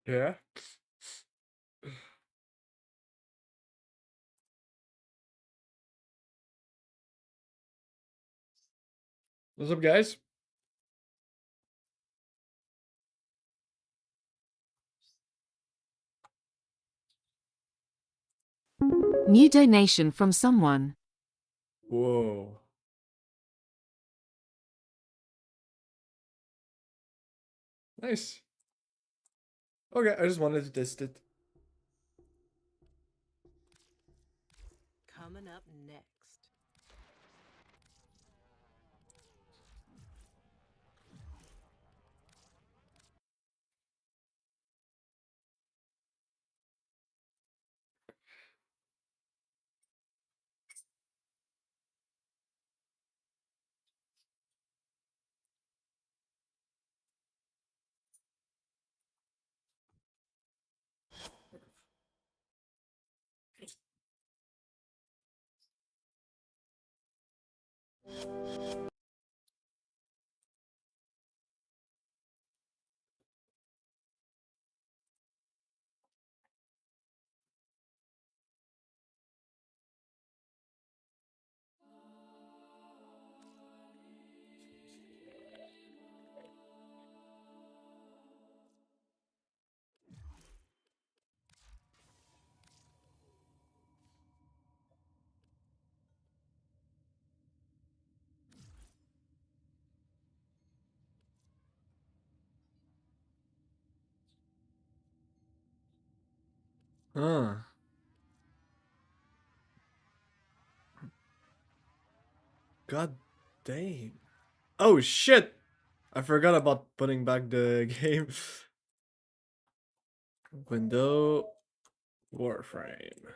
Yeah. What's up, guys? New donation from someone. Whoa. Nice. Okay, I just wanted to test it. Coming up next. Huh. God damn. Oh shit! I forgot about putting back the game. Window Warframe.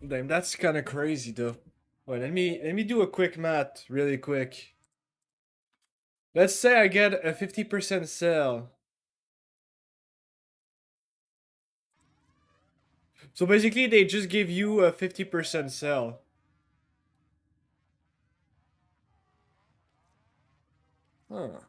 Damn, that's kind of crazy though. Wait, let me do a quick math really quick. Let's say I get a 50% sale. So basically they just give you a 50% sale. Huh.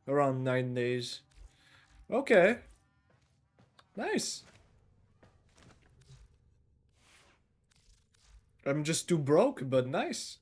Around 9 days. Okay. Nice. I'm just too broke, but nice.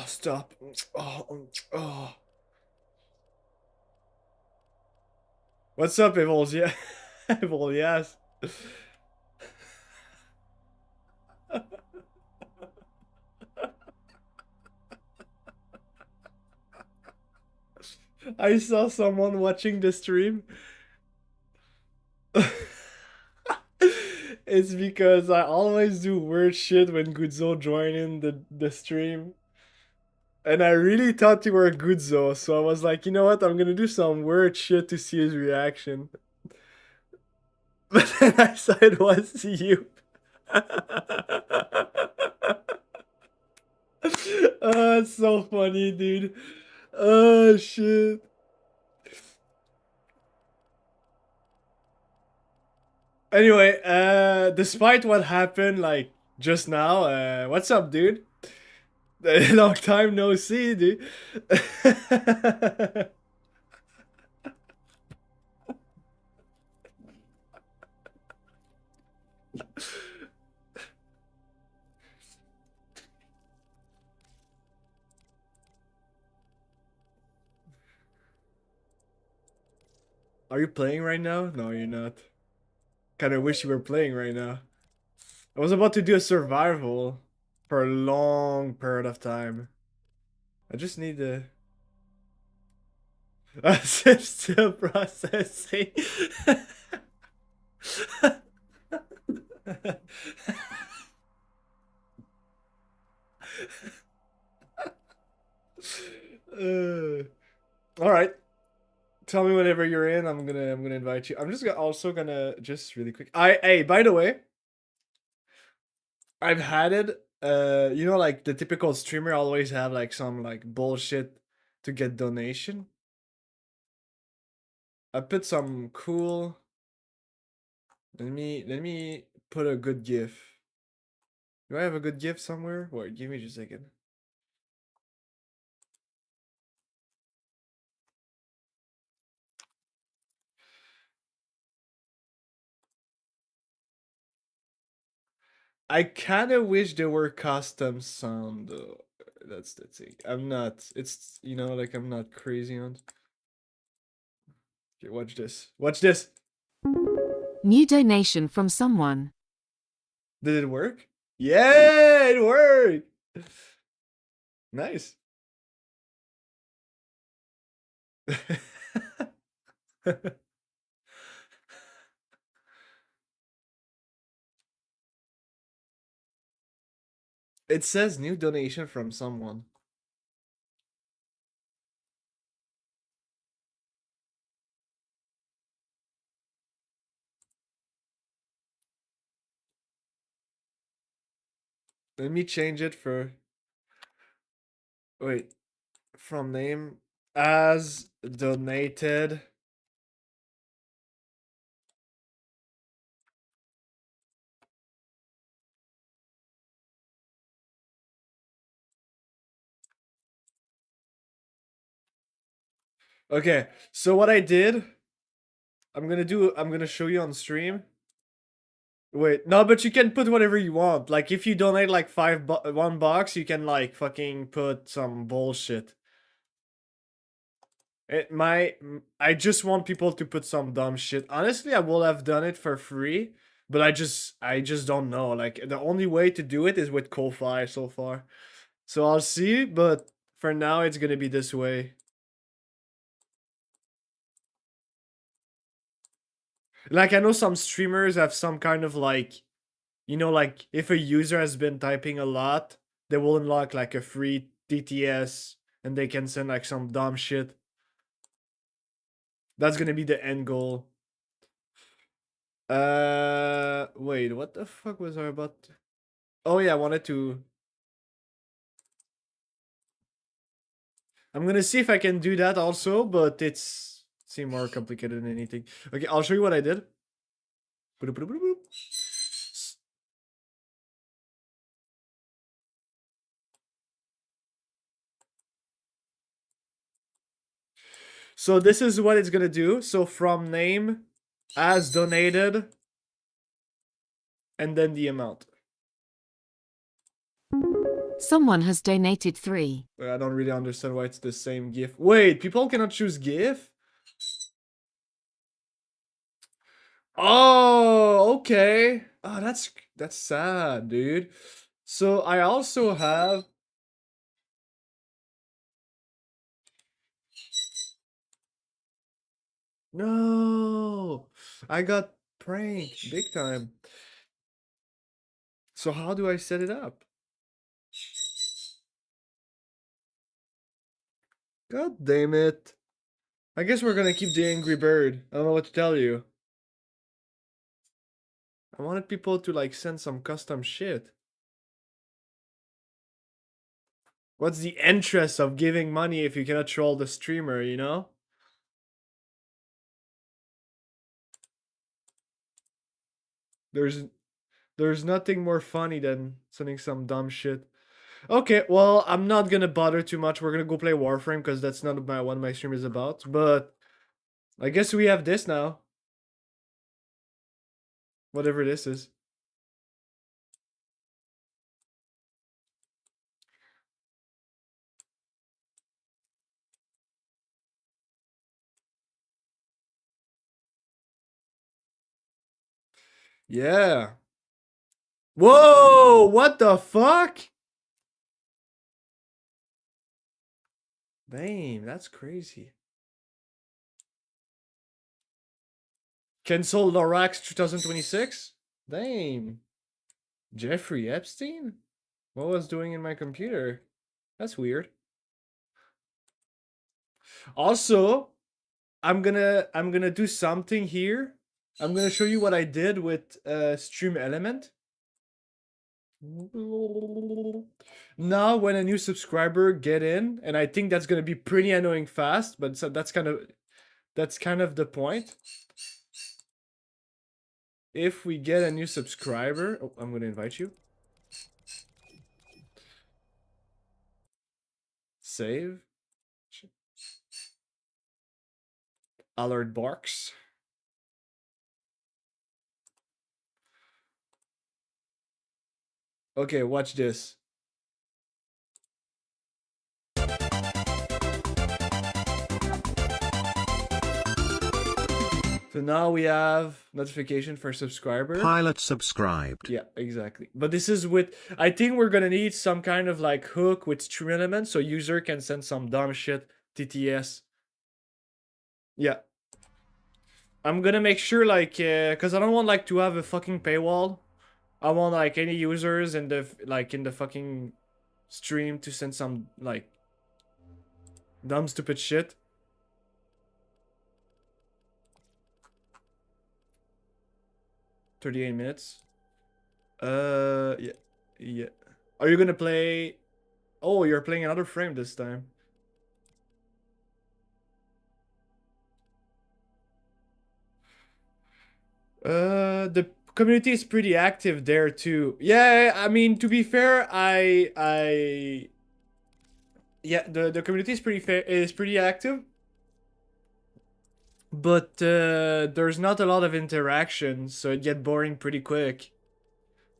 Stop. What's up, Evils? Yeah. Well, yes. I saw someone watching the stream. It's because I always do weird shit when Guzzo joining the stream. And I really thought you were Guzzo, so I was like, you know what? I'm gonna do some weird shit to see his reaction. But then I saw it was you. Oh, it's so funny, dude. Oh shit. Anyway, despite what happened like just now, what's up, dude? Long time no see, dude. Are you playing right now? No, you're not. Kinda wish you were playing right now. I was about to do a survival for a long period of time. I just need to. I'm still processing. All right. Tell me whenever you're in. I'm gonna invite you. I'm just also gonna just really quick. Hey, by the way, I've had it. You know, like the typical streamer always have like some like bullshit to get donation. I put some cool. Let me put a good GIF. Do I have a good GIF somewhere? Wait, give me just a second. I kind of wish there were custom sound though. That's the thing. I'm not. It's like I'm not crazy on. Okay, watch this. Watch this. New donation from someone. Did it work? Yeah, it worked. Nice. It says new donation from someone. Let me change it for. Wait. From name as donated. Okay, so what I did, I'm gonna show you on stream. Wait, no, but you can put whatever you want. Like, if you donate like $1, you can like fucking put some bullshit. I just want people to put some dumb shit. Honestly, I will have done it for free, but I just don't know. Like, the only way to do it is with Ko-Fi so far. So I'll see, but for now it's gonna be this way. Like, I know some streamers have some kind of like, like if a user has been typing a lot, they will unlock like a free TTS and they can send like some dumb shit. That's gonna be the end goal. Wait, what the fuck was I about to... Oh yeah, I wanted to... I'm gonna see if I can do that also, but it's seem more complicated than anything. Okay, I'll show you what I did. So this is what it's gonna do. So from name, as donated, and then the amount. Someone has donated 3. I don't really understand why it's the same GIF. Wait, people cannot choose GIF? Oh, okay. Oh, that's sad, dude. So I also have. No, I got pranked big time. So how do I set it up? God damn it. I guess we're gonna keep the Angry Bird. I don't know what to tell you. I wanted people to like send some custom shit. What's the interest of giving money if you cannot troll the streamer, you know? There's there's nothing more funny than sending some dumb shit. Okay, well, I'm not gonna bother too much. We're gonna go play Warframe because that's not what my stream is about. But I guess we have this now. Whatever this is. Yeah. Whoa! What the fuck? Damn, that's crazy. Cancel Lorax 2026? Damn. Jeffrey Epstein? What was doing in my computer? That's weird. Also, I'm gonna do something here. I'm gonna show you what I did with Stream Element. Now, when a new subscriber get in, and I think that's gonna be pretty annoying fast, but so that's kind of the point. If we get a new subscriber, oh, I'm gonna invite you. Save. Alert barks. Okay, watch this. So now we have notification for subscriber. Pilot subscribed. Yeah, exactly. But this is with, I think we're gonna need some kind of like hook with stream elements so user can send some dumb shit, TTS. Yeah. I'm gonna make sure like, cause I don't want like to have a fucking paywall. I want like any users in the, like in the fucking stream to send some like dumb stupid shit. $38. Yeah, yeah. Are you gonna play? Oh, you're playing another frame this time. The community is pretty active there too. Yeah, I mean to be fair, yeah, the community is pretty active, but there's not a lot of interaction, so it get boring pretty quick.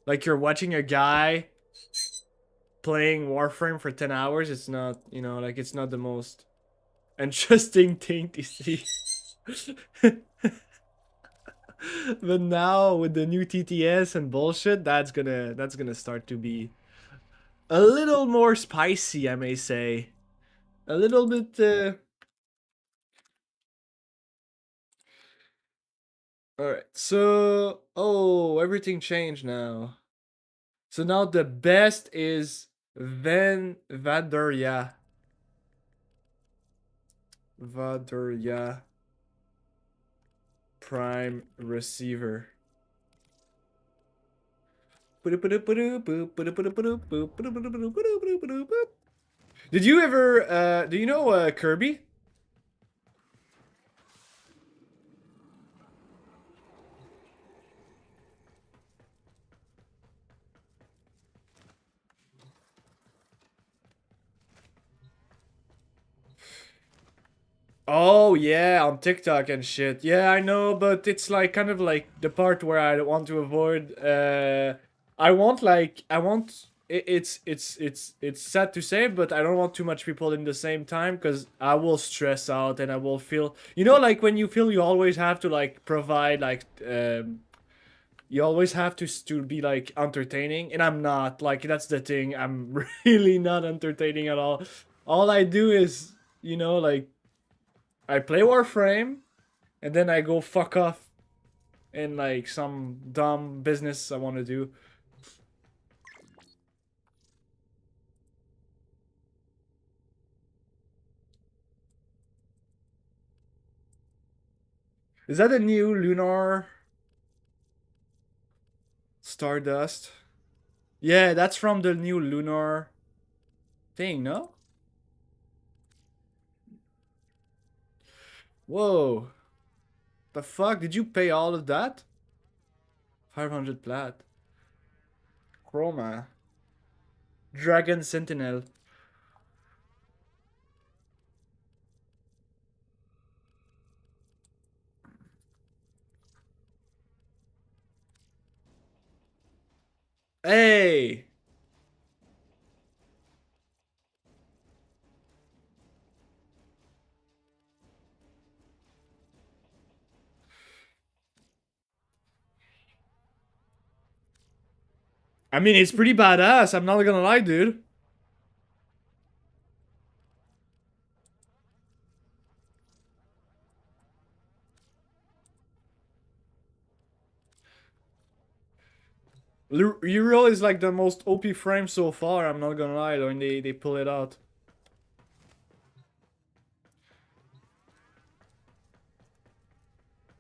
Like you're watching a guy playing Warframe for 10 hours. It's not, you know, like it's not the most interesting thing to see. But now with the new TTS and bullshit, that's gonna start to be a little more spicy, I may say. A little bit Alright, so oh, everything changed now. So now the best is Vadarya. Vadarya Prime Receiver. Did you ever do you know Kirby? Oh yeah, on TikTok and shit. Yeah, I know, but it's like kind of like the part where I want to avoid I want it's sad to say, but I don't want too much people in the same time because I will stress out and I will feel, you know, like when you feel you always have to like provide like you always have to be like entertaining, and I'm not. Like that's the thing. I'm really not entertaining at all. All I do is, you know, like I play Warframe and then I go fuck off in like some dumb business I want to do. Is that a new lunar Stardust? Yeah, that's from the new lunar thing, no? Whoa. The fuck? Did you pay all of that? 500 plat. Chroma. Dragon Sentinel. Hey! I mean, it's pretty badass. I'm not gonna lie, dude. Uriel is like the most OP frame so far. I'm not gonna lie when they pull it out.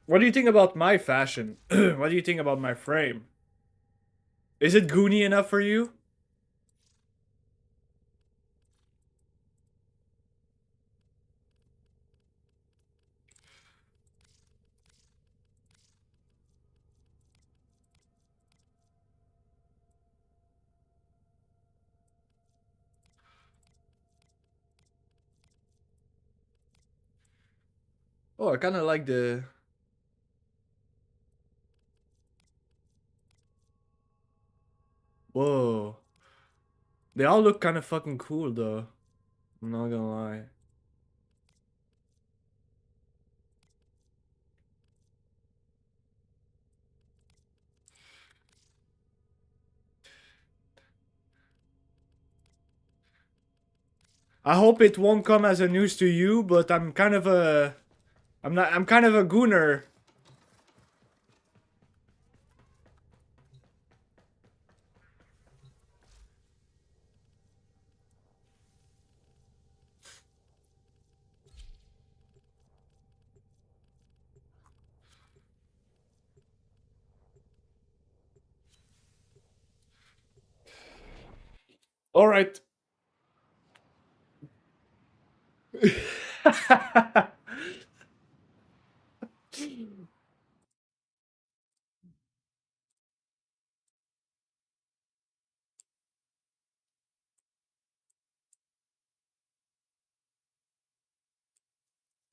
What do you think about my fashion? What do you think about my frame? Is it goony enough for you? Oh, I kind of like the. Whoa. They all look kind of fucking cool, though. I'm not gonna lie. I hope it won't come as a news to you, but I'm kind of a. I'm not. I'm kind of a gooner. All right.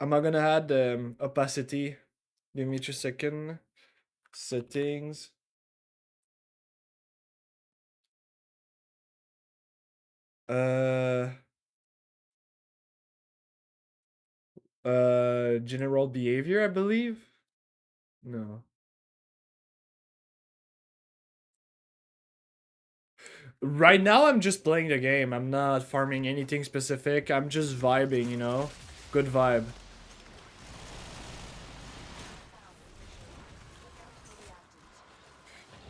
I'm not gonna add opacity. Give me just a second. Settings. Uh, general behavior, I believe. No. Right now, I'm just playing the game. I'm not farming anything specific. I'm just vibing, you know? Good vibe.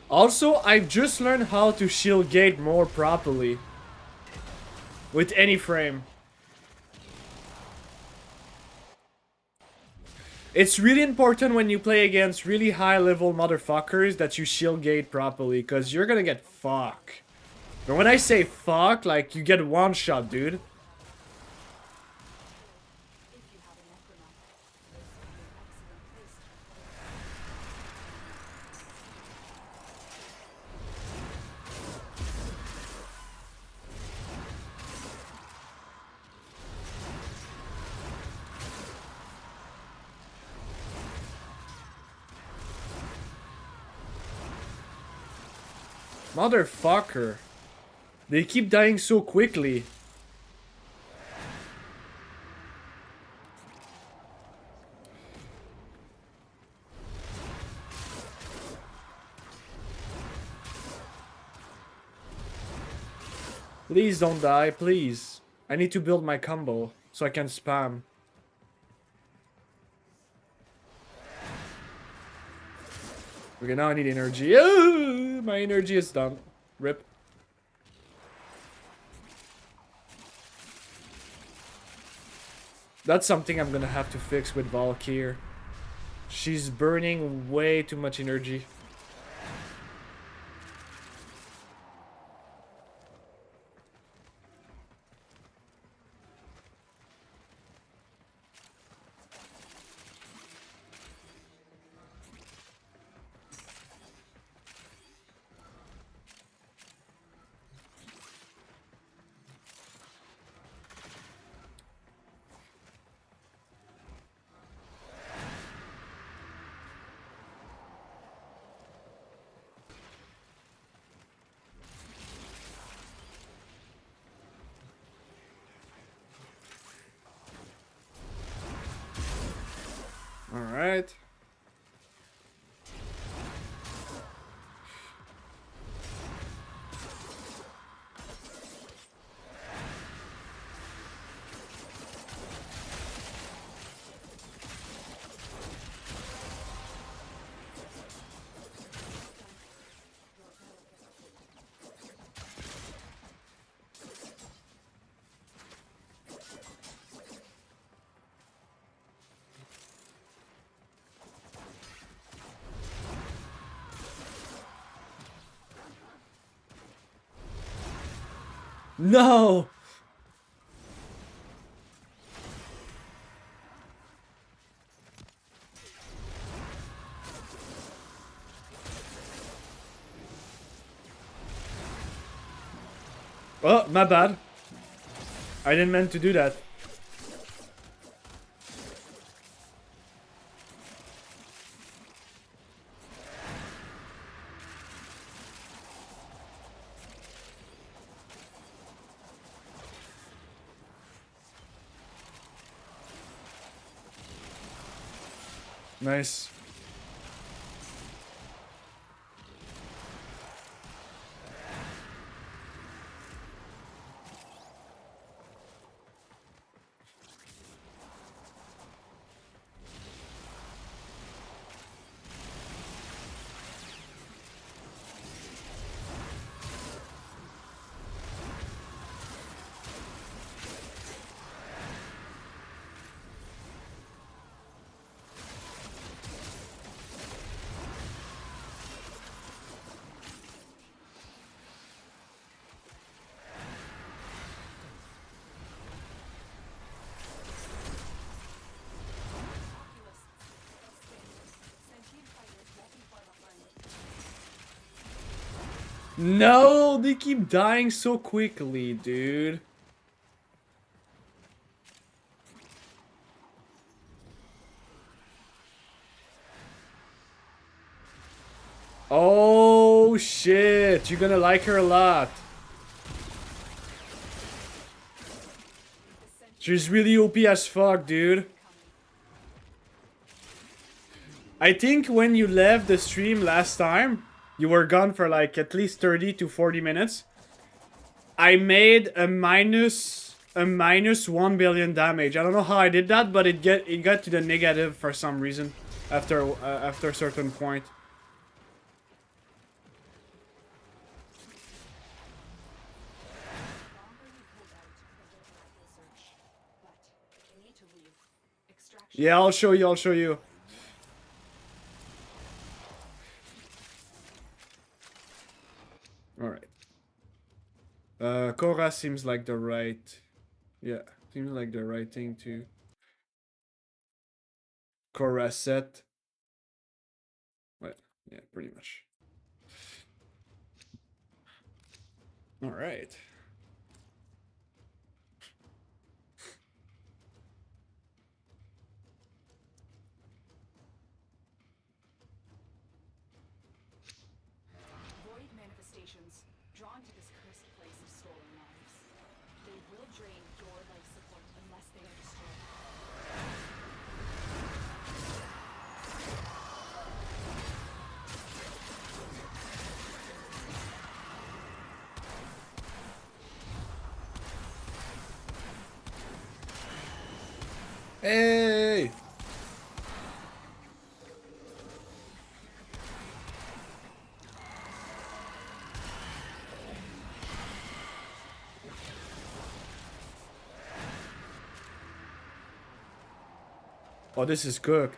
Also, I've just learned how to shield gate more properly. With any frame. It's really important when you play against really high level motherfuckers that you shield gate properly, because you're gonna get fucked. But when I say fuck, like, you get one shot, dude. Motherfucker. They keep dying so quickly. Please don't die, please. I need to build my combo so I can spam. Okay, now I need energy. My energy is done. Rip. That's something I'm gonna have to fix with Valkyr. She's burning way too much energy. Alright. No! Oh, my bad. I didn't mean to do that. Nice. No, they keep dying so quickly, dude. Oh shit, you're gonna like her a lot. She's really OP as fuck, dude. I think when you left the stream last time, you were gone for like at least 30 to 40 minutes. I made a minus 1 billion damage. I don't know how I did that, but it got to the negative for some reason after a certain point. Yeah, I'll show you, I'll show you. Alright. Korra seems like the right... Yeah, seems like the right thing to... Korra set. Well, yeah, pretty much. Alright. Hey! Oh, this is cooked.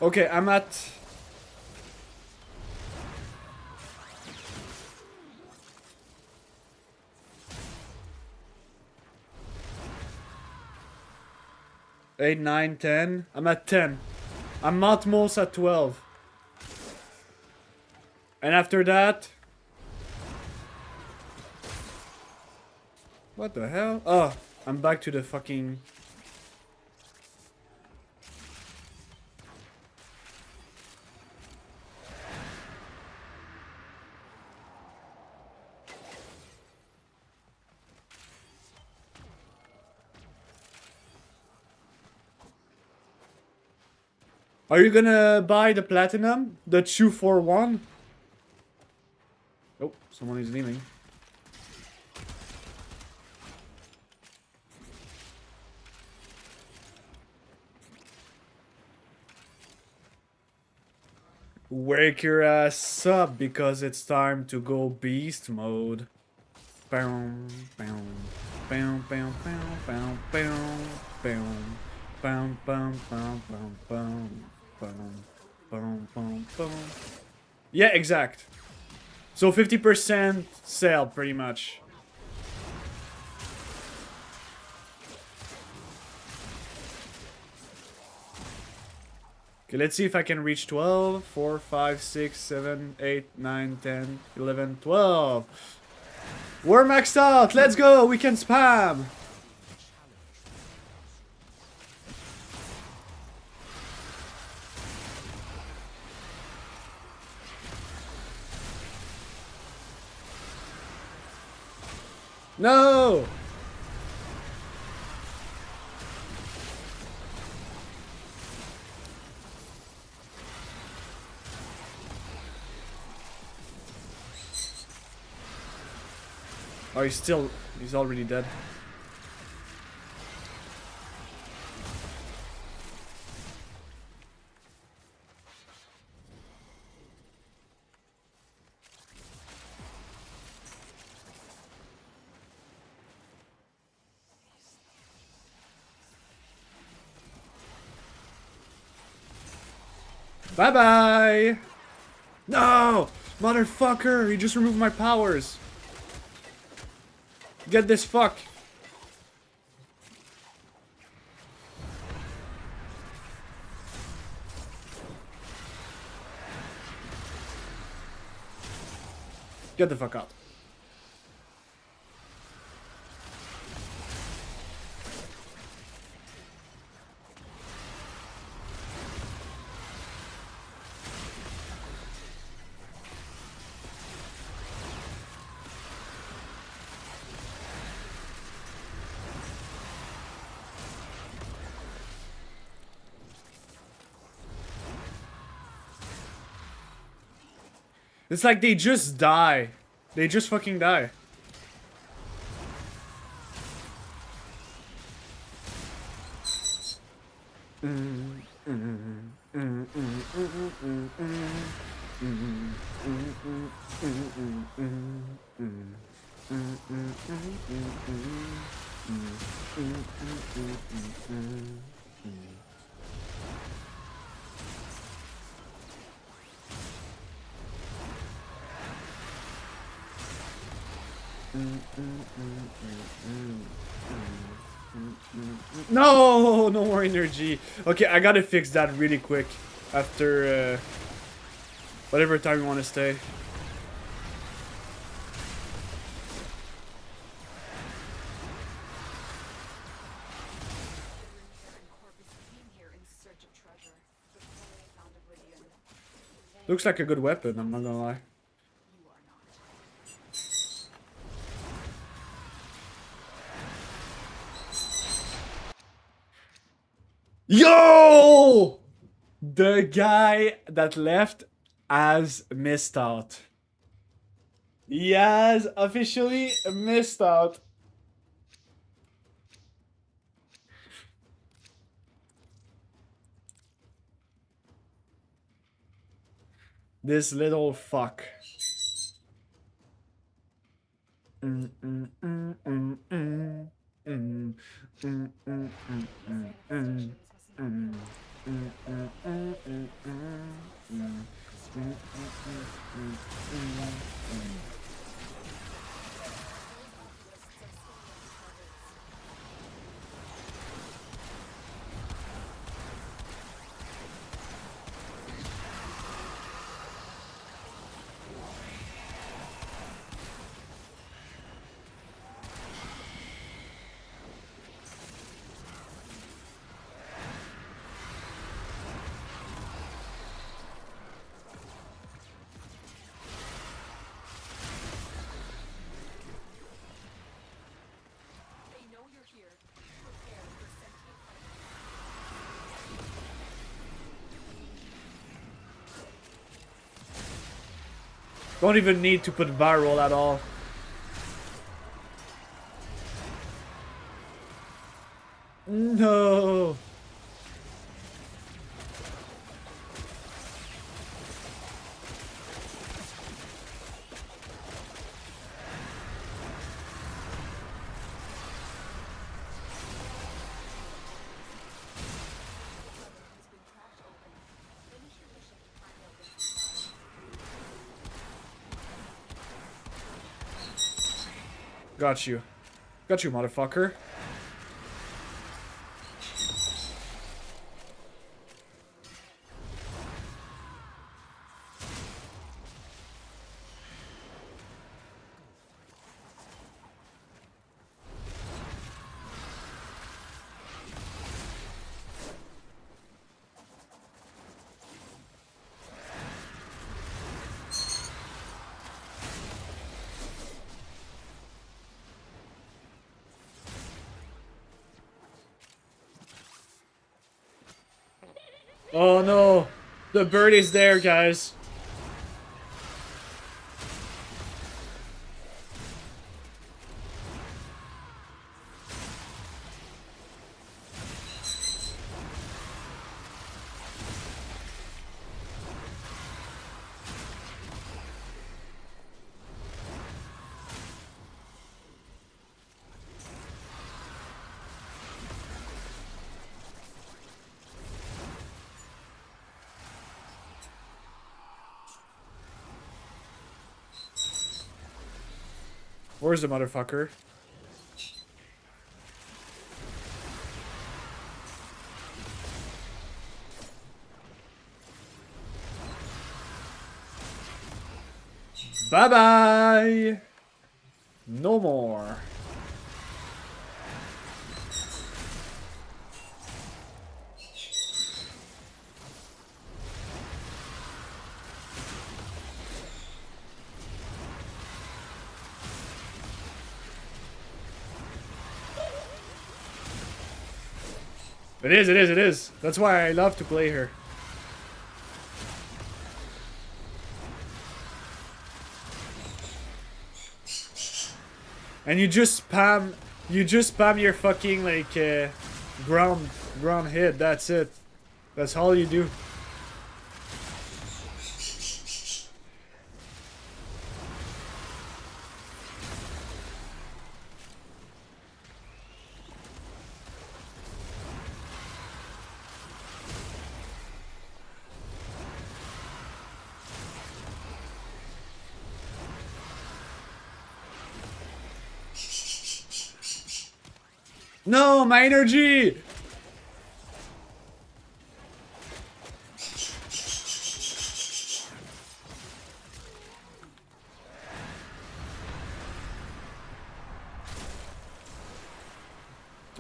Okay, I'm at... Eight, 9, 10. I'm at 10. I'm at most at 12. And after that... What the hell? Oh, I'm back to the fucking... Are you gonna buy the platinum? The 241? Oh, someone is leaving. Wake your ass up because it's time to go beast mode. Boom, boom, boom, boom, boom, boom, boom, boom, boom, boom, boom, boom, boom, boom, boom, boom. Yeah, exact. So 50% sale, pretty much. Okay, let's see if I can reach 12. 4, 5, 6, 7, 8, 9, 10, 11, 12. We're maxed out. Let's go. We can spam. No. Oh, he's already dead. Bye-bye! No! Motherfucker! He just removed my powers! Get this fuck! Get the fuck out. It's like they just die. They just fucking die. No, no more energy. Okay, I gotta fix that really quick after Whatever time you want to stay. Looks like a good weapon, I'm not gonna lie. Yo! The guy that left has missed out. He has officially missed out. This little fuck. Don't even need to put viral at all. No. Got you. Got you, motherfucker. Oh no. The bird is there, guys. Where's the motherfucker? Bye-bye! No more. It is. That's why I love to play her. And you just spam your fucking like ground hit. That's it. That's all you do. No, my energy!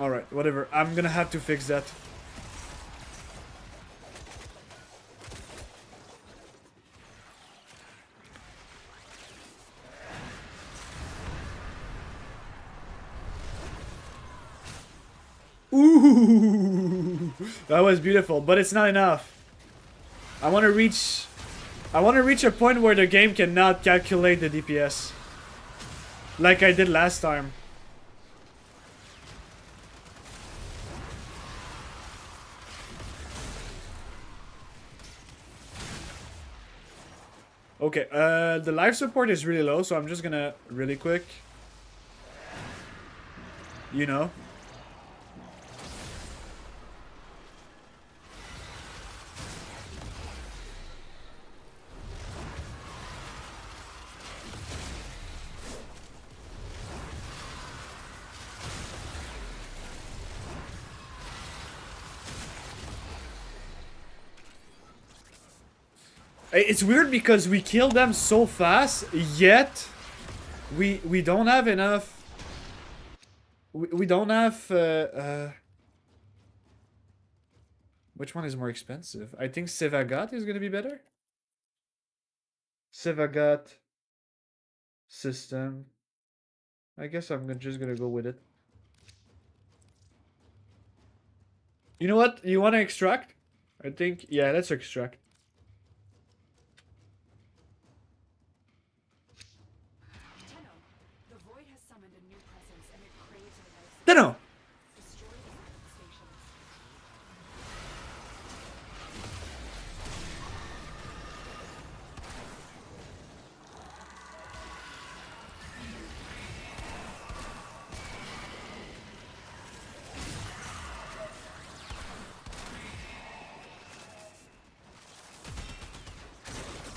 Alright, whatever. I'm gonna have to fix that. Ooh, that was beautiful, but it's not enough. I want to reach a point where the game cannot calculate the DPS like I did last time. Okay, the life support is really low, so I'm just gonna really quick, you know. It's weird because we kill them so fast, yet we don't have enough. We don't have. Which one is more expensive? I think Sevagot is gonna be better. Sevagot system. I guess just gonna go with it. You know what? You want to extract? I think, yeah, let's extract. Tenno!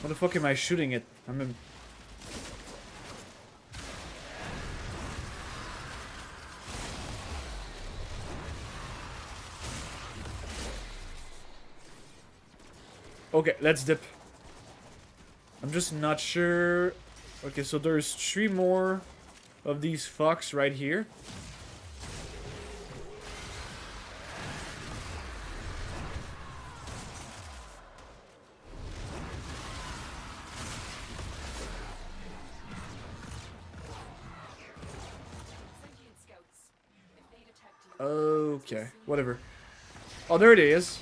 What the fuck am I shooting it? I'm in... Okay, let's dip. I'm just not sure. Okay, so there's 3 more of these fucks right here. Okay, whatever. Oh, there it is.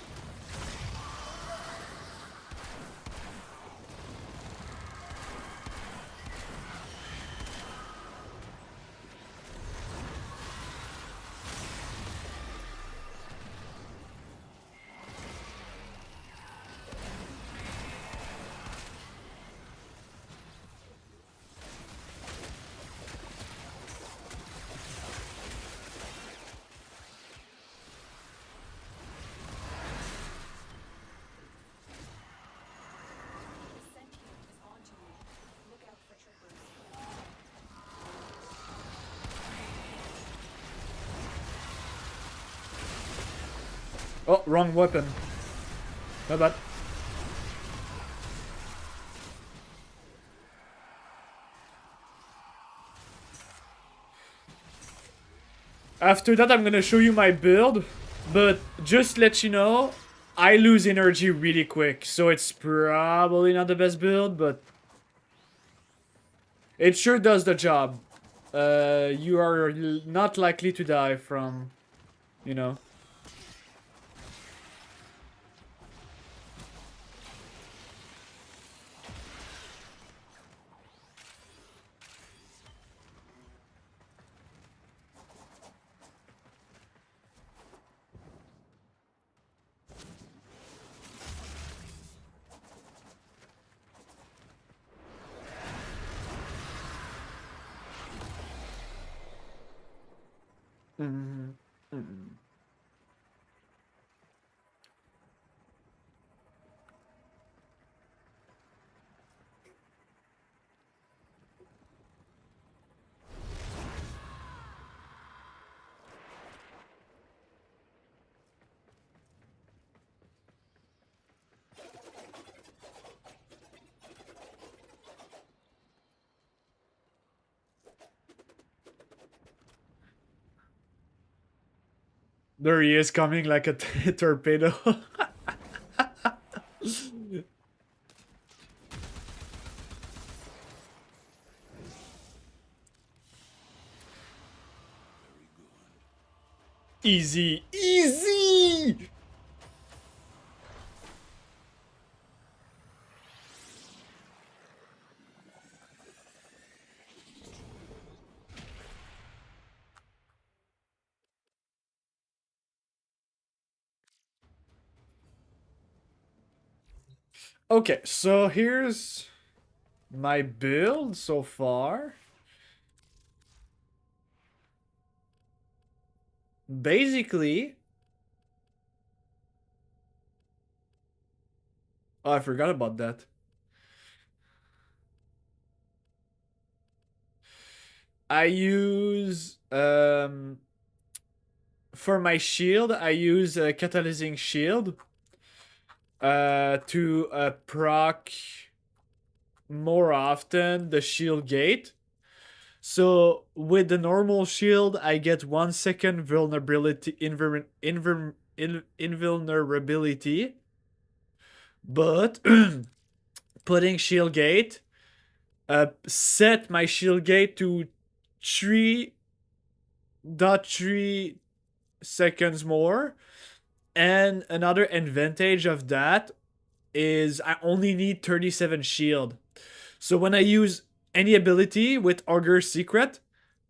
Oh, wrong weapon. My bad. After that, I'm gonna show you my build, but just let you know, I lose energy really quick, so it's probably not the best build, but it sure does the job. You are not likely to die from, you know. There he is coming like a torpedo. Easy, easy. Okay, so here's my build so far. Basically, oh, I forgot about that. I use for my shield, I use a catalyzing shield to proc more often the shield gate. So with the normal shield, I get 1 second invulnerability, but putting shield gate set my shield gate to 3.3 seconds more. And another advantage of that is I only need 37 shield. So when I use any ability with Augur Secret,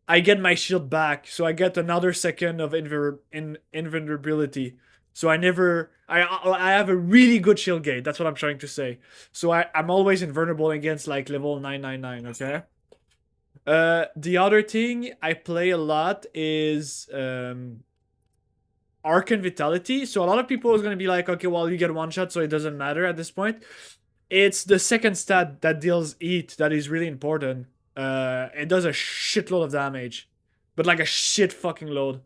I get my shield back. So I get another second of invulnerability. So I have a really good shield gate. That's what I'm trying to say. So I'm always invulnerable against like level 999, okay? The other thing I play a lot is Arcane Vitality. So a lot of people is gonna be like, okay, well you get one shot, so it doesn't matter at this point. It's the second stat that deals heat that is really important. It does a shitload of damage, but like a shit fucking load.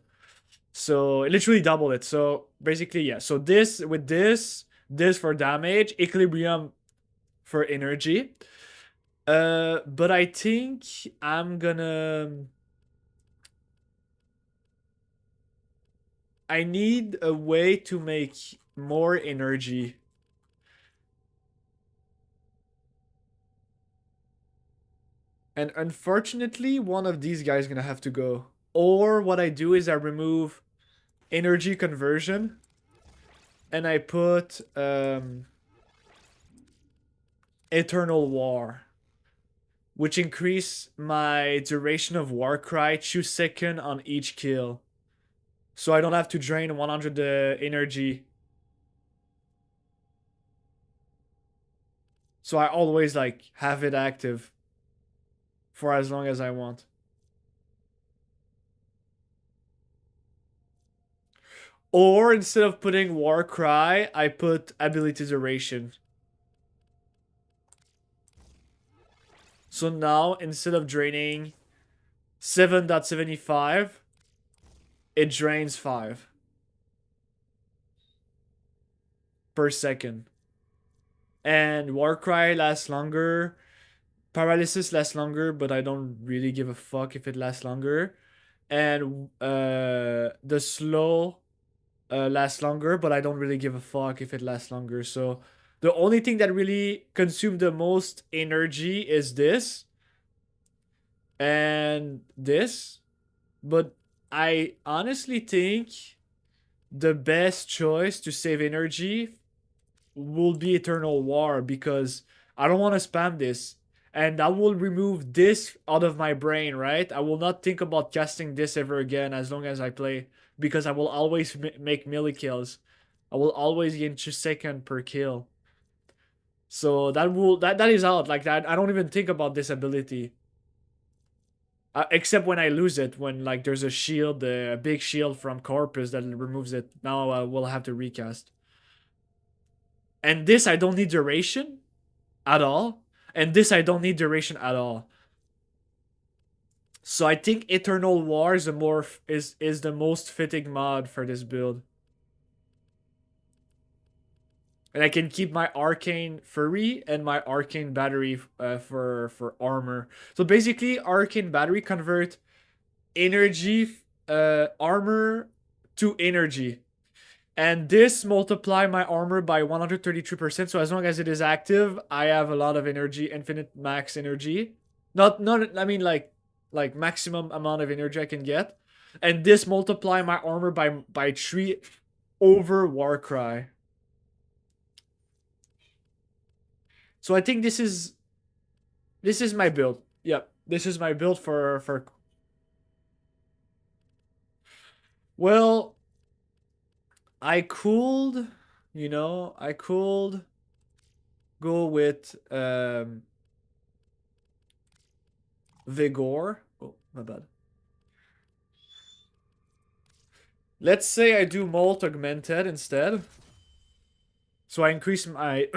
So it literally doubled it. So basically, yeah. So this with this for damage, Equilibrium for energy. But I think I'm gonna. I need a way to make more energy. And unfortunately, one of these guys is gonna have to go. Or what I do is I remove energy conversion and I put Eternal War, which increase my duration of Warcry 2 seconds on each kill. So I don't have to drain 100 energy. So I always like have it active for as long as I want. Or instead of putting Warcry, I put ability duration. So now instead of draining 7.75, it drains 5 per second. And Warcry lasts longer. Paralysis lasts longer, but I don't really give a fuck if it lasts longer. And the slow lasts longer, but I don't really give a fuck if it lasts longer. So the only thing that really consumes the most energy is this and this. But I honestly think the best choice to save energy will be Eternal War because I don't want to spam this. And I will remove this out of my brain, right? I will not think about casting this ever again as long as I play because I will always make melee kills. I will always gain 2 seconds per kill. So that is out like that. I don't even think about this ability. Except when I lose it, when like there's a shield, a big shield from Corpus that removes it. Now I will have to recast. And this I don't need duration at all. And this I don't need duration at all. So I think Eternal War is the most fitting mod for this build. And I can keep my Arcane Fury and my Arcane Battery for armor. So basically, Arcane Battery convert energy armor to energy. And this multiply my armor by 133%. So as long as it is active, I have a lot of energy, infinite max energy. Not I mean like maximum amount of energy I can get. And this multiply my armor by 3 over Warcry. So I think this is my build. Yep. This is my build for well, I could, I could go with Vigor. Oh, my bad. Let's say I do Molt Augmented instead. So I increase my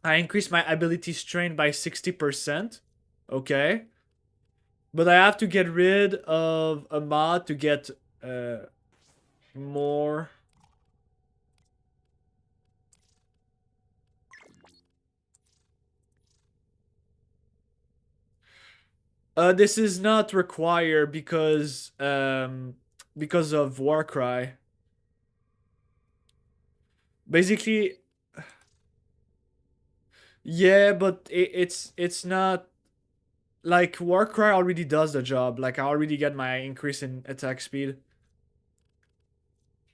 I increase my ability strain by 60%. Okay. But I have to get rid of a mod to get more. This is not required because of Warcry. Basically, yeah, but it's not like Warcry already does the job. Like I already get my increase in attack speed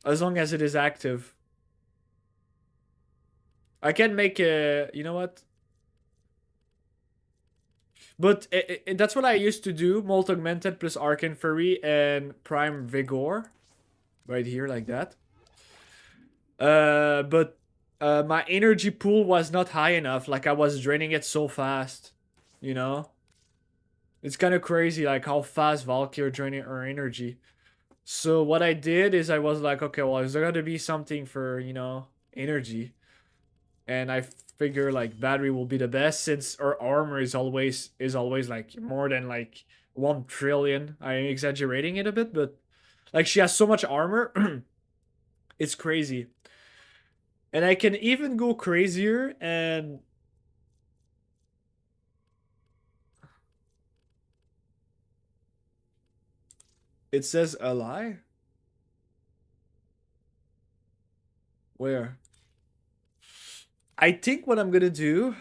as long as it is active. I can make a, you know what? But that's what I used to do. Molt Augmented plus Arcane Fury and Prime Vigor. Right here, like that. But my energy pool was not high enough. Like I was draining it so fast. You know? It's kind of crazy like how fast Valkyrie draining her energy. So what I did is I was like, okay, well, is there gotta be something for, energy? And I figure like battery will be the best since her armor is always like more than like 1 trillion. I'm exaggerating it a bit, but like she has so much armor, it's crazy. And I can even go crazier and it says a lie. Where? I think what I'm gonna do.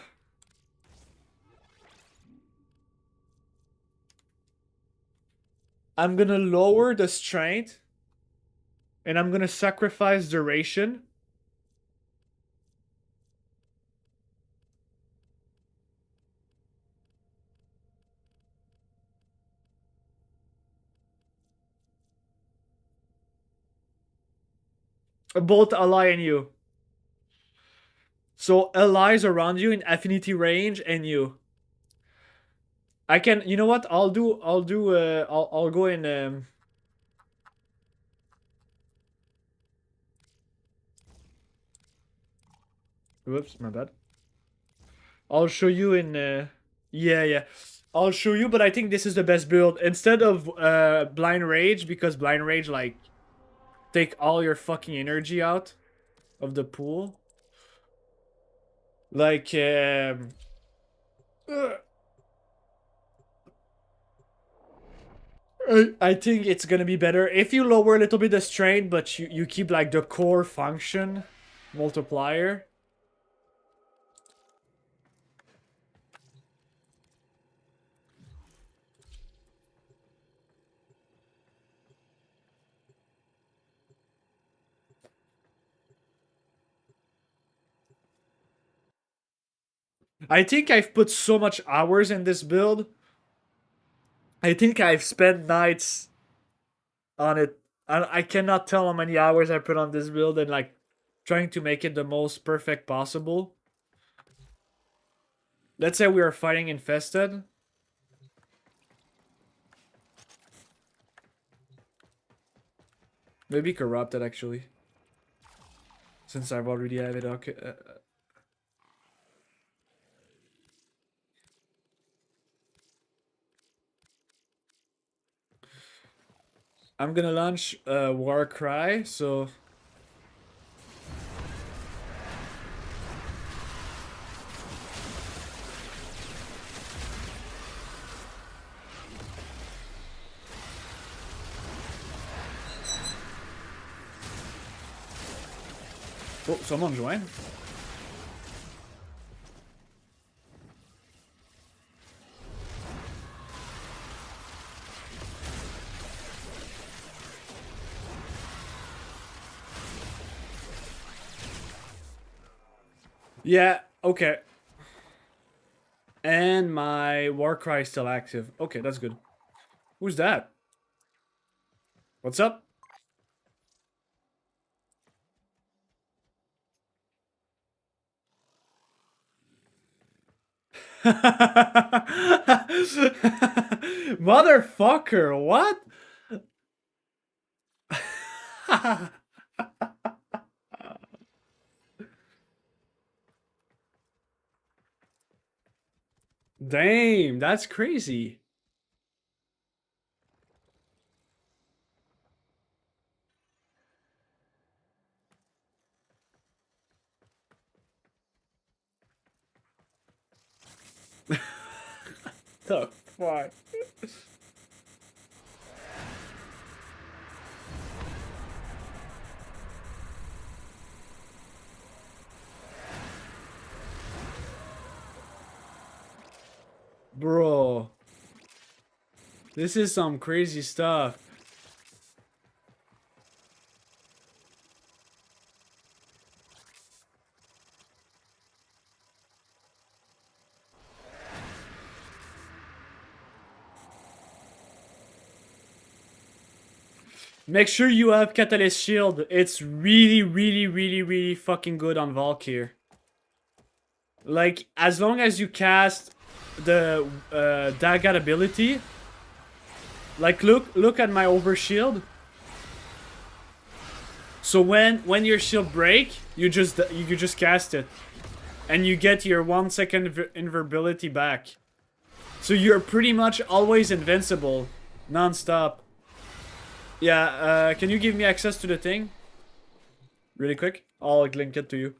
I'm gonna lower the strength. And I'm gonna sacrifice duration. Both ally and you. So allies around you in affinity range and you. I can, you know what? I'll go in. Whoops, my bad. I'll show you in. Yeah, yeah. I'll show you, but I think this is the best build instead of blind rage because blind rage like take all your fucking energy out of the pool. Like I think it's gonna be better if you lower a little bit the strain, but you keep like the core function multiplier. I think I've put so much hours in this build. I think I've spent nights on it. I cannot tell how many hours I put on this build and like trying to make it the most perfect possible. Let's say we are fighting infested. Maybe corrupted actually. Since I've already have it. Okay. I'm gonna launch Warcry, so Oh, someone joined. Yeah, okay. And my Warcry is still active. Okay, that's good. Who's that? What's up? Motherfucker, what? Damn, that's crazy. The fuck? Bro. This is some crazy stuff. Make sure you have Catalyst Shield. It's really, really, really, really fucking good on Valkyr. Like, as long as you cast the Dagat ability. Like, look at my overshield. So when your shield break, you just cast it. And you get your 1 second invulnerability back. So you're pretty much always invincible. Non-stop. Yeah, can you give me access to the thing? Really quick? I'll link it to you.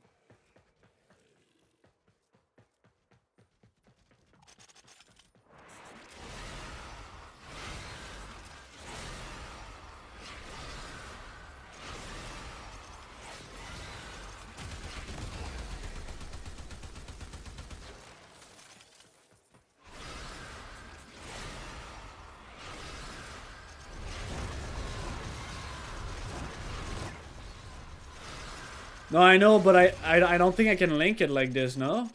No, I know, but I don't think I can link it like this, no?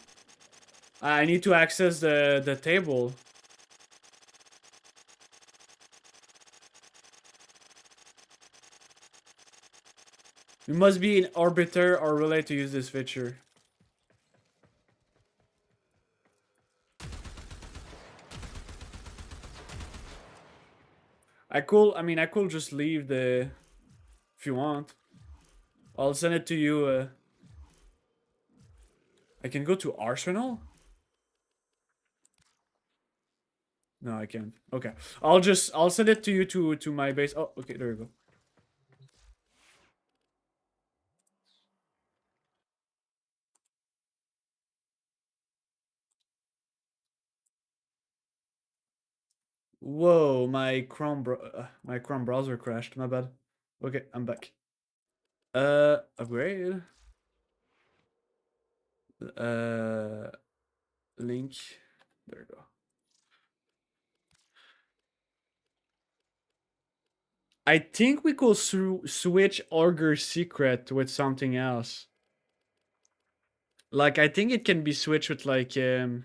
I need to access the table. You must be an arbiter or relay to use this feature. I could just leave the... If you want. I'll send it to you. I can go to Arsenal? No, I can't. Okay. I'll send it to you to my base. Oh, okay, there you go. Whoa, my Chrome browser crashed. My bad. Okay, I'm back. Upgrade. Link. There you go. I think we could switch Augur Secret with something else. Like, I think it can be switched with, like, oh,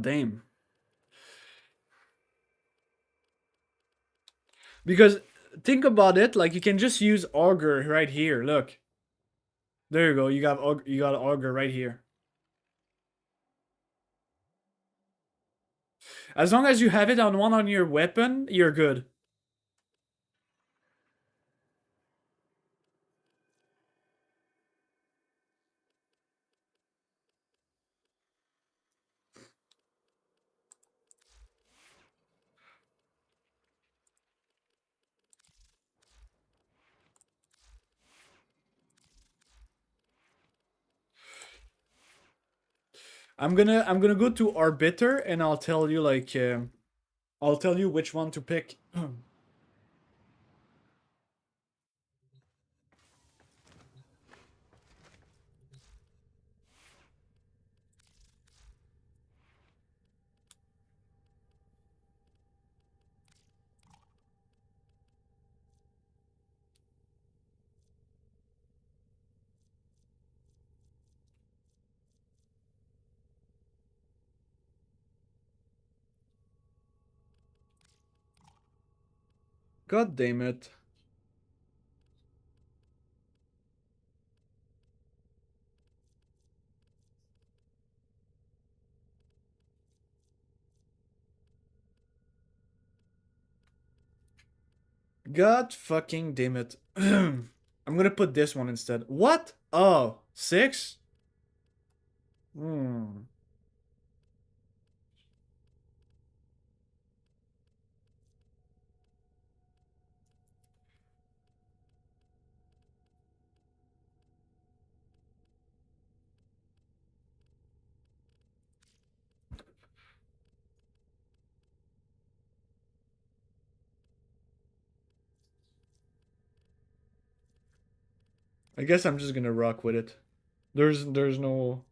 damn. Because, think about it, like, you can just use Augur right here, look. There you go, you got Augur right here. As long as you have it on your weapon, you're good. I'm gonna go to Arbiter and I'll tell you like I'll tell you which one to pick. God damn it. God fucking damn it. I'm gonna put this one instead. What? Oh, 6? Hmm. I guess I'm just gonna rock with it. There's no.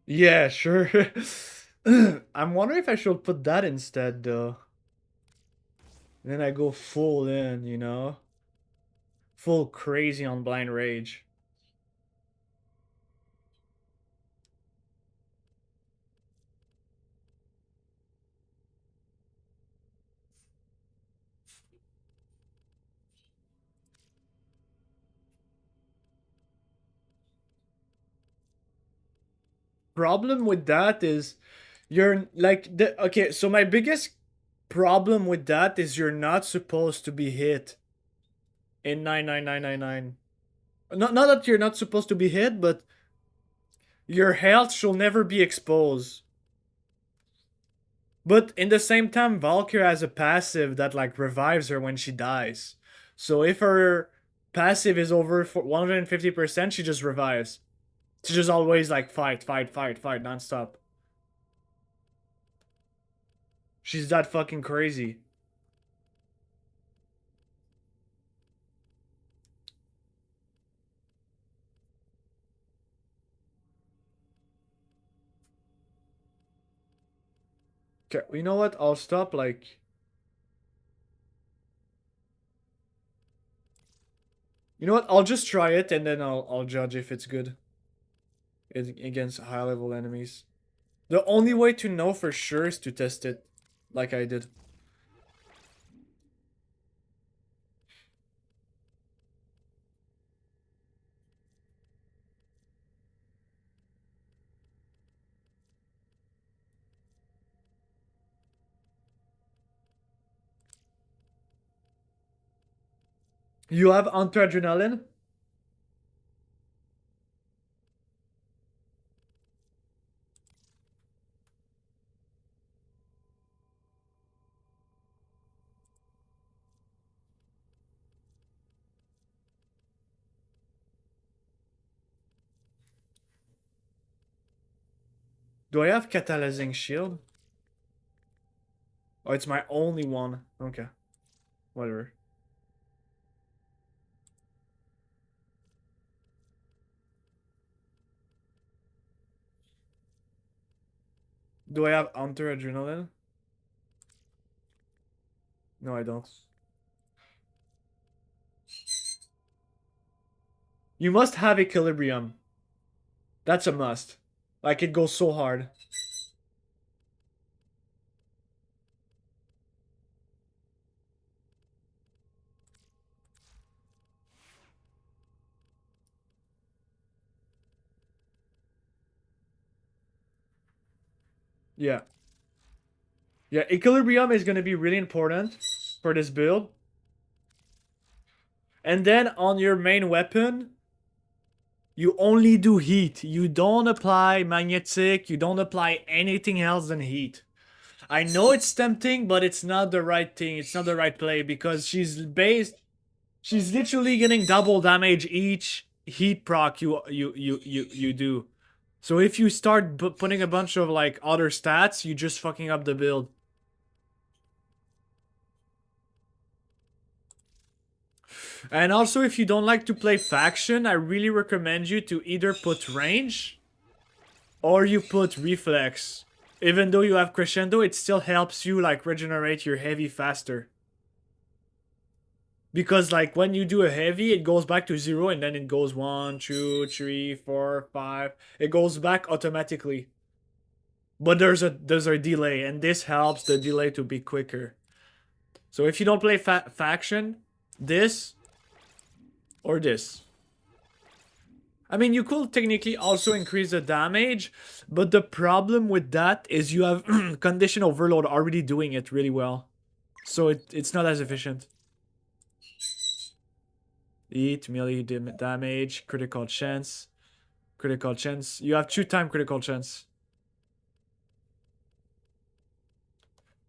Yeah, sure. I'm wondering if I should put that instead though. Then I go full in, you know? Full crazy on blind rage. Problem with that is you're like the okay, so my biggest problem with that is you're not supposed to be hit in 99999. Not that you're not supposed to be hit, but your health should never be exposed. But in the same time, Valkyrie has a passive that like revives her when she dies. So if her passive is over for 150%, she just revives. She just always like fight, fight, fight, fight nonstop. She's that fucking crazy. Okay, you know what? I'll stop like. You know what? I'll just try it and then I'll judge if it's good against high level enemies. The only way to know for sure is to test it, like I did. You have anti-adrenaline? Do I have catalyzing shield? Oh, it's my only one. Okay, whatever. Do I have anti-adrenaline? No, I don't. You must have equilibrium. That's a must. Like it goes so hard. Yeah. Yeah, equilibrium is gonna be really important for this build. And then on your main weapon, you only do heat. You don't apply magnetic, you don't apply anything else than heat. I know it's tempting, but it's not the right thing. It's not the right play because she's literally getting double damage each heat proc you do. So if you start putting a bunch of like other stats, you just fucking up the build. And also, if you don't like to play faction, I really recommend you to either put range or you put reflex. Even though you have crescendo, it still helps you like regenerate your heavy faster. Because like when you do a heavy, it goes back to 0 and then it goes 1, 2, 3, 4, 5. It goes back automatically. But there's a delay, and this helps the delay to be quicker. So if you don't play faction, this or this. I mean, you could technically also increase the damage, but the problem with that is you have Condition Overload already doing it really well. So it's not as efficient. Eat, melee damage, critical chance. Critical chance. You have 2-time critical chance.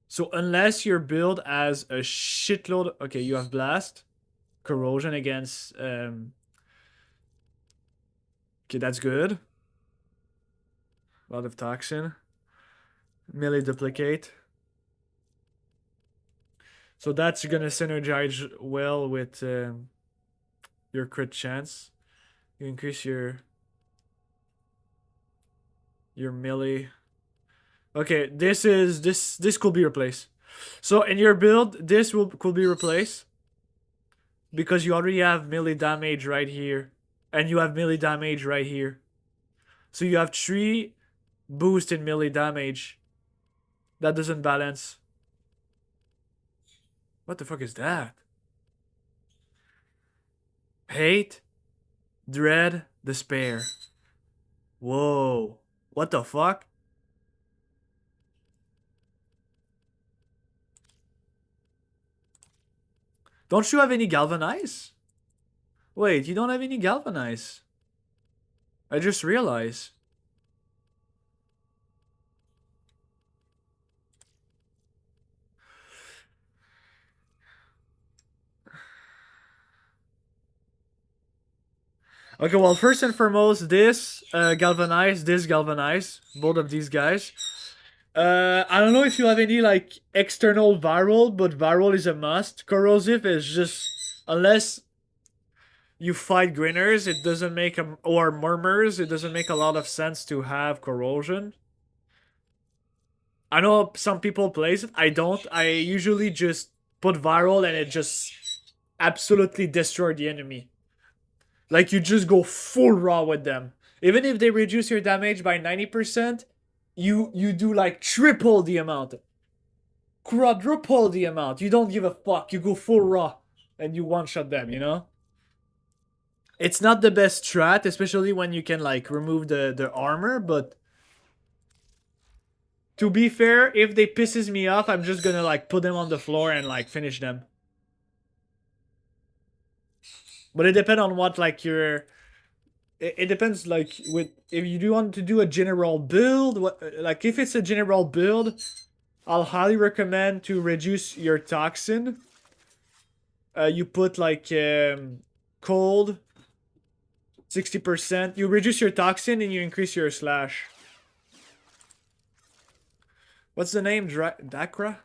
So unless your build has a shitload... Okay, you have blast. Corrosion against... Okay, that's good. A lot of toxin. Melee duplicate. So that's gonna synergize well with your crit chance. You increase your melee. Okay, this could be replaced. So in your build, this could be replaced because you already have melee damage right here, and you have melee damage right here. So you have 3 boost in melee damage. That doesn't balance. What the fuck is that? Hate, dread, despair. Whoa. What the fuck? Don't you have any galvanize? Wait, you don't have any galvanize. I just realized. Okay, well, first and foremost, this galvanize, both of these guys. I don't know if you have any like external viral, but viral is a must. Corrosive is just unless you fight grinners, it doesn't make or murmurs, it doesn't make a lot of sense to have corrosion. I know some people plays it. I don't. I usually just put viral and it just absolutely destroy the enemy. Like you just go full raw with them. Even if they reduce your damage by 90%, you do like triple the amount. Quadruple the amount. You don't give a fuck. You go full raw and you one-shot them, you know? It's not the best strat, especially when you can like remove the armor, but to be fair, if they pisses me off, I'm just gonna like put them on the floor and like finish them. But it depends on what like your... It depends like with if you do want to do a general build, what like if it's a general build, I'll highly recommend to reduce your toxin. You put like cold 60%. You reduce your toxin and you increase your slash. What's the name? Dakra?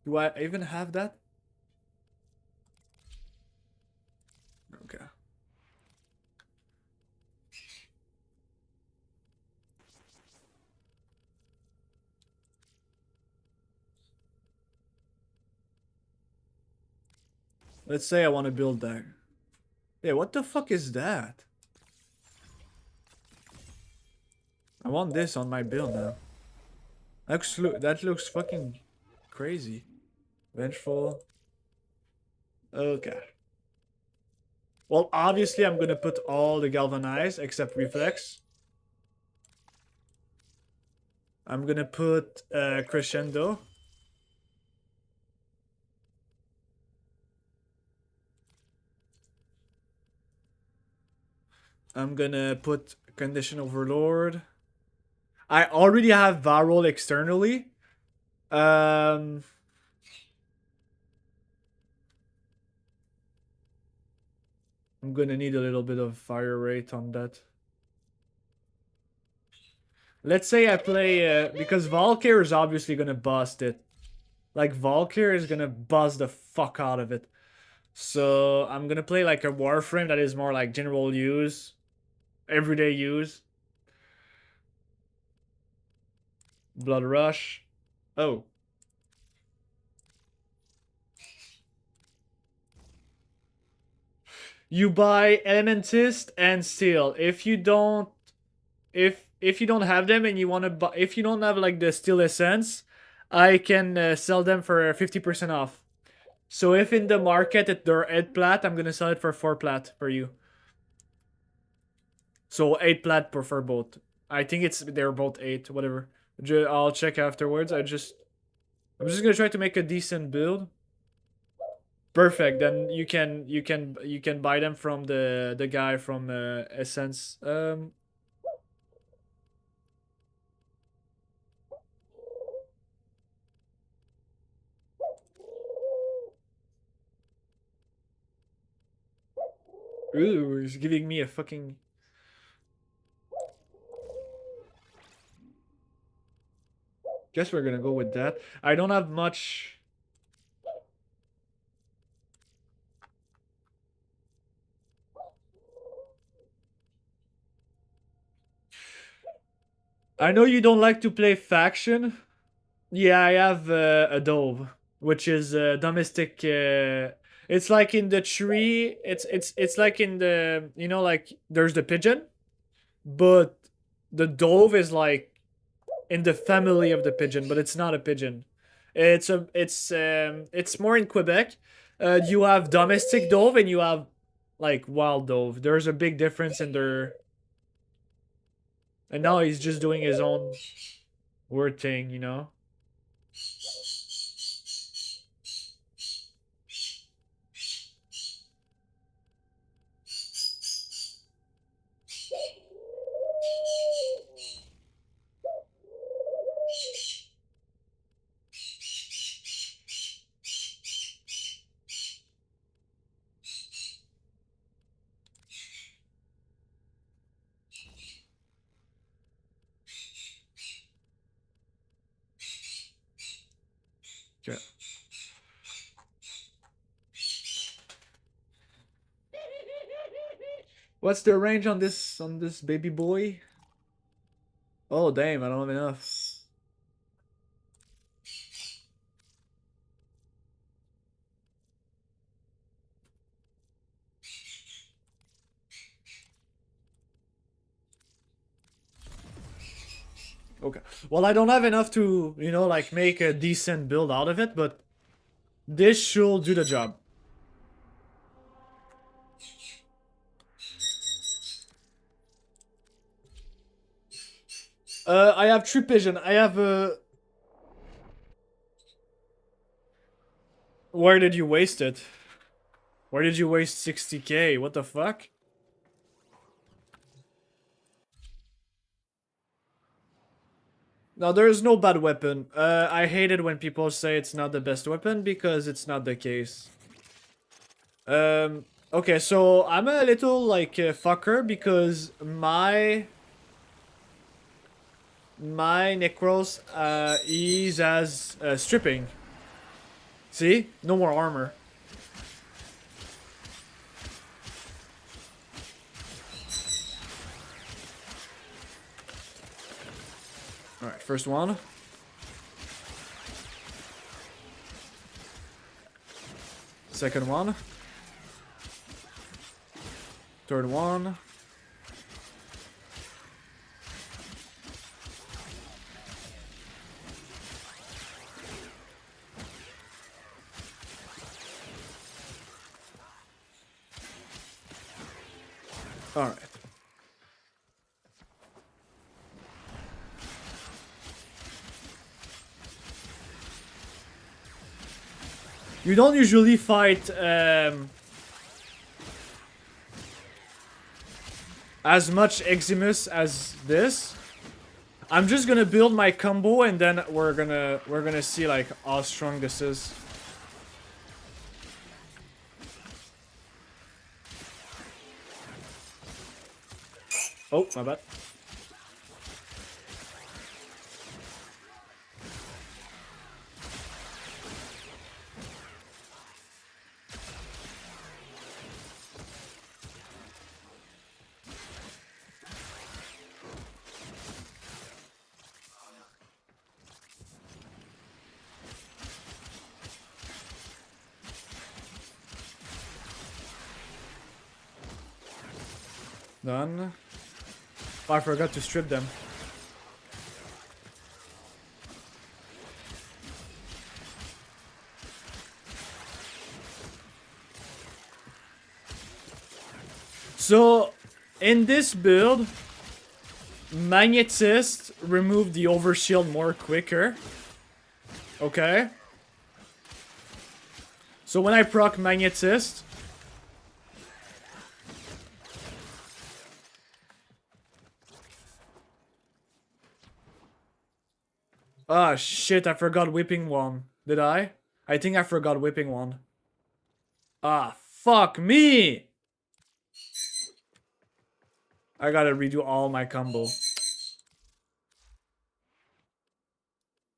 Do I even have that? Okay. Let's say I want to build that. Yeah, what the fuck is that? I want this on my build now. That looks fucking crazy. Vengeful. Okay. Well, obviously I'm gonna put all the galvanize except reflex. I'm gonna put crescendo. I'm gonna put Condition Overlord. I already have Varrow externally. Um, I'm gonna need a little bit of fire rate on that. Let's say I play because Valkyr is obviously gonna bust it. Like Valkyr is gonna buzz the fuck out of it. So I'm gonna play like a Warframe that is more like general use, everyday use. Blood Rush. Oh. You buy Elementist and Steel. If you don't if you don't have them and you want to buy, if you don't have like the Steel Essence, I can sell them for 50% off. So if in the market they're 8 plat, I'm gonna sell it for 4 plat for you. So 8 plat for both. I think they're both 8, whatever. I'll check afterwards. I'm just gonna try to make a decent build. Perfect. Then you can buy them from the guy from Essence. Ooh, he's giving me a fucking. Guess we're gonna go with that. I don't have much. I know you don't like to play faction. Yeah, I have a dove, which is domestic. It's like in the tree. It's like in the like there's the pigeon, but the dove is like in the family of the pigeon, but it's not a pigeon. It's more in Quebec. You have domestic dove and you have like wild dove. There's a big difference in their. And now he's just doing his own word thing. Okay. What's the range on this baby boy? Oh damn, I don't have enough. Okay. Well, I don't have enough to, like make a decent build out of it, but this should do the job. I have true pigeon. I have a. Where did you waste it? Where did you waste 60k? What the fuck? No, there is no bad weapon. I hate it when people say it's not the best weapon because it's not the case. Okay, so I'm a little like fucker because my Necros is as stripping. See? No more armor. Alright, first one. Second one. Third one. Alright. You don't usually fight as much Eximus as this. I'm just gonna build my combo and then we're gonna see like how strong this is. Oh, my bad. Done. Oh, I forgot to strip them. So, in this build, Magnetist removed the overshield more quicker. Okay. So when I proc Magnetist, ah, shit, I forgot Whipping One. Did I? I think I forgot Whipping One. Ah, fuck me! I gotta redo all my combo.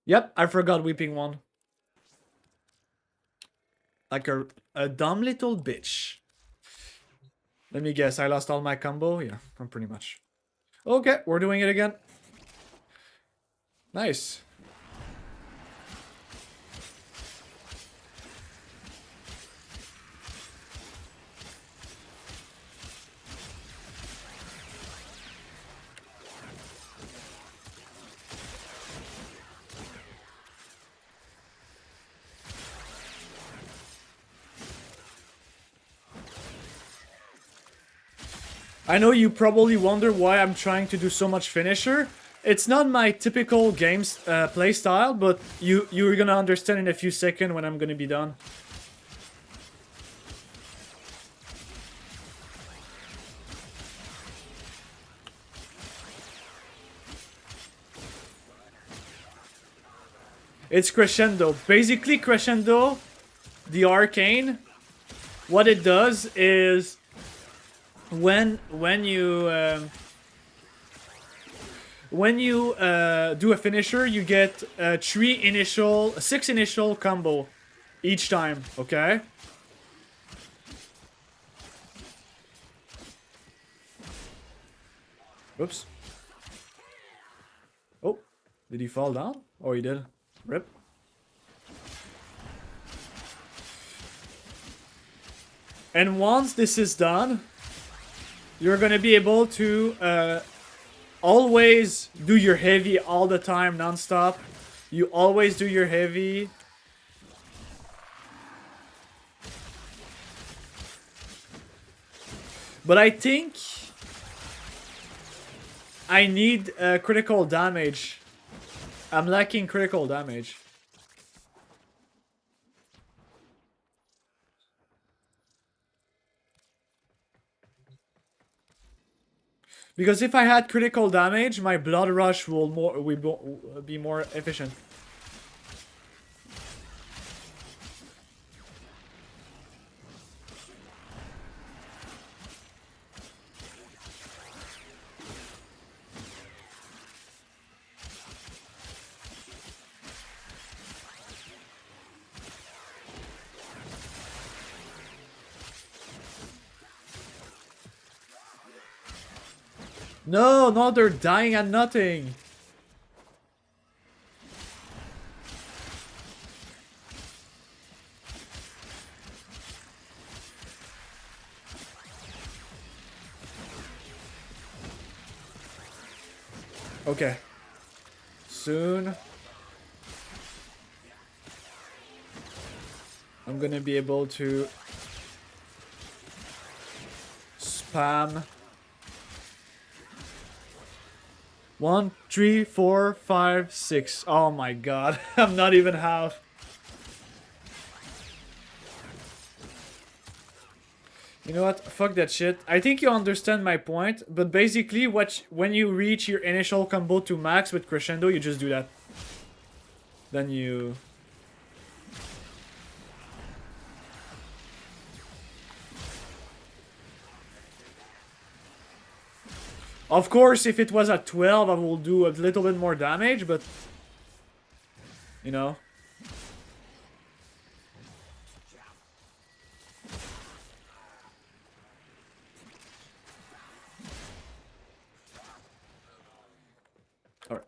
Yep, I forgot Whipping One. Like a dumb little bitch. Let me guess, I lost all my combo? Yeah, I'm pretty much. Okay, we're doing it again. Nice. I know you probably wonder why I'm trying to do so much finisher. It's not my typical games playstyle, but you're gonna understand in a few seconds when I'm gonna be done. It's Crescendo. Basically, Crescendo, the arcane, what it does is when you do a finisher, you get 6 initial combo each time, okay? Oops. Oh, did he fall down? Oh, he did. Rip. And once this is done, you're gonna be able to always do your heavy all the time, non-stop. You always do your heavy. But I think I need critical damage. I'm lacking critical damage. Because if I had critical damage, my blood rush will be more efficient. No, no, they're dying at nothing. Okay. Soon. I'm gonna be able to spam 1, 3, 4, 5, 6. Oh my god. I'm not even half. You know what? Fuck that shit. I think you understand my point, but basically, when you reach your initial combo to max with crescendo, you just do that. Then you. Of course, if it was at 12, I will do a little bit more damage, but you know. All right.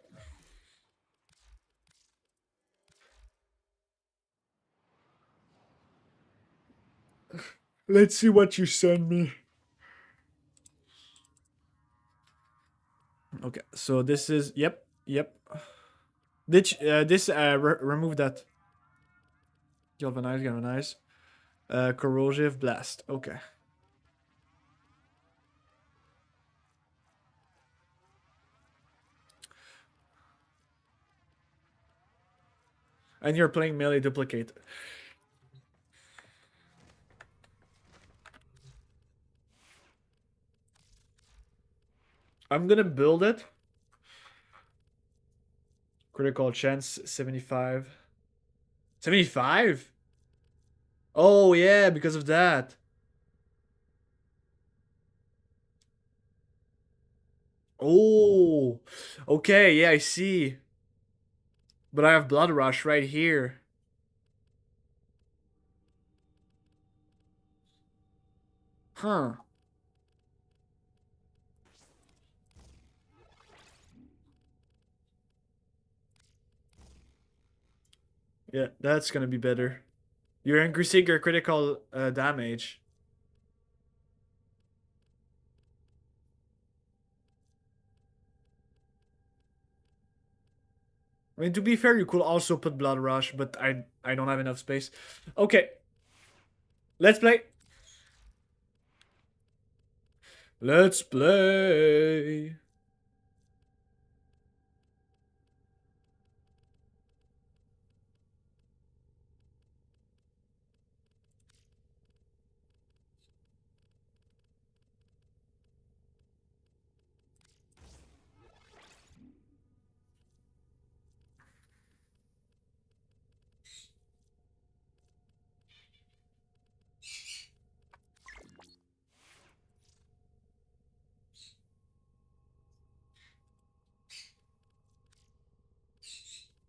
Let's see what you send me. Okay, so this is yep. Remove that. Galvanize. Corrosive blast. Okay. And you're playing melee duplicate. I'm gonna build it. Critical chance 75. 75? Oh yeah, because of that. Oh. Okay, yeah, I see. But I have Blood Rush right here. Huh. Yeah, that's gonna be better. You're increasing your critical damage. I mean, to be fair, you could also put Blood Rush, but I don't have enough space. Okay, let's play. Let's play.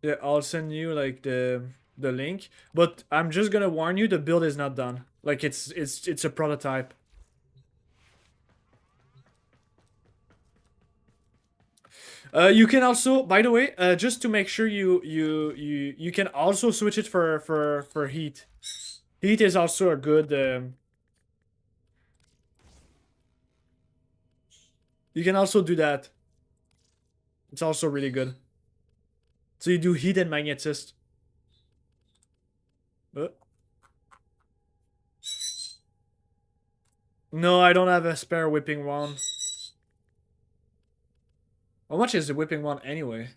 Yeah, I'll send you like the link, but I'm just gonna warn you: the build is not done. Like it's a prototype. You can also, by the way, just to make sure you can also switch it for heat. Heat is also a good. You can also do that. It's also really good. So you do heat and magnetist. Uh, no, I don't have a spare whipping wand. How much is the whipping wand anyway?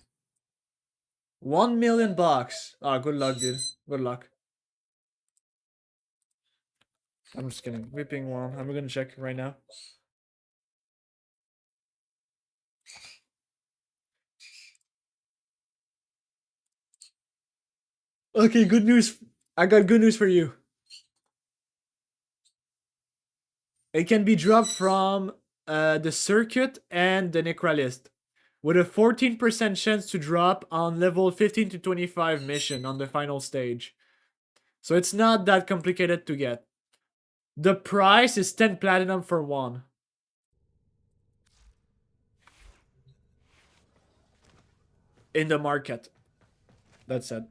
1 million bucks. Ah, good luck, dude. Good luck. I'm just kidding. Whipping wand. I'm gonna check right now. Okay, good news. I got good news for you. It can be dropped from the circuit and the necrolist, with a 14% chance to drop on level 15 to 25 mission on the final stage. So it's not that complicated to get. The price is 10 platinum for one. In the market. That's it.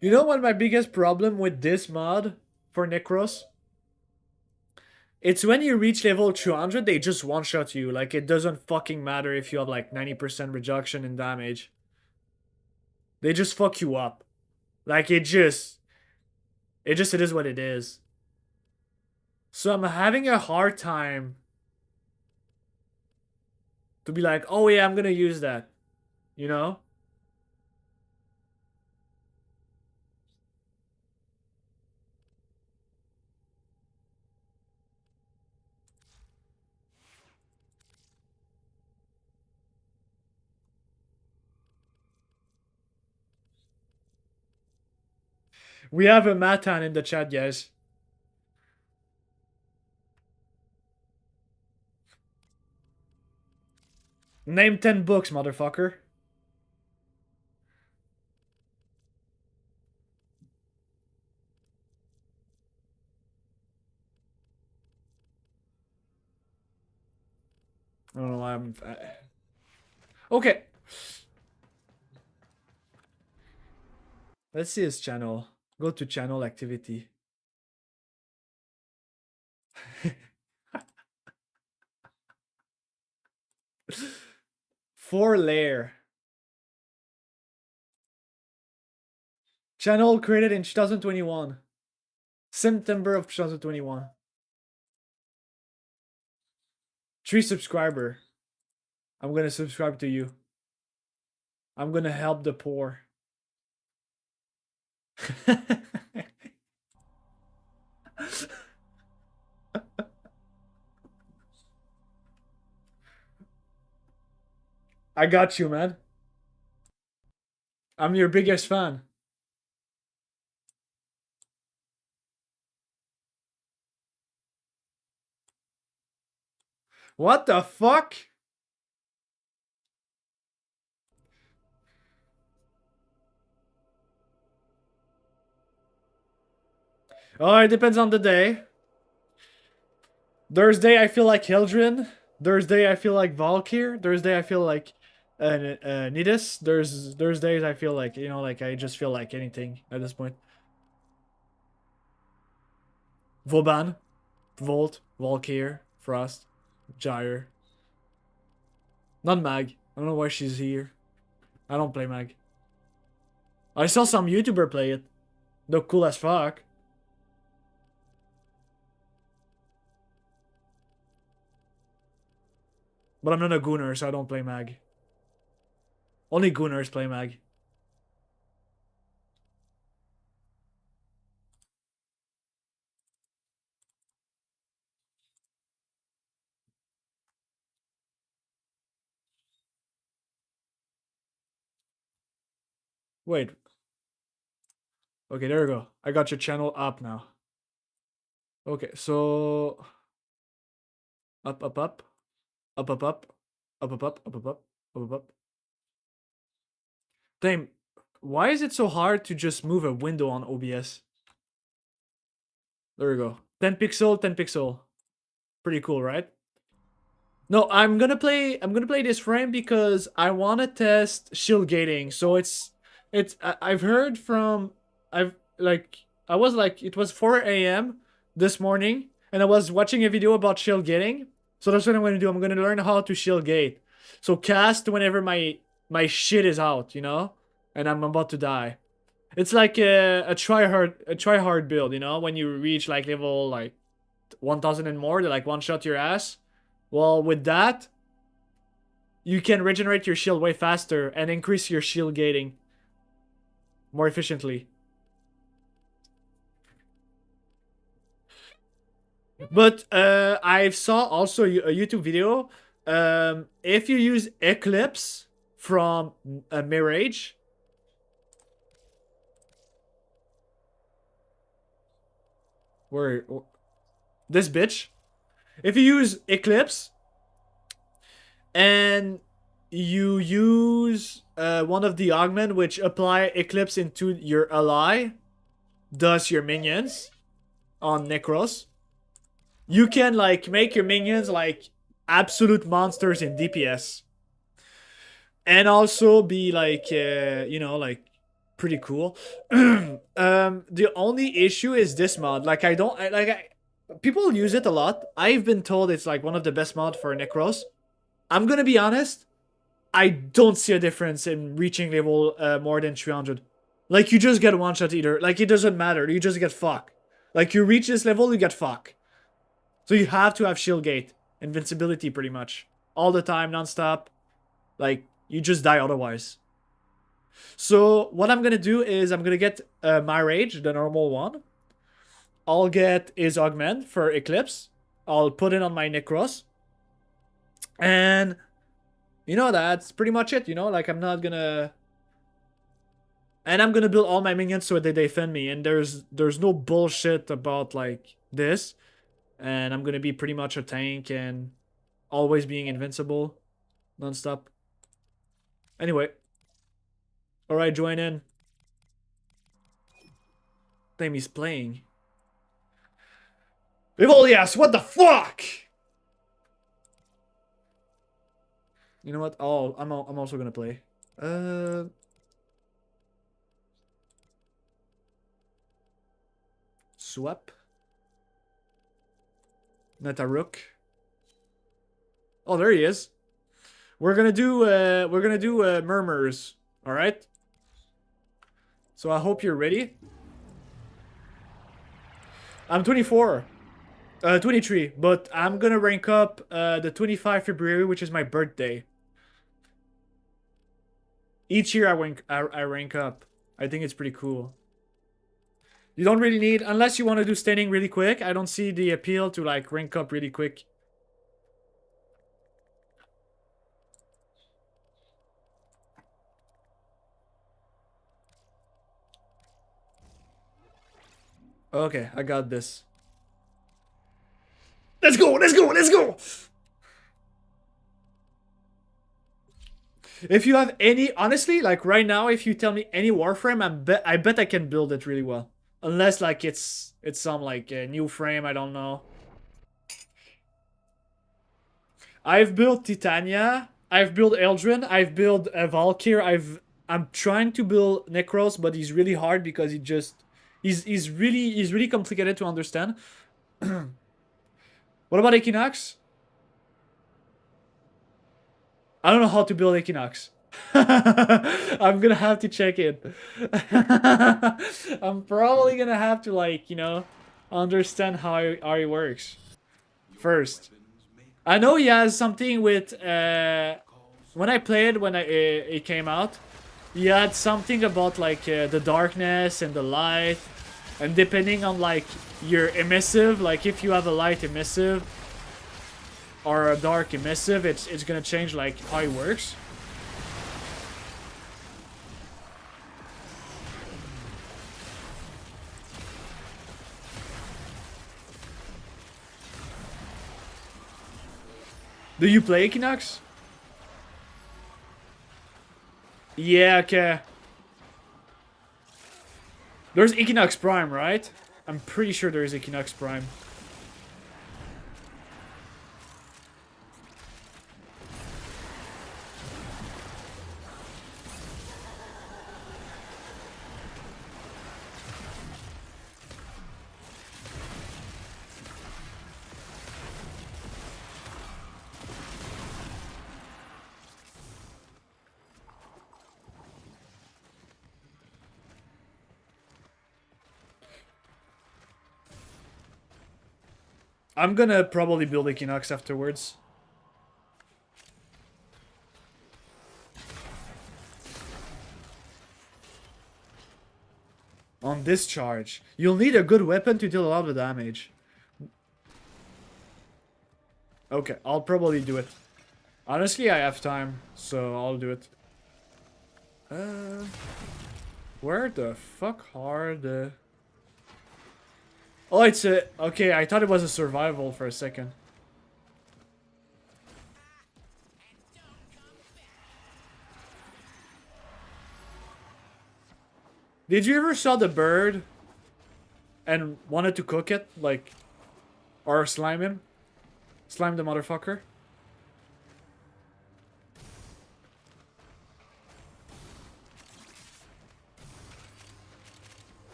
You know what my biggest problem with this mod for Necros? It's when you reach level 200, they just one-shot you. Like, it doesn't fucking matter if you have like 90% reduction in damage. They just fuck you up. Like, it is what it is. So I'm having a hard time to be like, oh yeah, I'm gonna use that. You know? We have a Matan in the chat, guys. Name 10 books, motherfucker. I don't know why I'm. Okay. Let's see his channel. Go to channel activity. Four layer. Channel created in 2021. September of 2021. 3 subscriber. I'm gonna subscribe to you. I'm gonna help the poor. I got you, man. I'm your biggest fan. What the fuck? Oh, it depends on the day. Thursday, I feel like Hildrin. Thursday, I feel like Valkyr. Thursday, I feel like Nidus. There's days I feel like, like I just feel like anything at this point. Vauban, Volt, Valkyr, Frost, Gyre. Not Mag. I don't know why she's here. I don't play Mag. I saw some YouTuber play it. Look cool as fuck. But I'm not a Gunner, so I don't play Mag. Only Gunners play Mag. Wait. Okay, there we go. I got your channel up now. Okay, so up, up, up, up, up, up, up, up, up, up, up, up, up, up. Damn, why is it so hard to just move a window on OBS? There we go. 10 pixel, 10 pixel. Pretty cool, right? No, I'm gonna play this frame because I wanna test shield gating. So I've heard from I've like I was like it was 4 a.m. this morning and I was watching a video about shield gating. So that's what I'm gonna do. I'm gonna learn how to shield gate. So cast whenever my shit is out, and I'm about to die. It's like a try hard build, when you reach like level like 1000 and more, they like one shot your ass. Well, with that, you can regenerate your shield way faster and increase your shield gating more efficiently. But I saw also a YouTube video. If you use Eclipse from Mirage, where this bitch, if you use Eclipse and you use one of the augment which apply Eclipse into your ally, thus your minions on Necros, you can like make your minions like absolute monsters in DPS. And also be like, like pretty cool. The only issue is this mod. Like I don't people use it a lot. I've been told it's like one of the best mod for Necros. I'm gonna be honest. I don't see a difference in reaching level more than 300. Like you just get one shot either. Like it doesn't matter. You just get fuck. Like you reach this level, you get fuck. So you have to have shield gate, invincibility, pretty much all the time, non-stop. Like you just die otherwise. So what I'm gonna do is I'm gonna get my rage, the normal one. I'll get his augment for Eclipse. I'll put it on my Necros. And you know, that's pretty much it, you know? Like I'm not gonna, and I'm gonna build all my minions so they defend me, and there's no bullshit about like this. And I'm gonna be pretty much a tank and always being invincible non-stop. Anyway. Alright, join in. Damn, he's playing. Vivolias, what the fuck? You know what? Oh, I'm also gonna play. Swap. Not a rook. Oh, there he is. We're gonna do murmurs. All right. So I hope you're ready. I'm 24. 23, but I'm gonna rank up the 25 February, which is my birthday. Each year I rank up. I think it's pretty cool. You don't really need, unless you want to do standing really quick. I don't see the appeal to like rank up really quick. Okay, I got this. Let's go, let's go, let's go! If you have any, honestly, like right now, if you tell me any Warframe, I bet I can build it really well. Unless like it's some like a new frame, I don't know. I've built Titania, I've built Eldrin, I've built Valkyr, I'm trying to build Necros, but he's really hard because he's really complicated to understand. What about Equinox? I don't know how to build Equinox. I'm gonna have to check it. I'm probably gonna have to like, you know, understand how it works first. I know he has something with when I played when it came out, he had something about like the darkness and the light, and depending on like your emissive, like if you have a light emissive or a dark emissive, it's gonna change like how it works. Do you play Equinox? Yeah, okay. There's Equinox Prime, right? I'm pretty sure there is Equinox Prime. I'm gonna probably build Equinox afterwards. On discharge, you'll need a good weapon to deal a lot of damage. Okay, I'll probably do it. Honestly, I have time, so I'll do it. Where the fuck are the... Oh, it's a... Okay, I thought it was a survival for a second. Did you ever saw the bird and wanted to cook it? Like, or slime him? Slime the motherfucker?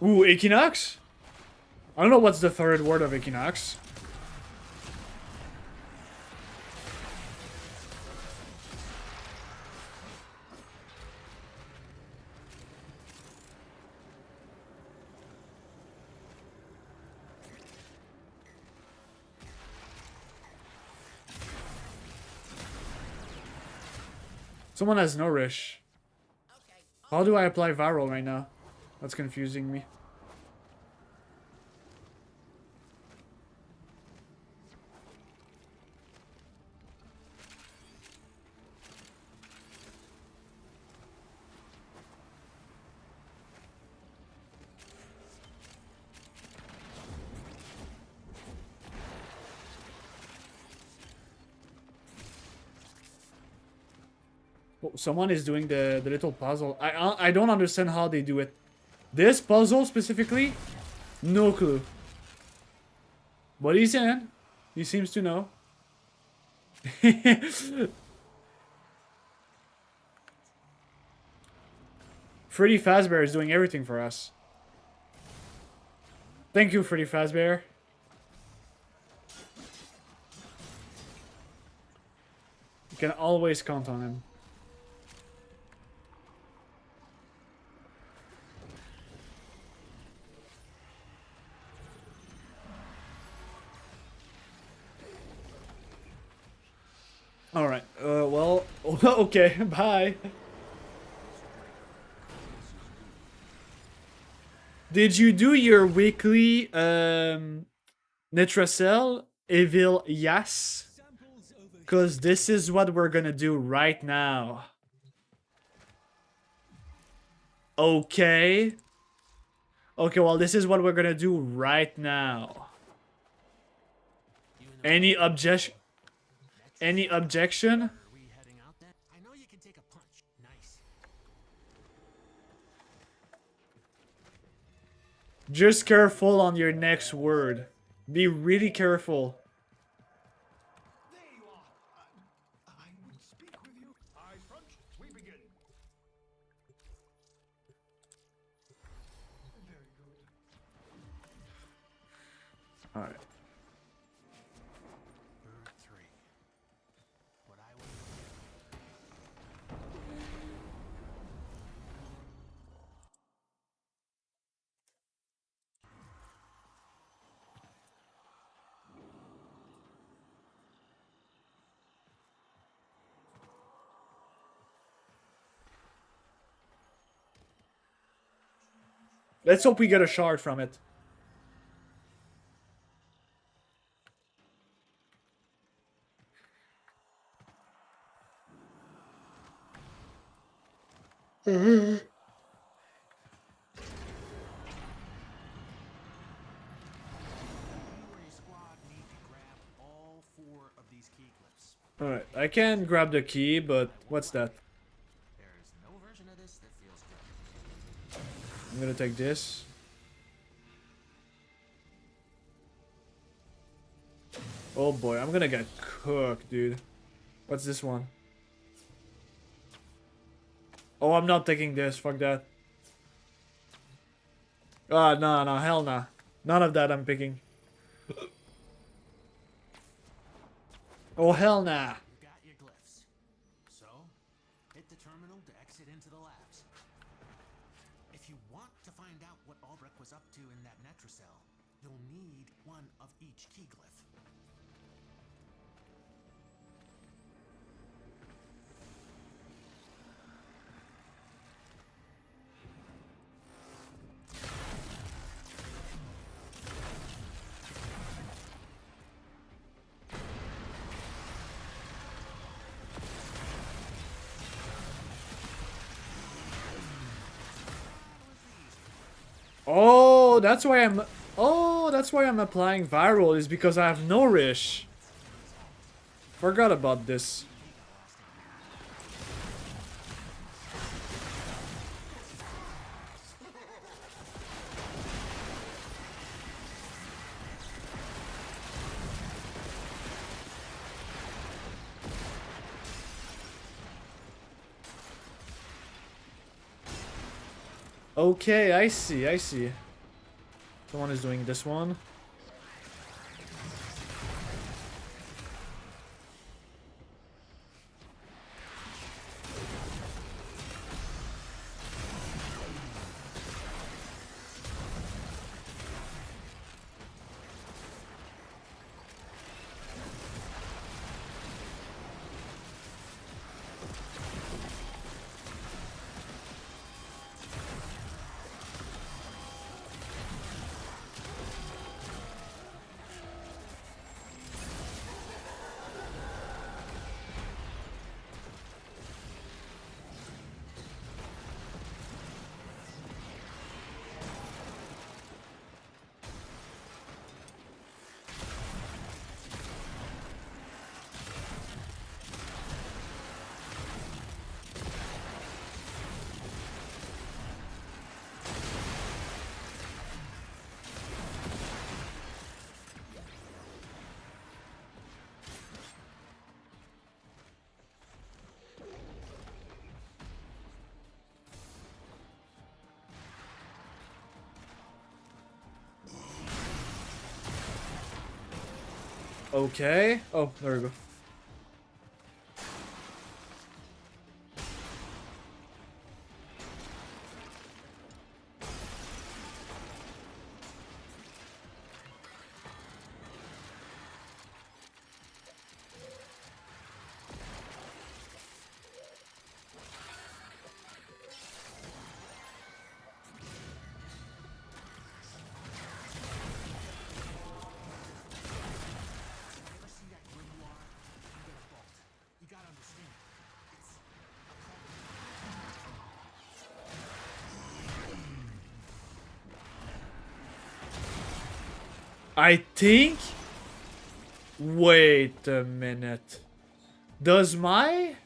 Ooh, Equinox? I don't know what's the third word of Equinox. Someone has Nourish. How do I apply viral right now? That's confusing me. Oh, someone is doing the little puzzle. I don't understand how they do it. This puzzle specifically, no clue. But he's in. He seems to know. Freddy Fazbear is doing everything for us. Thank you, Freddy Fazbear. You can always count on him. Alright, well, okay, bye. Did you do your weekly, Nitracell? Evil, yes? Because this is what we're gonna do right now. Okay. Okay, well, this is what we're gonna do right now. Any objection? Any objection? Just careful on your next word. Be really careful. There you are. I will speak with you. Eyes front, we begin. Very good. All right. Let's hope we get a shard from it. Alright, I can grab the key, but what's that? I'm gonna take this. Oh boy, I'm gonna get cooked, dude. What's this one? Oh, I'm not taking this. Fuck that. Ah, no, no, hell nah. None of that I'm picking. Oh, hell nah. You got your glyphs. So, hit the terminal to exit into the labs. If you want to find out what Albrecht was up to in that Netracell, you'll need one of each key glyph. Oh, that's why I'm... Oh, that's why I'm applying viral, is because I have Nourish. Forgot about this. Okay, I see, I see. Someone is doing this one. Okay. Oh, there we go. Ever see that grimoire under a vault? You gotta understand. It's a problem. I think... Wait a minute. Does my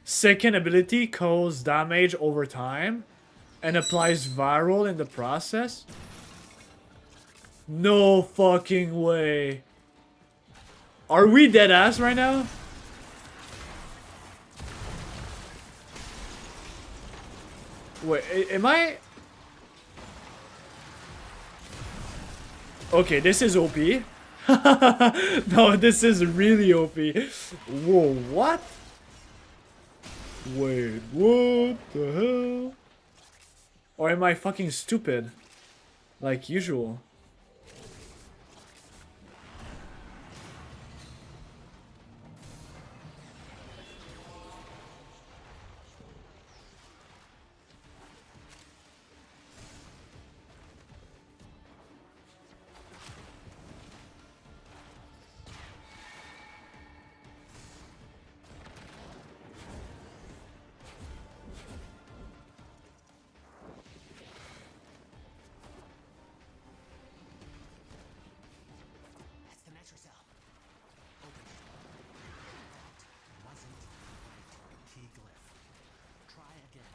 second ability cause damage over time and applies viral in the process? No fucking way. Are we dead ass right now? Wait, am I... Okay, this is OP. No, this is really OP. Whoa, what? Wait, what the hell? Or am I fucking stupid? Like usual. That's the Metrocell. Open it. That wasn't the right key glyph. Try again.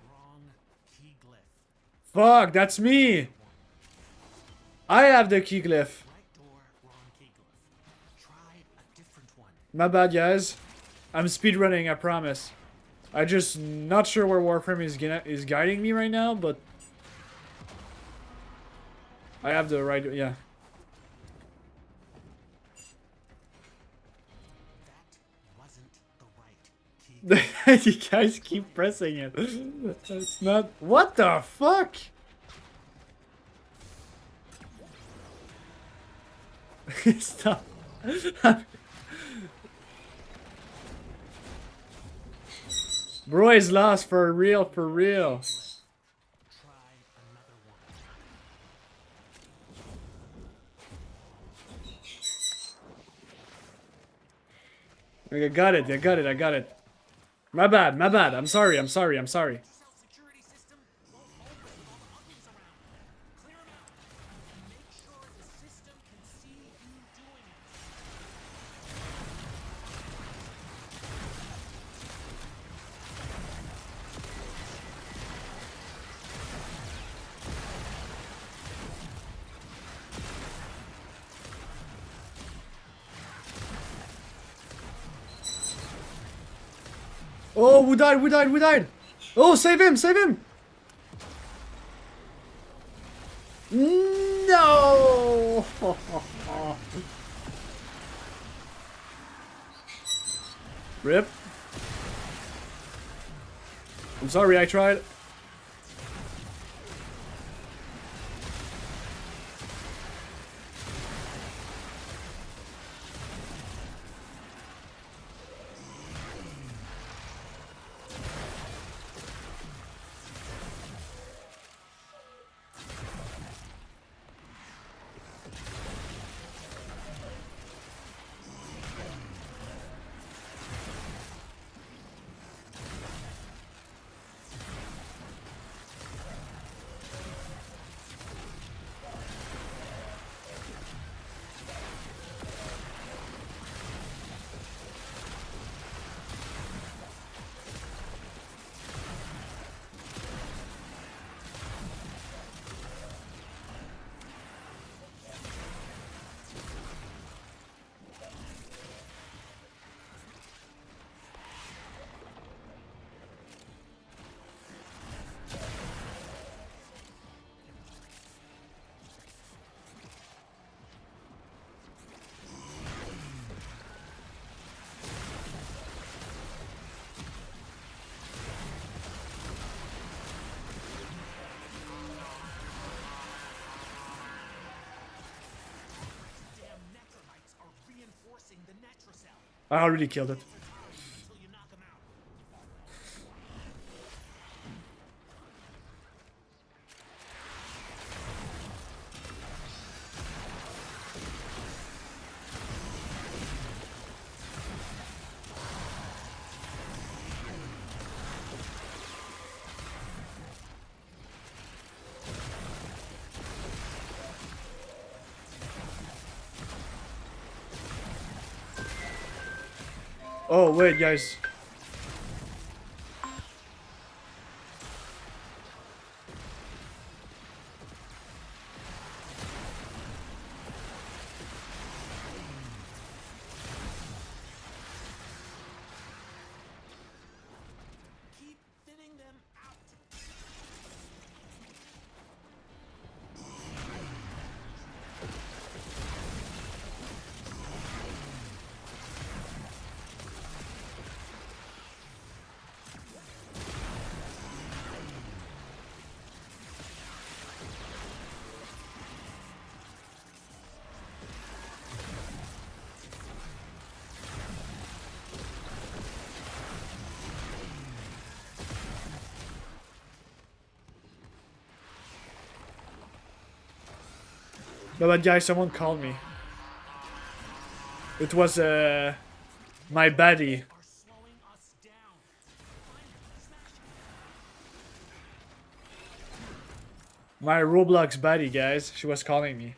Wrong key glyph. Fuck, that's me. I have the key glyph. Right door, wrong key glyph. Try a different one. My bad, guys. I'm speedrunning, I promise. I just not sure where Warframe is guiding me right now, but I have the right, yeah. That wasn't the right key. You guys keep pressing it. It's not. What the fuck? Stop. Bro is lost for real, for real. Try another one. I got it, I got it, I got it. My bad, my bad. I'm sorry, I'm sorry, I'm sorry. Cell security system won't open with all the onions around. Clear them out. Make sure the system can see you doing it. Oh, we died, we died, we died. Oh, save him, save him. No! Rip. I'm sorry, I tried. Damn necromites are reinforcing the Netrocell. I already killed it. Until you knock them out. Oh, wait, guys. Keep thinning them out. But guys, someone called me. It was, my baddie. Are slowing us down. Find them. Smash them. My Roblox baddie, guys. She was calling me.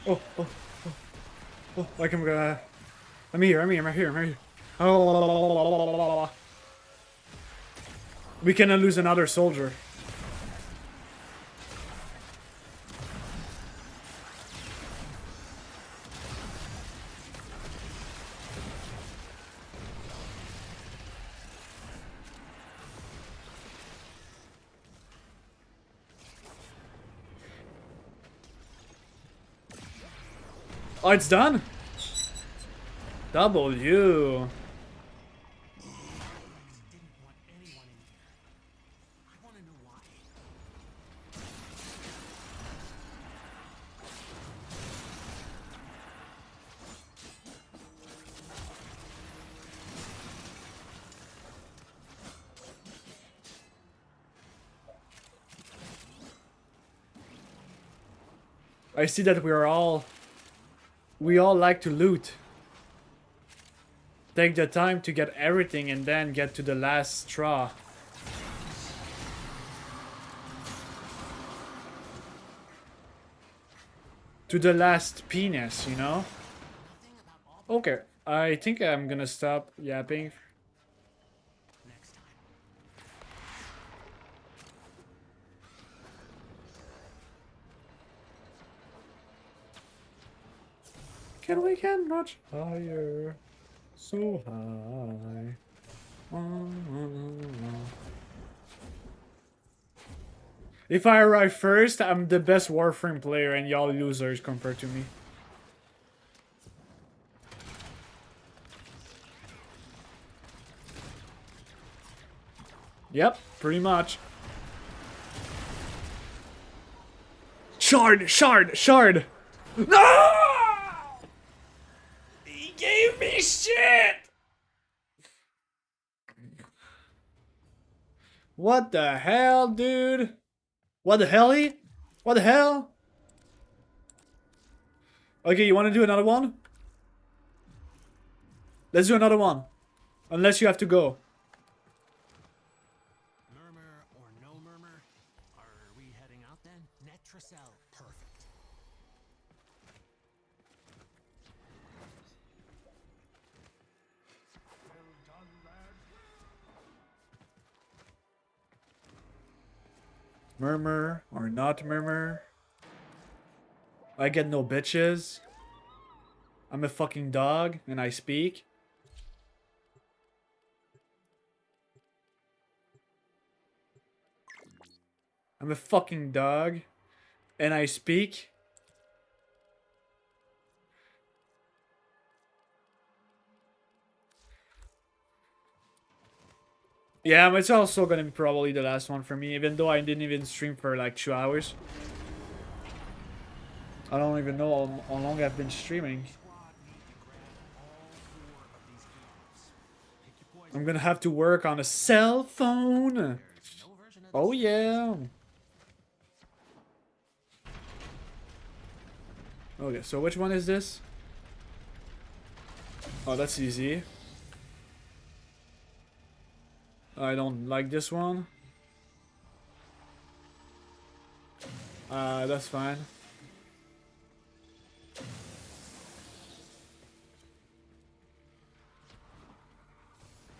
Oh, oh, oh, oh, like I'm gonna... I'm here. Oh, we cannot lose another soldier. Oh, it's done? W. Didn't want anyone in here. I want to know why. I see that we all like to loot. Take the time to get everything and then get to the last straw. To the last penis, you know? Nothing about all Okay, I think I'm gonna stop yapping. next time. Can we get much higher? So high. If I arrive first, I'm the best Warframe player and y'all losers compared to me. Yep, pretty much. Shard! Shard! Shard! No! He gave me shit! What the hell, dude? What the hell? What the hell? Okay, you want to do another one? Let's do another one. Unless you have to go. Murmur or no murmur? Are we heading out then? Netracell. Perfect. Well done, lad. Murmur or not murmur. I get no bitches. I'm a fucking dog and I speak. I'm a fucking dog and I speak. Yeah, but it's also gonna be probably the last one for me, even though I didn't even stream for like 2 hours. I don't even know how long I've been streaming. Squad need to grab all 4 of these cubes. Pick your poison. I'm gonna have to work on a cell phone. There's no version of Oh this yeah. Okay, so which one is this? Oh, that's easy. I don't like this one. That's fine.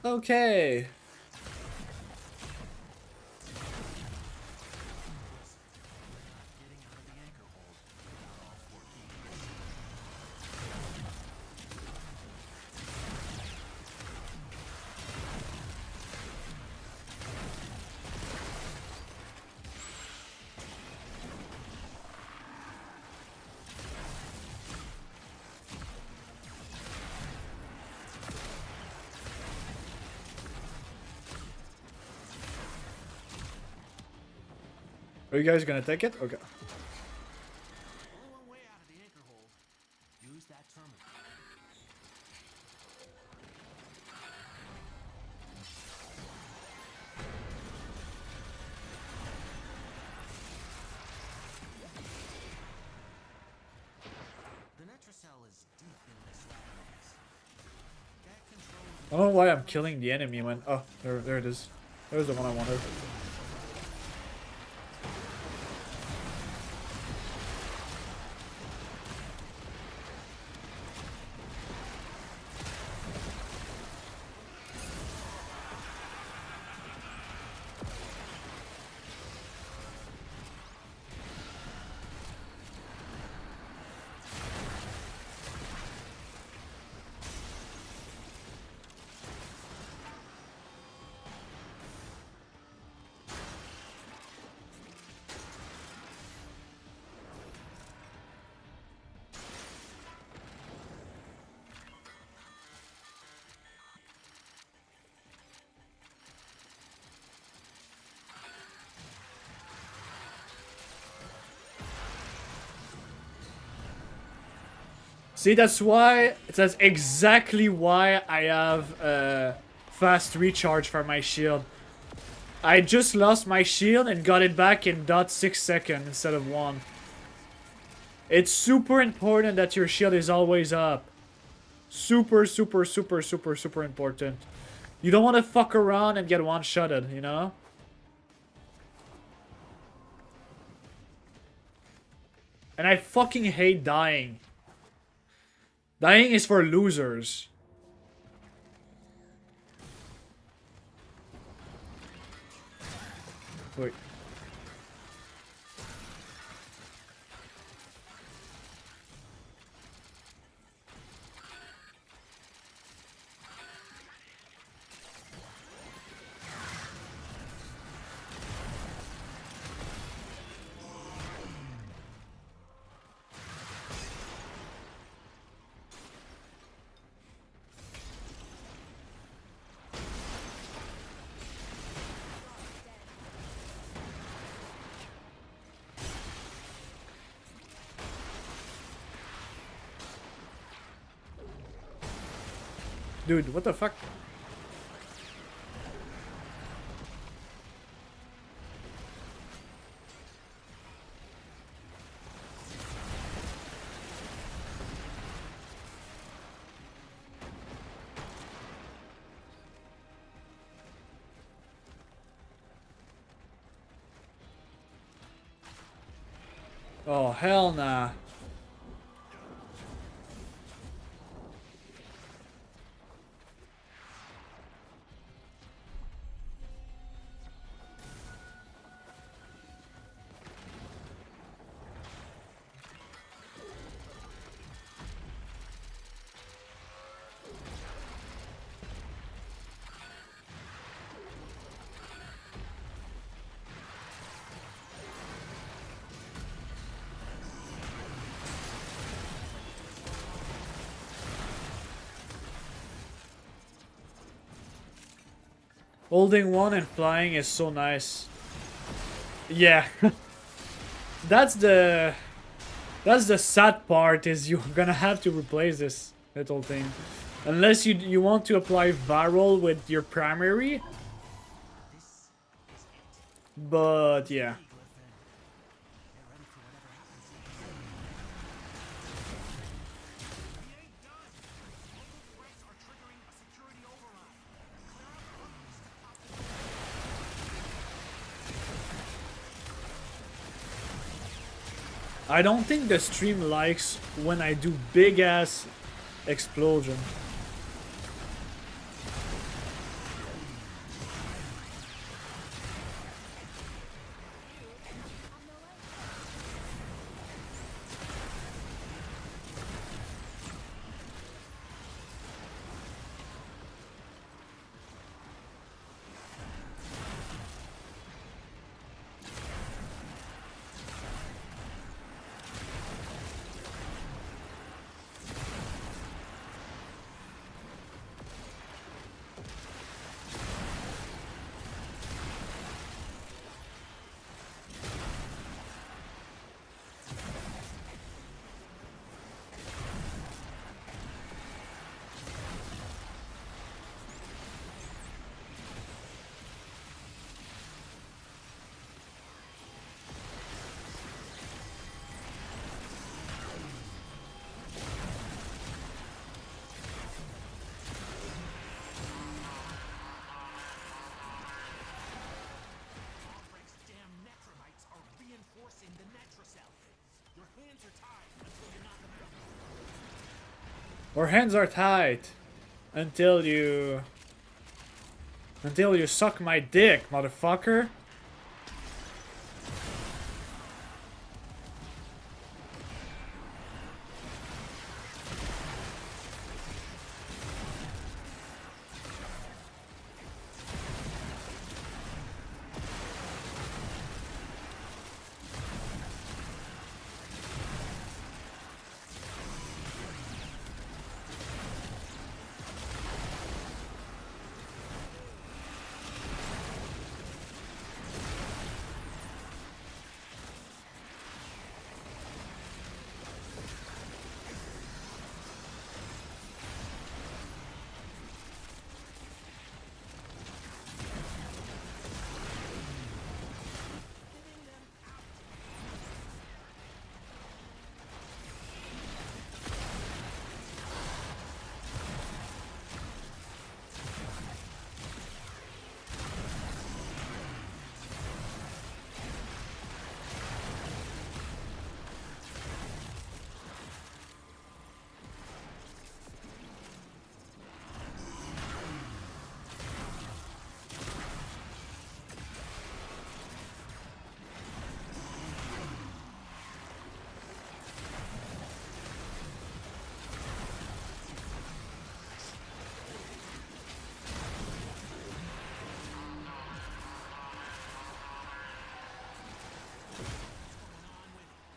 Okay. getting out of the anchor hold without all 4 keys. Are you guys gonna take it? Okay. Only one way out of the anchor hold. Use that terminal. The Netracell is deep in this landmass. That controls I don't know why I'm killing the enemy when... Oh, there it is. There's the one I wanted. See, that's exactly why I have fast recharge for my shield. I just lost my shield and got it back in .6 seconds instead of 1. It's super important that your shield is always up. Super, super, super, super, super important. You don't want to fuck around and get one-shotted, you know? And I fucking hate dying. Dying is for losers. Wait. Dude, what the fuck? Oh, hell nah. Holding one and flying is so nice. Yeah. That's the sad part, is you're gonna have to replace this little thing. Unless you want to apply Varrow with your primary. But yeah. I don't think the stream likes when I do big ass explosion. Our hands are tied until you suck my dick, motherfucker.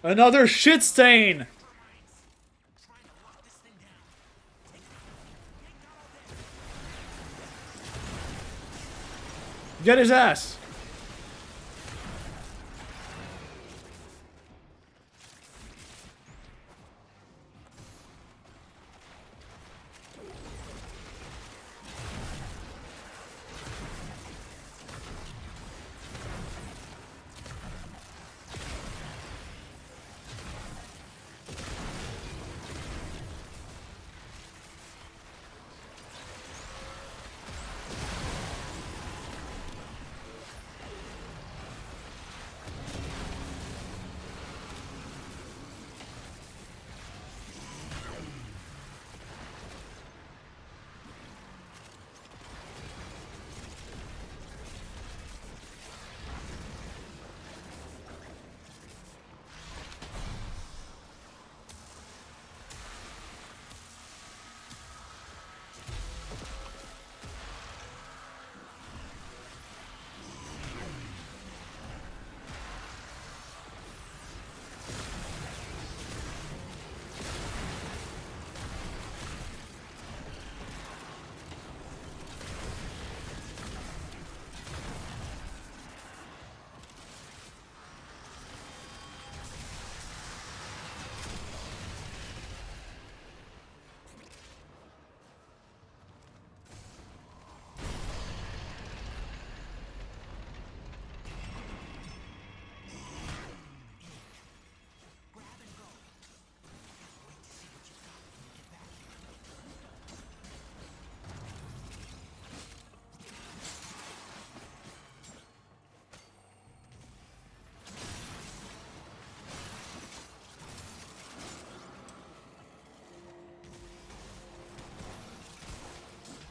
Another shit stain! Trying to lock this thing down. Get his ass!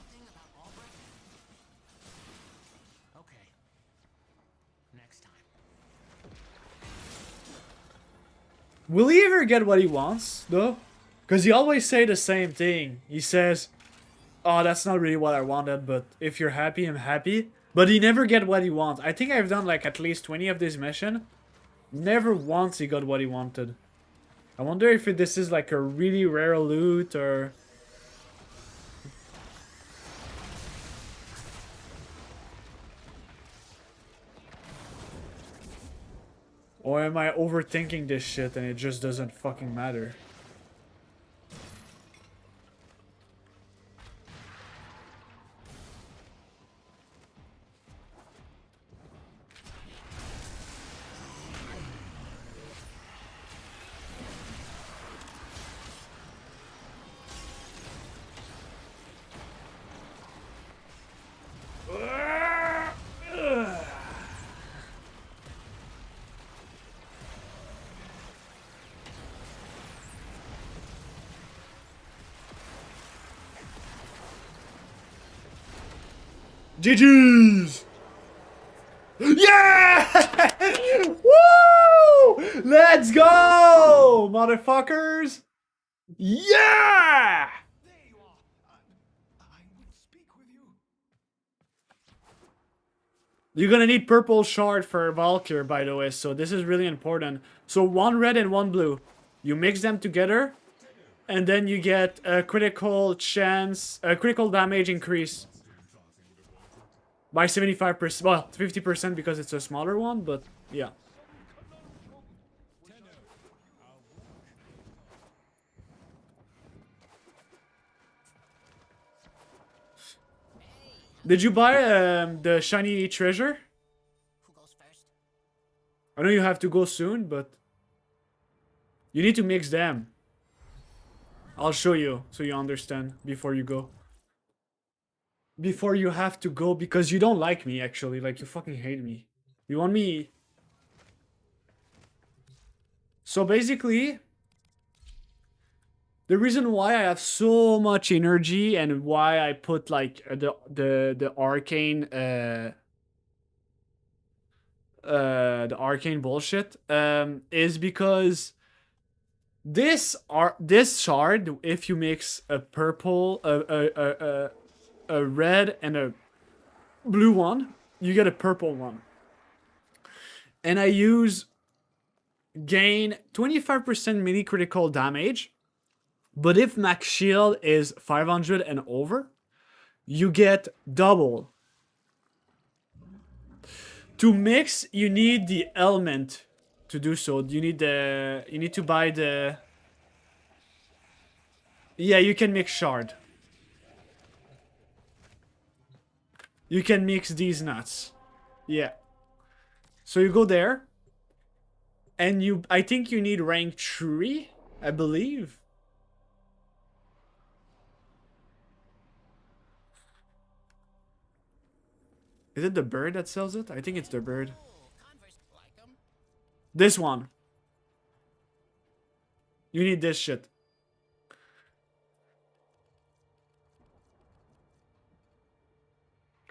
Nothing about Albrecht? Okay. Next time. Will he ever get what he wants, though? Because he always say the same thing. He says, oh, that's not really what I wanted, but if you're happy, I'm happy. But he never get what he wants. I think I've done like at least 20 of this mission. Never once he got what he wanted. I wonder if this is like a really rare loot or... Or am I overthinking this shit and it just doesn't fucking matter? GG's! Yeah! Woo! Let's go, motherfuckers! Yeah! There you are. I would speak with you. You're gonna need purple shard for Valkyr, by the way, so this is really important. So one red and one blue. You mix them together, and then you get a critical chance, a critical damage increase. By 75%, well, 50% because it's a smaller one, but yeah. Did you buy the shiny treasure? Who goes first? I know you have to go soon, but you need to mix them. I'll show you so you understand before you go. Before you have to go, because you don't like me, actually. Like, you fucking hate me. You want me... So basically, the reason why I have so much energy and why I put like the arcane the arcane bullshit is because this shard, if you mix a purple a red and a blue one, you get a purple one. And I use gain 25% melee critical damage, but if max shield is 500 and over, you get double. To mix, you need the element to do so. You need to buy the... Yeah, you can mix shard. You can mix these nuts. Yeah. So you go there. And I think you need rank 3, I believe. Is it the bird that sells it? I think it's the bird. This one. You need this shit.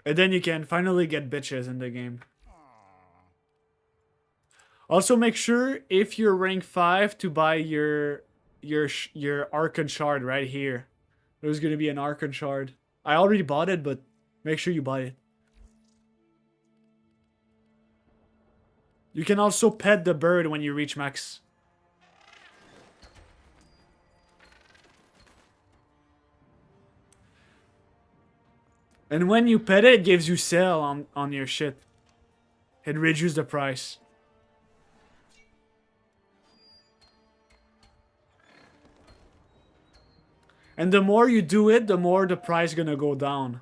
And then you can finally get bitches in the game. Also make sure if you're rank 5 to buy your Archon shard right here. There's gonna be an Archon shard. I already bought it, but make sure you buy it. You can also pet the bird when you reach max. And when you pet it, it gives you sale on your shit. It reduces the price. And the more you do it, the more the price gonna go down.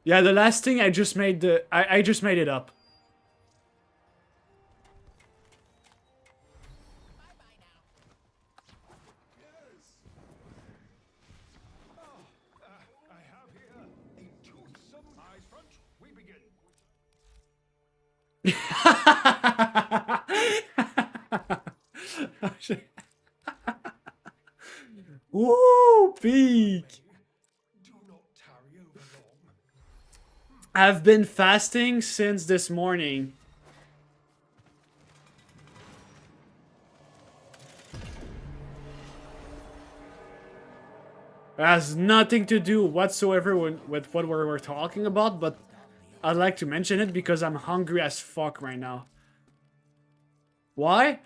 Yeah, the last thing I just made I just made it up. I have here a toothsome eyes front. We begin. Woo, peak. Do not tarry over long. I've been fasting since this morning. It has nothing to do whatsoever with what we're talking about, but I'd like to mention it because I'm hungry as fuck right now. Why?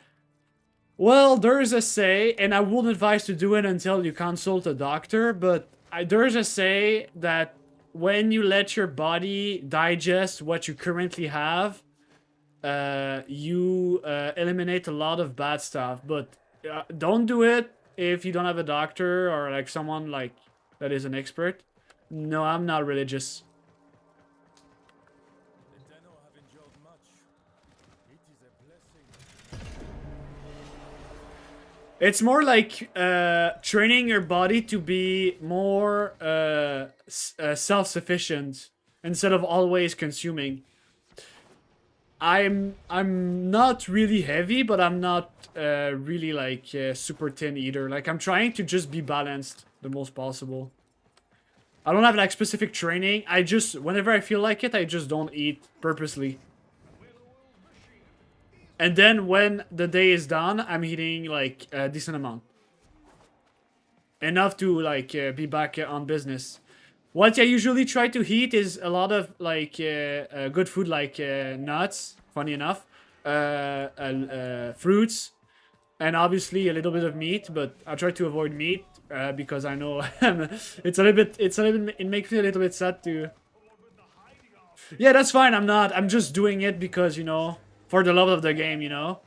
Well, there's a say, and I wouldn't advise to do it until you consult a doctor, but there's a say that when you let your body digest what you currently have, you eliminate a lot of bad stuff. But don't do it if you don't have a doctor or like someone like that is an expert. No, I'm not religious. It's more like training your body to be more self-sufficient instead of always consuming. I'm not really heavy, but I'm not really like super thin either. Like I'm trying to just be balanced the most possible. I don't have like specific training. I just whenever I feel like it, I just don't eat purposely. And then when the day is done, I'm eating like a decent amount. Enough to like be back on business. What I usually try to eat is a lot of like good food like nuts, funny enough, fruits, and obviously a little bit of meat, but I try to avoid meat because I know it's a little bit, it makes me a little bit sad to... Yeah, that's fine, I'm just doing it because, you know, for the love of the game, you know?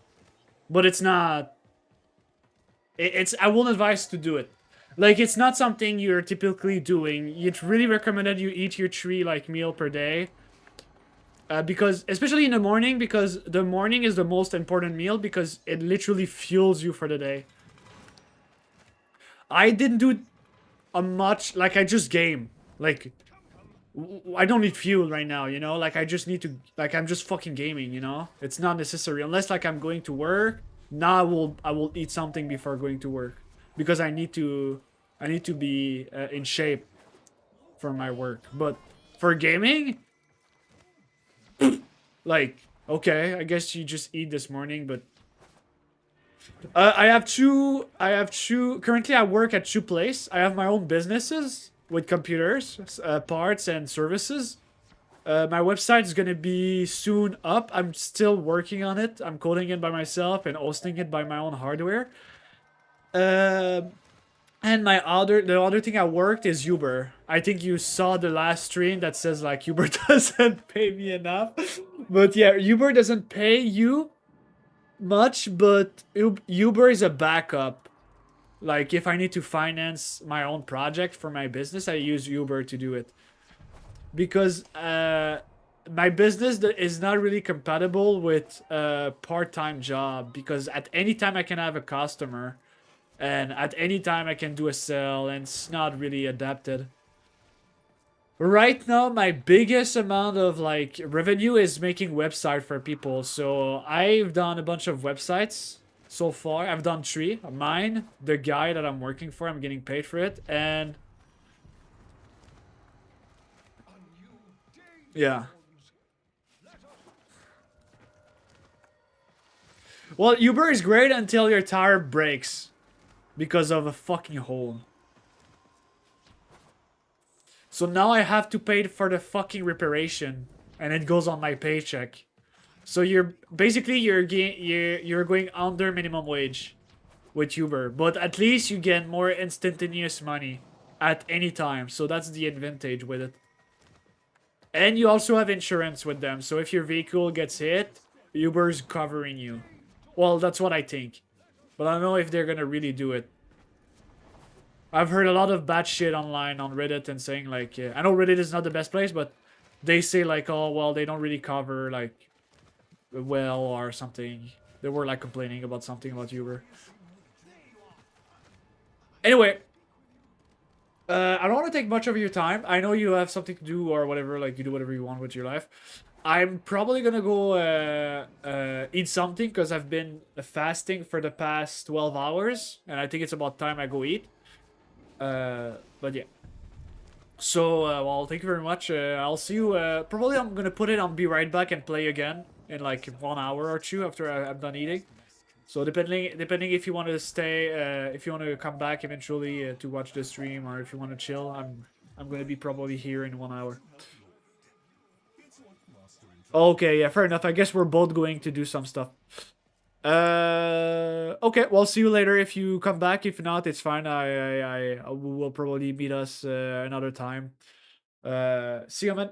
But it's not... I won't advise to do it. Like, it's not something you're typically doing. It's really recommended you eat your 3, like, meal per day. Because, especially in the morning, because the morning is the most important meal because it literally fuels you for the day. I didn't do much, like, I just game. Like... I don't need fuel right now, you know? Like, I just need to... Like, I'm just fucking gaming, you know? It's not necessary. Unless, like, I'm going to work. Now I will eat something before going to work. Because I need to be in shape for my work. But for gaming... Like, okay, I guess you just eat this morning, but I have two. Currently, I work at two places. I have my own businesses with computers, parts, and services. My website is gonna be soon up. I'm still working on it. I'm coding it by myself and hosting it by my own hardware. And the other thing I worked is Uber. I think you saw the last stream that says like Uber doesn't pay me enough. But yeah, Uber doesn't pay you much, but Uber is a backup. Like if I need to finance my own project for my business, I use Uber to do it. Because my business is not really compatible with a part-time job, because at any time I can have a customer and at any time I can do a sale, and it's not really adapted. Right now, my biggest amount of like revenue is making website for people. So I've done a bunch of websites so far. I've done 3. Mine, the guy that I'm working for, I'm getting paid for it, and A new day yeah. dawns. Let us Well, Uber is great until your tire breaks because of a fucking hole. So now I have to pay for the fucking reparation, and it goes on my paycheck. So you're basically you're going under minimum wage with Uber, but at least you get more instantaneous money at any time. So that's the advantage with it. And you also have insurance with them. So if your vehicle gets hit, Uber's covering you. Well, that's what I think. But I don't know if they're gonna really do it. I've heard a lot of bad shit online on Reddit and saying like, I know Reddit is not the best place, but they say like, oh well, they don't really cover like well or something. They were like complaining about something about Uber. Anyway, I don't want to take much of your time. I know you have something to do or whatever, like you do whatever you want with your life. I'm probably gonna go eat something because I've been fasting for the past 12 hours, and I think it's about time I go eat. But yeah. So, well, thank you very much. I'll see you. Probably I'm gonna put it on Be Right Back and play again in like 1 hour or two after I'm done eating. So depending if you want to stay, if you want to come back eventually to watch the stream, or if you want to chill, I'm gonna be probably here in 1 hour. Okay, yeah, fair enough. I guess we're both going to do some stuff. Okay, well, see you later if you come back. If not, it's fine. I will probably meet us another time. See you, man.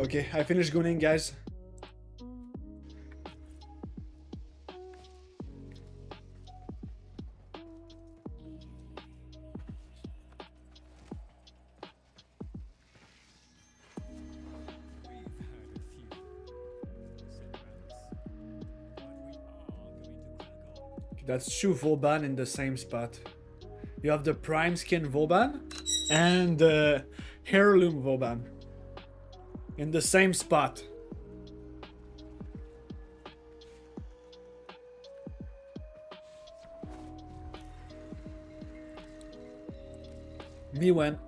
Okay, I finished gunning, guys. We've had a few setbacks, but we are going to crack on. That's two Vauban in the same spot. You have the Prime Skin Vauban and the Heirloom Vauban in the same spot. Me went.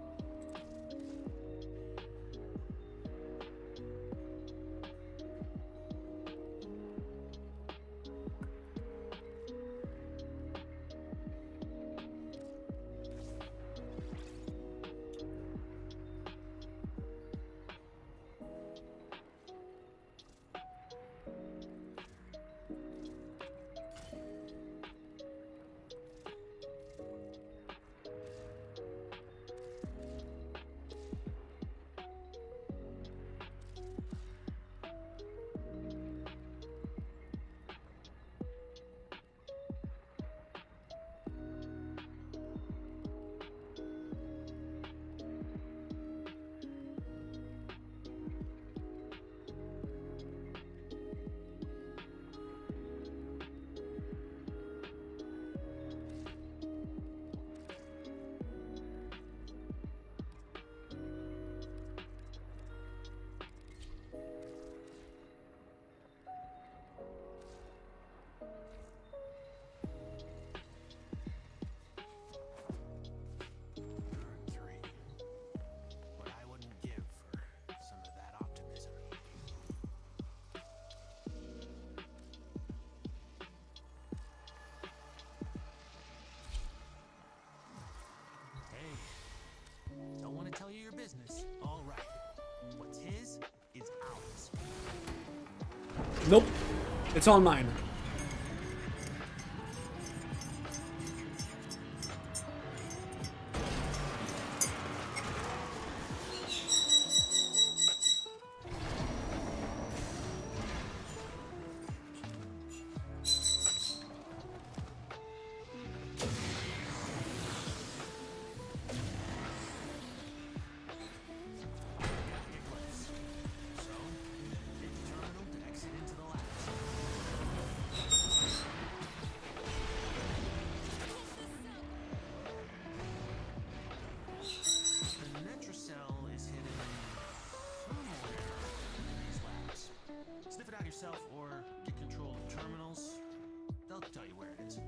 Three. What I wouldn't give for some of that optimism. Hey, don't want to tell you your business. All right. What's his is ours. Nope, it's on mine. So, hit the terminal to exit into the labs. The Netracell is hidden somewhere in these labs. Sniff it out yourself or get control of terminals. They'll tell you where it is.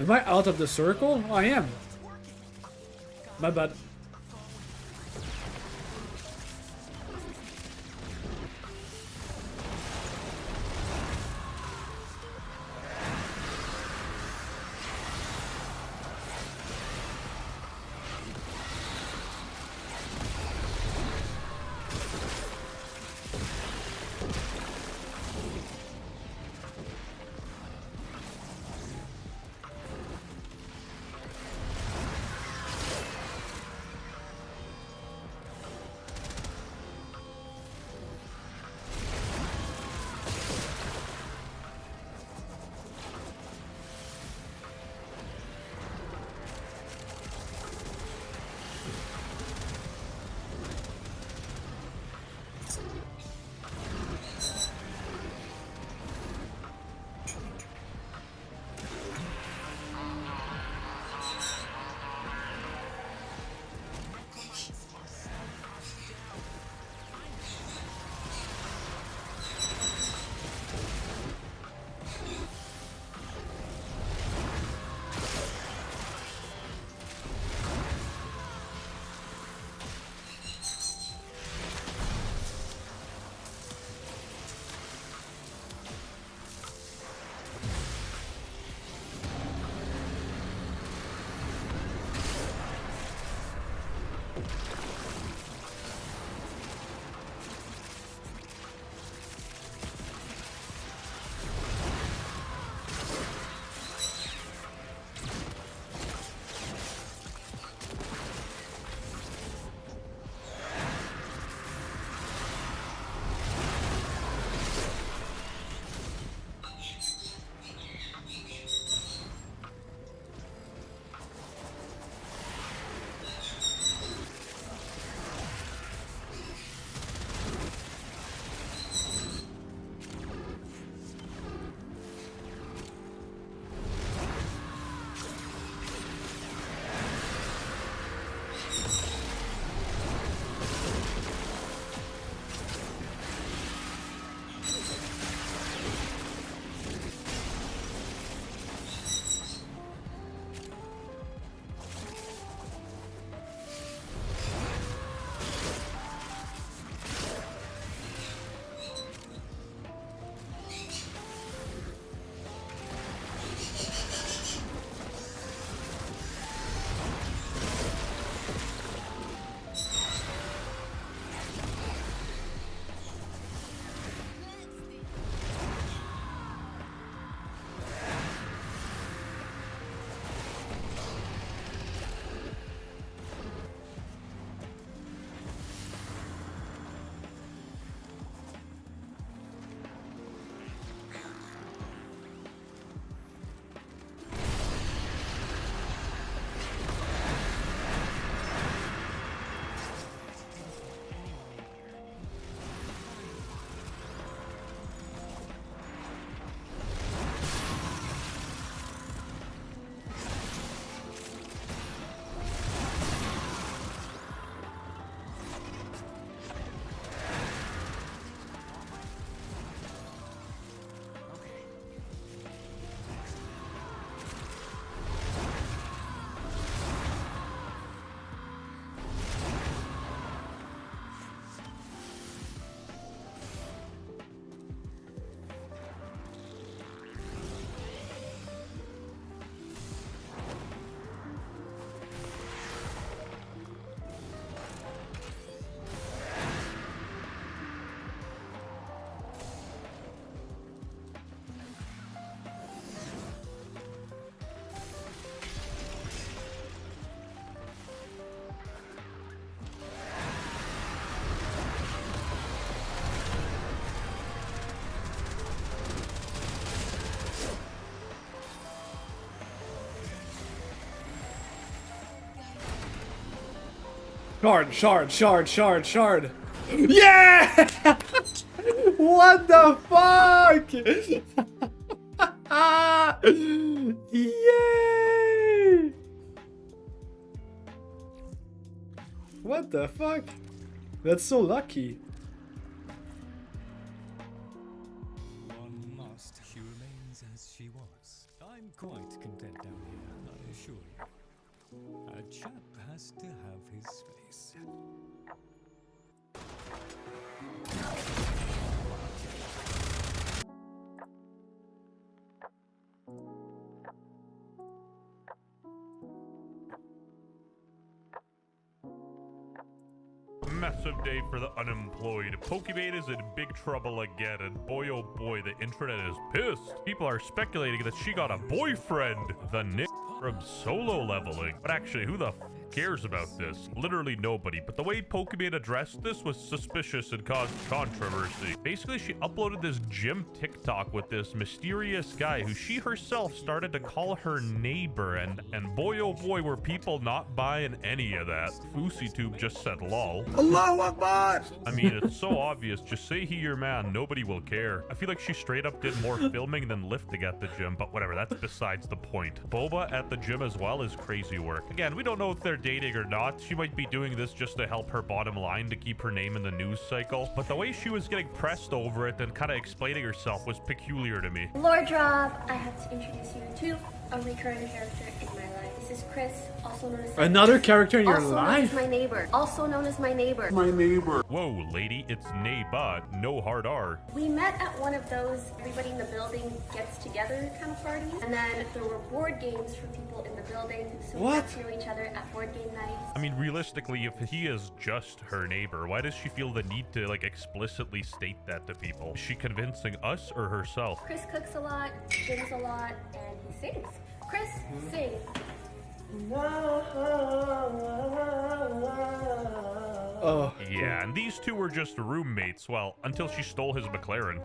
Am I out of the circle? Oh, I am. My bad. Shard. Yeah! What the fuck? Yay! What the fuck? That's so lucky. One must. She remains as she was. I'm quite content down here, I assure you. A chap has to have his space. Massive day for the unemployed. Pokemon is in big trouble again, and boy oh boy, the internet is pissed. People are speculating that she got a boyfriend, the Nick from Solo Leveling. But actually, who the f cares about this? Literally nobody. But the way Pokemon addressed this was suspicious and caused controversy. Basically, she uploaded this gym TikTok with this mysterious guy who she herself started to call her neighbor, and boy oh boy, were people not buying any of that. FouseyTube just said lol. Allahu Akbar! I mean, it's so obvious. Just say he your man. Nobody will care. I feel like she straight up did more filming than lifting at the gym, but whatever. That's besides the point. Boba at the gym as well is crazy work. Again, we don't know if they're dating or not. She might be doing this just to help her bottom line, to keep her name in the news cycle. But the way she was getting pressed over it and kind of explaining herself was peculiar to me. Lord Rob, I have to introduce you to a recurring character in my life. This is Chris, also known as Another character in your also known life? as my neighbor. Also known as my neighbor. Whoa, lady, it's Neighbor, no hard R. We met at one of those everybody in the building gets together kind of parties, and then there were board games for people in the building, so we got to know each other at board game nights. I mean, realistically, if he is just her neighbor, why does she feel the need to, like, explicitly state that to people? Is she convincing us or herself? Chris cooks a lot, gyms a lot, and he sings. Chris, sing. Oh. Yeah, and these two were just roommates, well, until she stole his McLaren.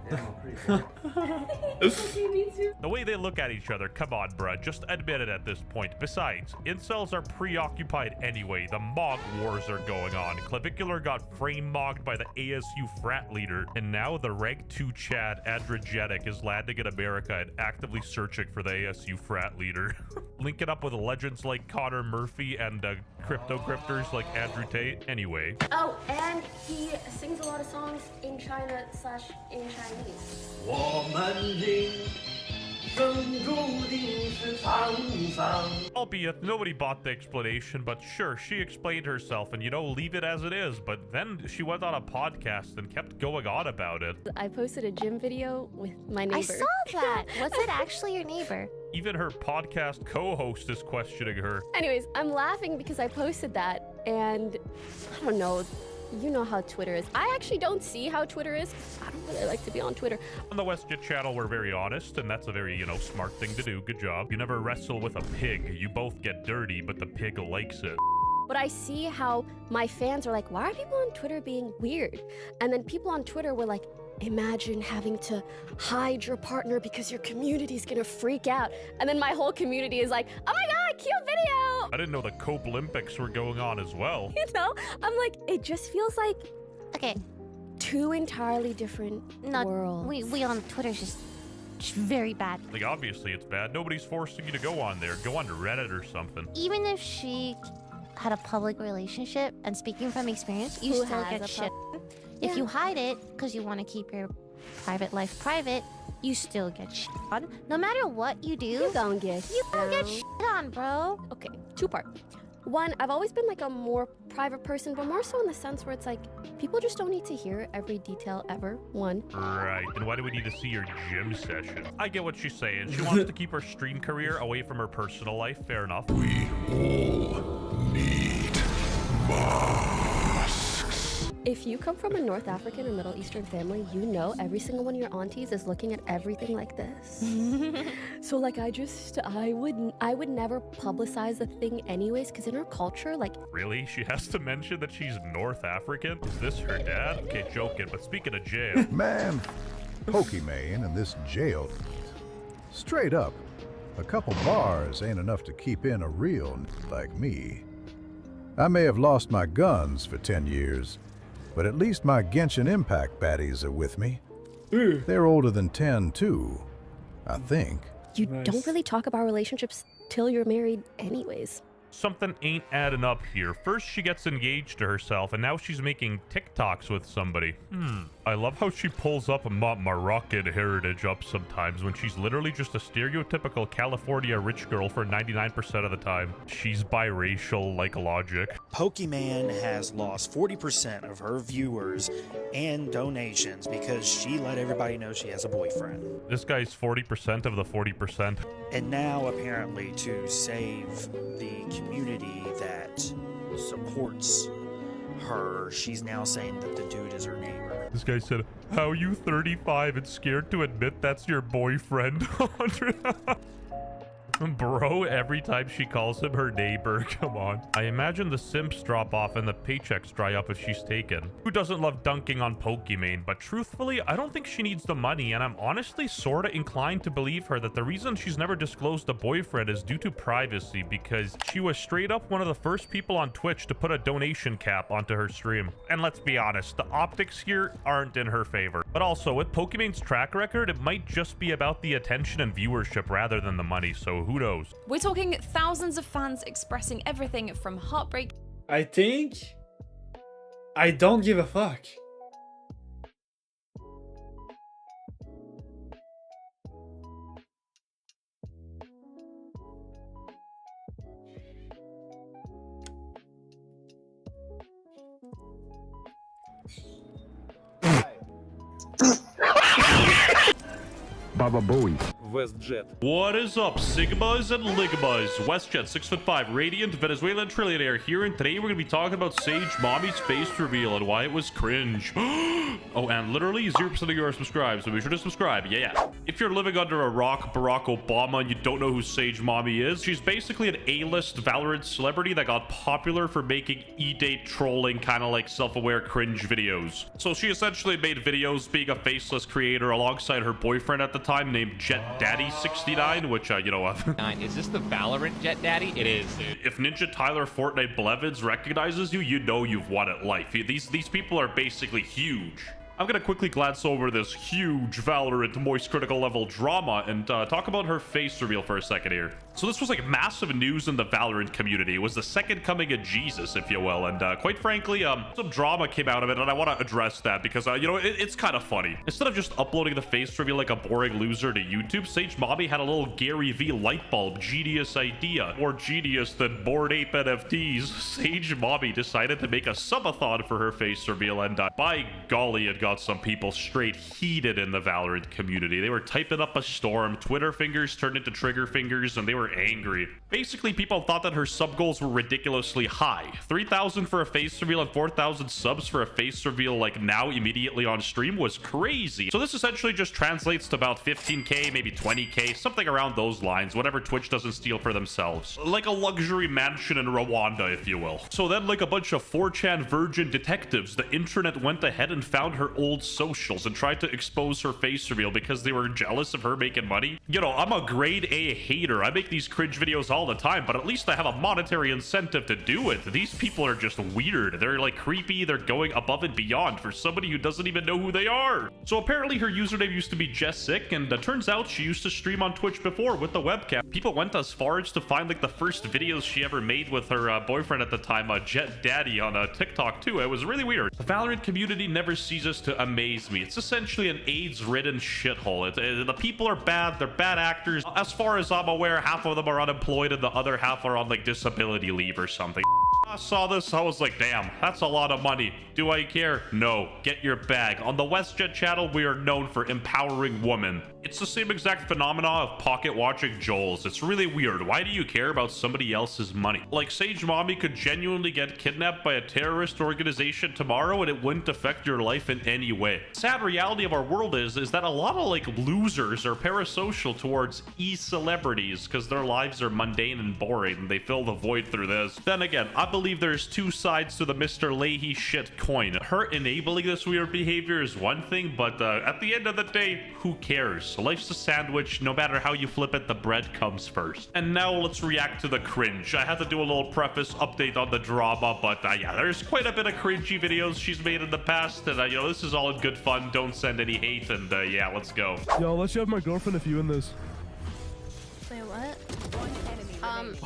The way they look at each other, come on, bruh, just admit it at this point. Besides, incels are preoccupied anyway. The Mog wars are going on. Clavicular got frame-mogged by the ASU frat leader, and now the Reg 2 Chad Adrigetic is landing in America and actively searching for the ASU frat leader. Linking up with legends like Connor Murphy and crypto grifters like Andrew Tate. Anyway. Oh, and he sings a lot of songs in China / in Chinese. 我们人生注定是沧桑。 Albeit, nobody bought the explanation, but sure, she explained herself and, you know, leave it as it is. But then she went on a podcast and kept going on about it. I posted a gym video with my neighbor. I saw that. Was it actually your neighbor? Even her podcast co-host is questioning her. Anyways, I'm laughing because I posted that, and I don't know. You know how Twitter is. I actually don't see how Twitter is. I don't really like to be on Twitter. On the WestJet channel, we're very honest, and that's a very, you know, smart thing to do. Good job. You never wrestle with a pig. You both get dirty, but the pig likes it. But I see how my fans are like, why are people on Twitter being weird? And then people on Twitter were like, imagine having to hide your partner because your community's gonna freak out. And then my whole community is like, oh my god, cute video! I didn't know the Cope Olympics were going on as well. You know? I'm like, it just feels like Okay, two entirely different worlds. we on Twitter's just very bad. Like, obviously it's bad. Nobody's forcing you to go on there. Go on to Reddit or something. Even if she had a public relationship, and speaking from experience, you Who still has get a shit. Yeah. If you hide it because you want to keep your private life private, you still get shit on. No matter what you do, You don't get you don't get down. shit on, bro. Okay, two part. One, I've always been like a more private person, but more so in the sense where it's like, people just don't need to hear every detail ever. One. Right, then why do we need to see your gym session? I get what she's saying. She wants to keep her stream career away from her personal life. Fair enough. We all need masks. If you come from a North African or Middle Eastern family, you know every single one of your aunties is looking at everything like this. So like I would never publicize the thing anyways, because in our culture, like Really? She has to mention that she's North African? Is this her dad? Okay, joking, but speaking of jail. Man, Pokemon in this jail. Straight up, a couple bars ain't enough to keep in a real like me. I may have lost my guns for 10 years, but at least my Genshin Impact baddies are with me. Ooh. They're older than 10 too, I think. You Nice. don't really talk about relationships till you're married anyways. Something ain't adding up here. First, she gets engaged to herself, and now she's making TikToks with somebody. I love how she pulls up Moroccan heritage up sometimes when she's literally just a stereotypical California rich girl for 99% of the time. She's biracial like logic. Pokemon has lost 40% of her viewers and donations because she let everybody know she has a boyfriend. This guy's 40% of the 40%. And now, apparently, to save the community that supports her, she's now saying that the dude is her neighbor. This guy said, "How you 35 and scared to admit that's your boyfriend?" Bro, every time she calls him her neighbor, come on. I imagine the simps drop off and the paychecks dry up if she's taken. Who doesn't love dunking on Pokimane? But truthfully, I don't think she needs the money, and I'm honestly sorta inclined to believe her that the reason she's never disclosed a boyfriend is due to privacy, because she was straight up one of the first people on Twitch to put a donation cap onto her stream. And let's be honest, the optics here aren't in her favor. But also, with Pokimane's track record, it might just be about the attention and viewership rather than the money, so who knows? We're talking thousands of fans expressing everything from heartbreak. I think I don't give a fuck. Baba Booey. What is up, Sigmas and Ligmas? WestJet, 6'5", radiant Venezuelan trillionaire here, and today we're gonna be talking about Sage Mommy's face reveal and why it was cringe. Oh, and literally 0% of you are subscribed, so be sure to subscribe. Yeah. If you're living under a rock, Barack Obama, and you don't know who Sage Mommy is, she's basically an A-list Valorant celebrity that got popular for making E-date trolling, kind of like self-aware cringe videos. So she essentially made videos being a faceless creator alongside her boyfriend at the time named Jet Daddy 69, which you know Is this the Valorant Jet Daddy? It is, dude. If Ninja Tyler Fortnite Blevins recognizes you, you know you've won at life. These people are basically huge. I'm gonna quickly glance over this huge Valorant moist critical level drama and talk about her face reveal for a second here. So this was like massive news in the Valorant community. It was the second coming of Jesus, if you will, and quite frankly, some drama came out of it, and I want to address that because you know, it's kind of funny. Instead of just uploading the face reveal like a boring loser to YouTube, Sage Mommy had a little Gary V light bulb genius idea. More genius than Bored Ape NFTs. Sage Mommy decided to make a subathon for her face reveal, and by golly, it got some people straight heated in the Valorant community. They were typing up a storm. Twitter fingers turned into trigger fingers, and they were angry. Basically, people thought that her sub goals were ridiculously high. 3,000 for a face reveal and 4,000 subs for a face reveal like now immediately on stream was crazy. So this essentially just translates to about 15k, maybe 20k, something around those lines, whatever Twitch doesn't steal for themselves. Like a luxury mansion in Rwanda, if you will. So then, like a bunch of 4chan virgin detectives, the internet went ahead and found her old socials and tried to expose her face reveal because they were jealous of her making money. You know, I'm a grade A hater. I make these cringe videos all the time, but at least I have a monetary incentive to do it. These people are just weird. They're like creepy. They're going above and beyond for somebody who doesn't even know who they are. So apparently her username used to be Jessic, and turns out she used to stream on Twitch before with the webcam. People went as far as to find like the first videos she ever made with her boyfriend at the time, Jet Daddy, on TikTok too. It was really weird. The Valorant community never ceases to amaze me. It's essentially an AIDS-ridden shithole. The people are bad. They're bad actors. As far as I'm aware, half of them are unemployed and the other half are on like disability leave or something. I saw this, I was like, damn, that's a lot of money. Do I care? No. Get your bag. On the WestJet channel, we are known for empowering women. It's the same exact phenomena of pocket watching Joel's. It's really weird. Why do you care about somebody else's money? Like, Sage Mommy could genuinely get kidnapped by a terrorist organization tomorrow and it wouldn't affect your life in any way. The sad reality of our world is that a lot of like losers are parasocial towards e-celebrities because their lives are mundane and boring and they fill the void through this. Then again, I believe there's two sides to the Mr. Leahy shit coin. Her enabling this weird behavior is one thing, but at the end of the day, who cares? Life's a sandwich. No matter how you flip it, the bread comes first. And now let's react to the cringe. I had to do a little preface update on the drama, but yeah, there's quite a bit of cringy videos she's made in the past, and you know, this is all in good fun. Don't send any hate, and yeah, let's go. Yo, I'll let you have my girlfriend if you win this. Wait, what?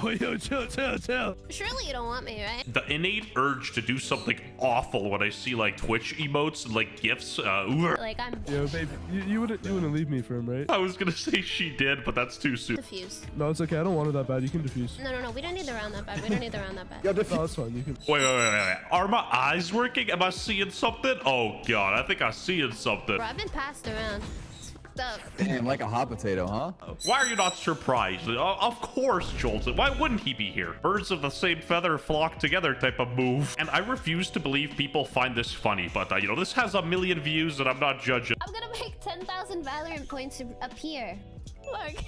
Oh, yo, chill. Surely you don't want me, right? The innate urge to do something awful when I see like Twitch emotes and like gifs. Like I'm Yo, baby, you wouldn't leave me for him, right? I was gonna say she did, but that's too soon. diffused. No, it's okay. I don't want it that bad. You can diffuse. No. We don't need the round that bad. We don't need the round that bad. No, that's fine. You can. Wait. Are my eyes working? Am I seeing something? Oh god, I think I'm seeing something. Bro, I've been passed around. It's fucked up. Damn, like a hot potato, huh? Why are you not surprised? Of course, Jolton. Why wouldn't he be here? Birds of the same feather flock together type of move. And I refuse to believe people find this funny, but you know, this has 1 million views and I'm not judging. I'm gonna make 10,000 Valorant points appear. Look.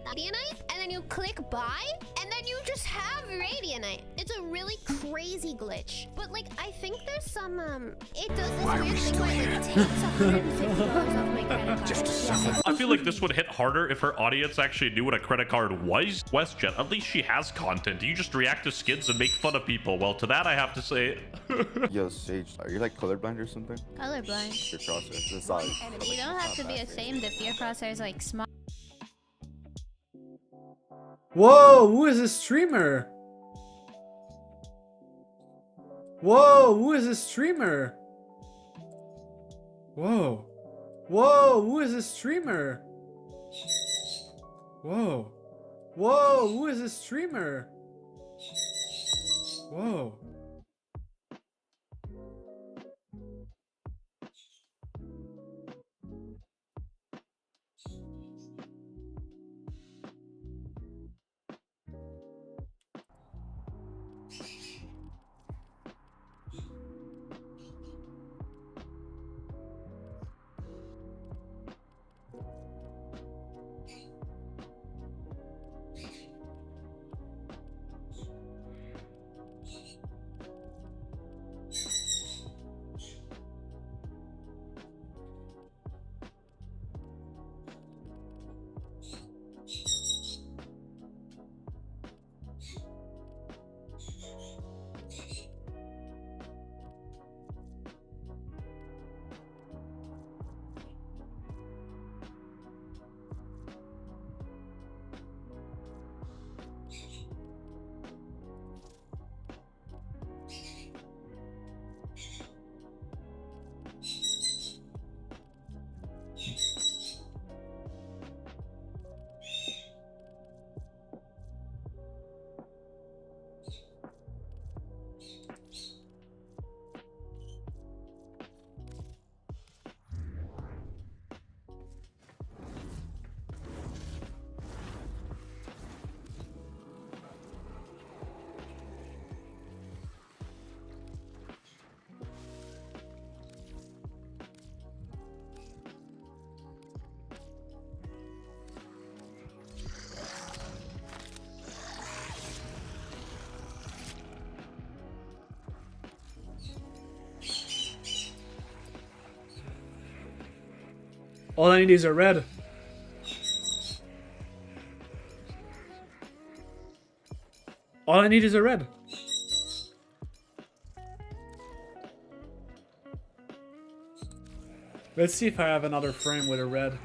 Radianite, and then you click buy, and then you just have Radianite. It's a really crazy glitch. But like, I think there's some, it does this weird thing where it takes $150 off my credit card. I feel like this would hit harder if her audience actually knew what a credit card was. WestJet, at least she has content. You just react to skins and make fun of people. Well, to that I have to say... Yo, Sage, are you like colorblind or something? Colorblind. Your crosshair, the size. You don't have to be ashamed if your crosshair is like small. Whoa, who is this streamer? Whoa, who is this streamer? Whoa. Whoa, who is this streamer? Whoa. Whoa, who is this streamer? Whoa. All I need is a red. All I need is a red. Let's see if I have another frame with a red.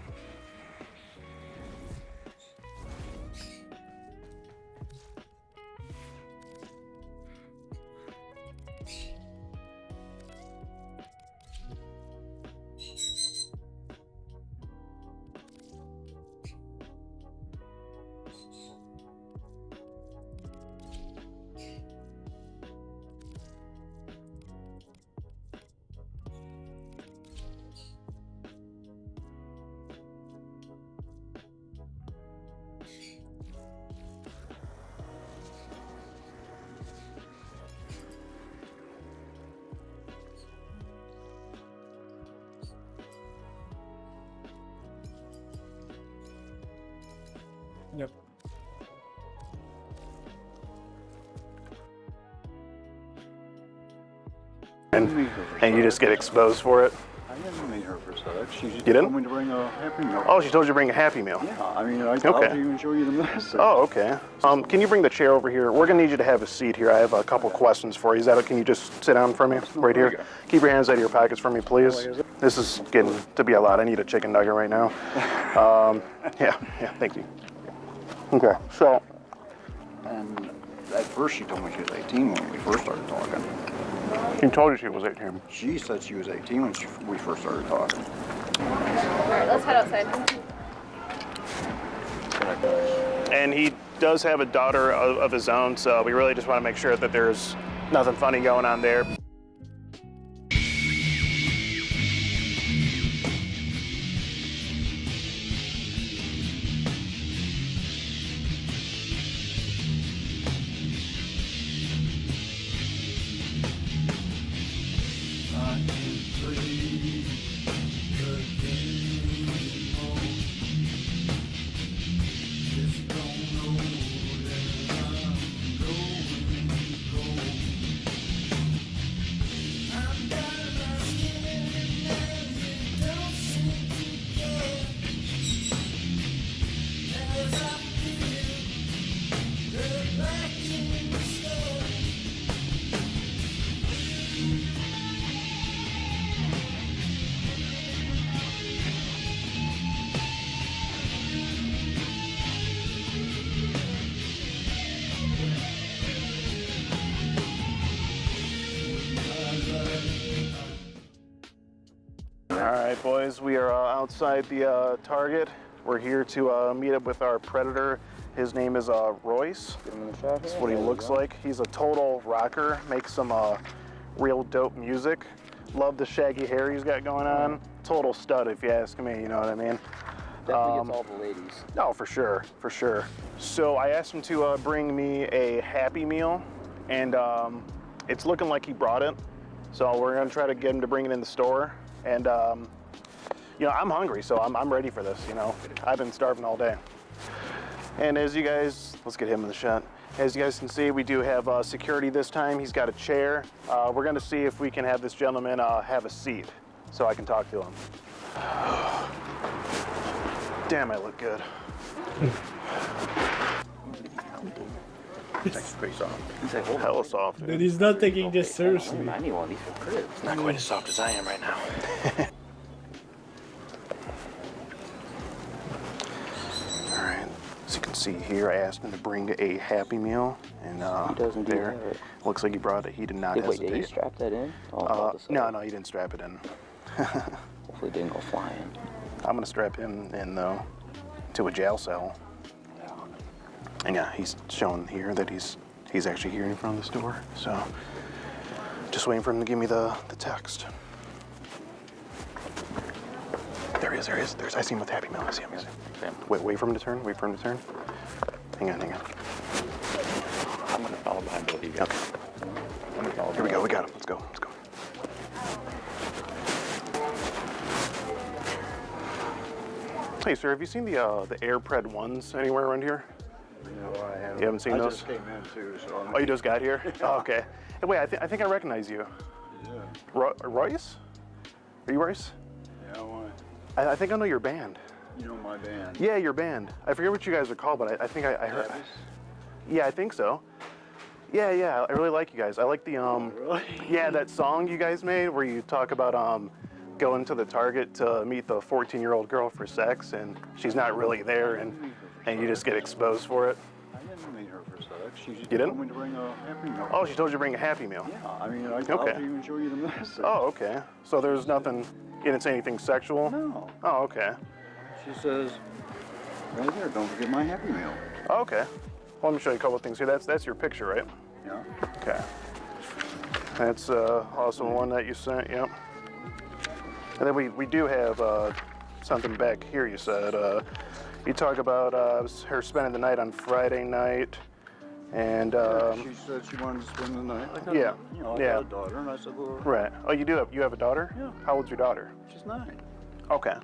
and you just get exposed for it. I didn't meet her for sex. She just didn't? told me to bring a Happy Meal. Oh, she told you to bring a Happy Meal. Yeah, I mean, I'll Okay. even show you the message. Oh, okay. Can you bring the chair over here? We're gonna need you to have a seat here. I have a couple questions for you. Is that okay? Can you just sit down for me right here? Keep your hands out of your pockets for me, please. This is getting to be a lot. I need a chicken nugget right now. Yeah, thank you. Okay, so. And at first she told me she was 18 when we first started talking. She told you she was 18. She said she was 18 when we first started talking. Alright, let's head outside. And he does have a daughter of his own, so we really just want to make sure that there's nothing funny going on there. All right, boys, we are outside the Target. We're here to meet up with our predator. His name is Royce. That's what he looks like. He's a total rocker, makes some real dope music. Love the shaggy hair he's got going on. Total stud, if you ask me, you know what I mean? Definitely gets all the ladies. No, for sure, for sure. So I asked him to bring me a Happy Meal, and it's looking like he brought it. So we're gonna try to get him to bring it in the store. And you know, I'm hungry, so I'm ready for this, you know. I've been starving all day. And as you guys, let's get him in the shot. As you guys can see, we do have security this time. He's got a chair. We're gonna see if we can have this gentleman have a seat so I can talk to him. Damn, I look good. It's pretty soft. Hella soft. Dude, he's not taking this seriously. I need one of these for cribs. It's not quite as soft as I am right now. All right, as you can see here, I asked him to bring a Happy Meal, and He doesn't there, have it. looks like he brought it. He did not Wait, hesitate. did he strap that in? No, he didn't strap it in. Hopefully it didn't go flying. I'm gonna strap him in though, to a jail cell. And yeah, he's showing here that he's actually here in front of the store. So just waiting for him to give me the text. There he is. I see him with the Happy Meal. I see him. Wait for him to turn. Hang on. I'm gonna follow behind both of you guys. Okay. Here we go. We got him. Let's go. Hey, sir, have you seen the AirPred ones anywhere around here? No, I haven't. You haven't seen those? I just came in too, so. Oh, you just got here? Oh, okay. Hey, wait, I think I recognize you. Yeah. Royce? Are you Royce? Yeah, why? I think I know your band. You know my band? Yeah, your band. I forget what you guys are called, but I think I heard. Travis? Yeah, I think so. Yeah, I really like you guys. I like the Really? Yeah, that song you guys made where you talk about going to the Target to meet the 14-year-old girl for sex, and she's not really there, and you just get exposed for it. I didn't meet her for sex. She just didn't? told me to bring a Happy Meal. Oh, she told you to bring a Happy Meal. Yeah, I mean, I'll Okay. even show you the message. Oh, okay. So there's nothing. You didn't say anything sexual? No. Oh, okay. She says, right there, don't forget my Happy Meal. Oh, okay. Well, let me show you a couple of things here. That's your picture, right? Yeah. Okay. That's also one that you sent, yep. And then we do have something back here you said. You talk about her spending the night on Friday night, and She said she wanted to spend the night. I got, Yeah. You know, I Yeah. got a daughter, and I said, well, right. Oh, you have a daughter? Yeah. How old's your daughter? she's 9. Okay.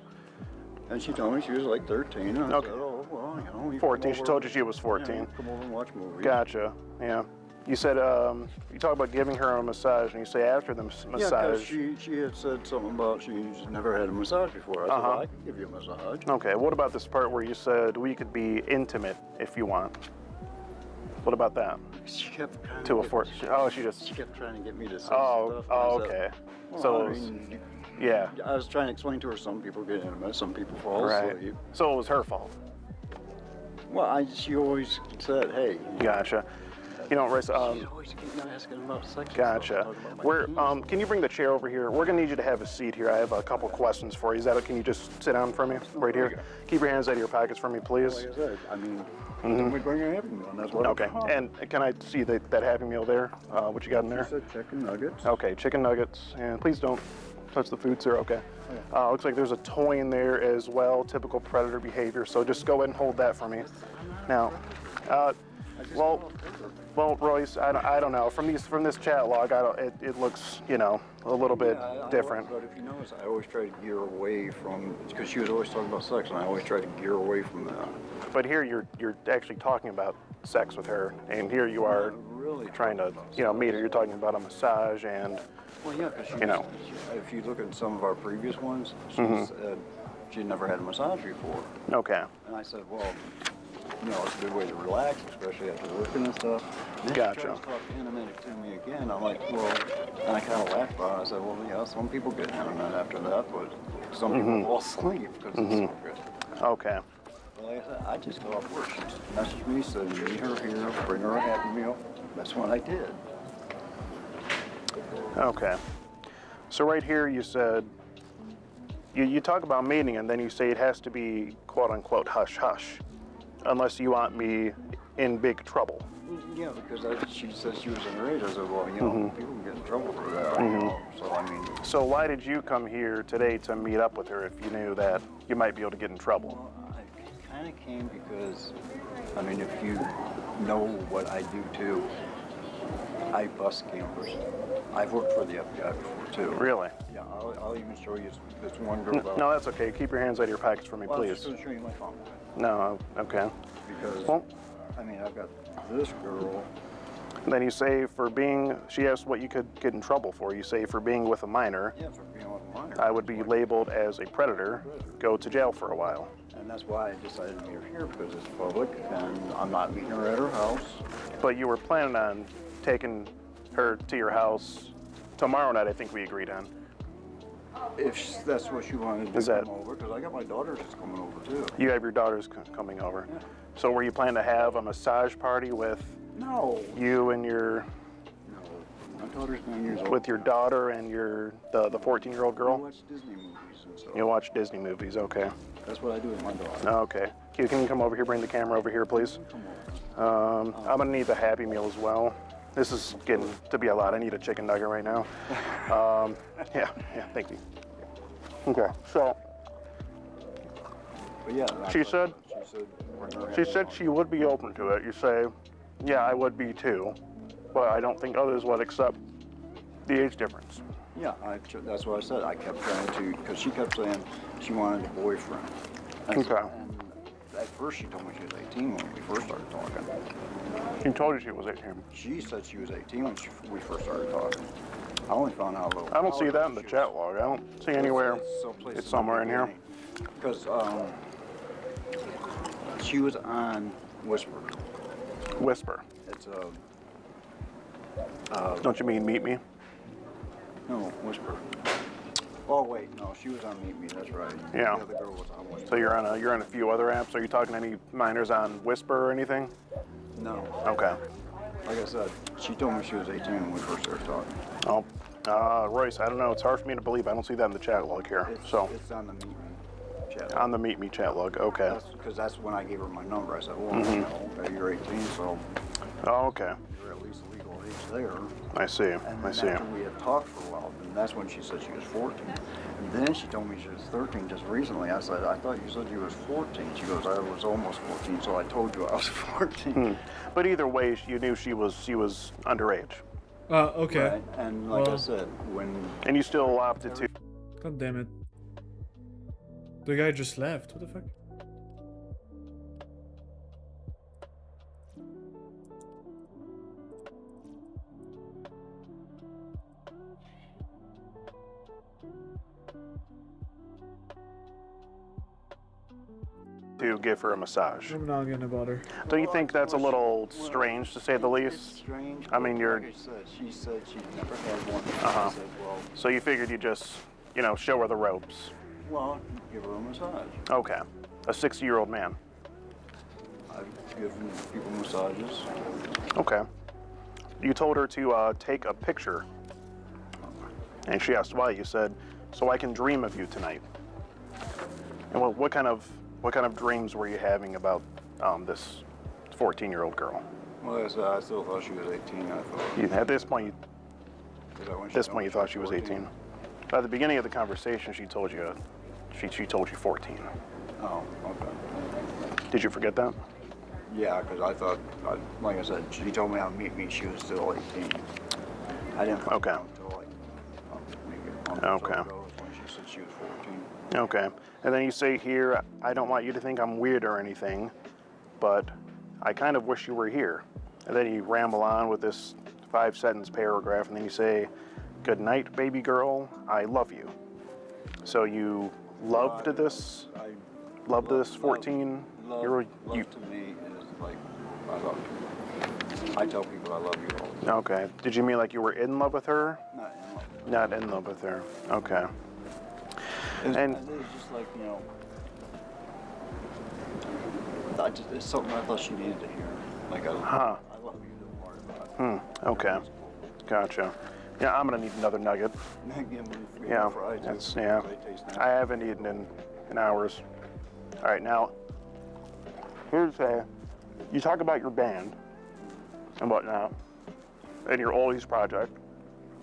And she told me she was like 13. And I Okay. said, oh, well, you know. you come 14. She over- told you she was 14. Yeah, come over and watch movies. Gotcha. Yeah. You said you talk about giving her a massage, and you say after the Yeah, massage. because she had said something about she's never had a massage before. I said, well, I can give you a massage. Okay. What about this part where you said we could be intimate if you want? What about that? She kept trying To a get- force. Oh, she just. She kept trying to get me to say Oh, stuff. oh, and I said, okay. well, So, I it was- mean, yeah. I was trying to explain to her some people get intimate, some people fall Right. asleep. So it was her fault. Well, she always said, hey. Gotcha. You know, Royce, She's always keep asking about sex. and gotcha. stuff, talking about my We're, penis. can you bring the chair over here? We're gonna need you to have a seat here. I have a couple questions for you. Is that, can you just sit down for me, right here? Keep your hands out of your pockets for me, please. Like I said, I mean, Mhm. we bring her Happy Meal, and that's what Okay, and can I see that Happy Meal there? What you got in there? She said chicken nuggets. Okay, chicken nuggets, and please don't touch the food, sir. Okay. Looks like there's a toy in there as well, typical predator behavior, so just go ahead and hold that for me. Now, well, Royce, I don't know. From this chat log, it looks, you know, a little bit different. But if you notice, I always try to gear away from, because she was always talking about sex, and I always try to gear away from that. But here you're actually talking about sex with her, and here you are really trying to, you know, meet her. You're talking about a massage and, Well, yeah, because you know. if you look at some of our previous ones, she Mhm. said she'd never had a massage before. Okay. And I said, well, you know, it's a good way to relax, especially after working and stuff. And then Gotcha. she tries to talk intimate to me again. I'm like, well, and I kind of laughed about it. I said, well, yeah, some people get intimate after that, but some people Mhm. fall asleep because it's so good. Okay. Well, like I said, I just got off work. She messaged me, said, meet her here, bring her a Happy Meal. That's what I did. Okay. So right here you said, you talk about meeting and then you say it has to be quote unquote hush hush, unless you want me in big trouble. Yeah, because she said she was underage. I said, well, you know, Mhm. people can get in trouble for that. You Mhm. know? So, I mean, So why did you come here today to meet up with her if you knew that you might be able to get in trouble? I kind of came because, I mean, if you know what I do too, I bust campers. I've worked for the FBI before too. Really? Yeah, I'll even show you this one girl. that- No, that's okay. Keep your hands out of your pockets for me, Well, I was please. just going to show you my phone. No, okay. Because, Well, I mean, I've got this girl. then you say for being, she asked what you could get in trouble for. You say for being with a minor, Yeah, for being with a minor. I would be labeled as a predator, go to jail for a while. And that's why I decided to meet her here, because it's public, and I'm not meeting her at her house. But you were planning on taking her to your house tomorrow night, I think we agreed on. If that's what you wanted to Is that- come over, because I got my daughters that's coming over too. You have your daughters coming over. So were you planning to have a massage party with No. you and your, My daughter's 9 years old. with your daughter and the 14-year-old We girl? watch Disney movies and stuff. You watch Disney movies, okay. That's what I do with my daughter. Okay. Can you come over here, bring the camera over here, please? I'm gonna need the Happy Meal as well. This is getting to be a lot. I need a chicken nugget right now. Yeah, thank you. Okay, so But yeah, she said bring her she in. said she would be open to it. You say, yeah, I would be too, but I don't think others would accept the age difference. Yeah, that's what I said. I kept trying to, because she kept saying she wanted a boyfriend. And Okay. And at first she told me she was 18 when we first started talking. She told you she was 18. She said she was 18 when we first started talking. I only found out a little. I don't see that in the chat log. I don't see anywhere. It's somewhere in here. Because she was on Whisper. Whisper. It's a. Don't you mean Meet Me? No, Whisper. Oh wait, no, she was on Meet Me. That's right. Yeah. The other girl was on Whisper. So you're on a few other apps. Are you talking to any minors on Whisper or anything? No. Okay. Like I said, she told me she was 18 when we first started talking. Oh, Royce, I don't know. It's hard for me to believe. I don't see that in the chat log here. It's on the Meet Me chat. On the Meet Me chat log. Okay. Because that's when I gave her my number. I said, well, Mhm. you know, okay, you're 18, so Oh, okay. you're at least legal age there. I see. And I then see. after we had talked for a while, then that's when she said she was 14. And then she told me she was 13 just recently. I said, I thought you said you was 14. She goes, I was almost 14, so I told you I was 14. But either way, you knew she was underage. Okay. Right? And like I Well- said, when... And you still opted to. God damn it. The guy just left. What the fuck? to give her a massage. I'm not gonna bother. Don't you think that's a little strange, to say the It's least? strange. I mean, you're. Like I said, she said she'd never had one. Uh-huh. I said, So you figured you just, you know, show her the ropes. well, give her a massage. Okay. A 60-year-old man. I've given people massages. Okay. You told her to take a picture. And she asked why. You said, so I can dream of you tonight. And what kind of dreams were you having about this 14-year-old girl? Well, like I said, I still thought she was 18. I thought. At this point, Is that when you thought she was 14? 18. At the beginning of the conversation, she told you 14. Oh, okay. Did you forget that? Yeah, because I thought, like I said, she told me how to meet me. She was still 18. I didn't find out until like maybe a month or so Okay. ago when she said she was 14. Okay. And then you say here, I don't want you to think I'm weird or anything, but I kind of wish you were here. And then you ramble on with this 5-sentence paragraph, and then you say, good night, baby girl, I love you. So you loved this 14 Love to me is like, I love you. I tell people I love you all the time. Okay. Did you mean like you were in love with her? Not in love. Not in love with her. Okay. It's, And it's just like, you know, it's something I thought she needed to hear. Like, I love you, don't worry about it. Okay. Gotcha. Yeah, I'm gonna need another nugget. Yeah. I haven't eaten in hours. All right, now here's you talk about your band and whatnot and your oldies project.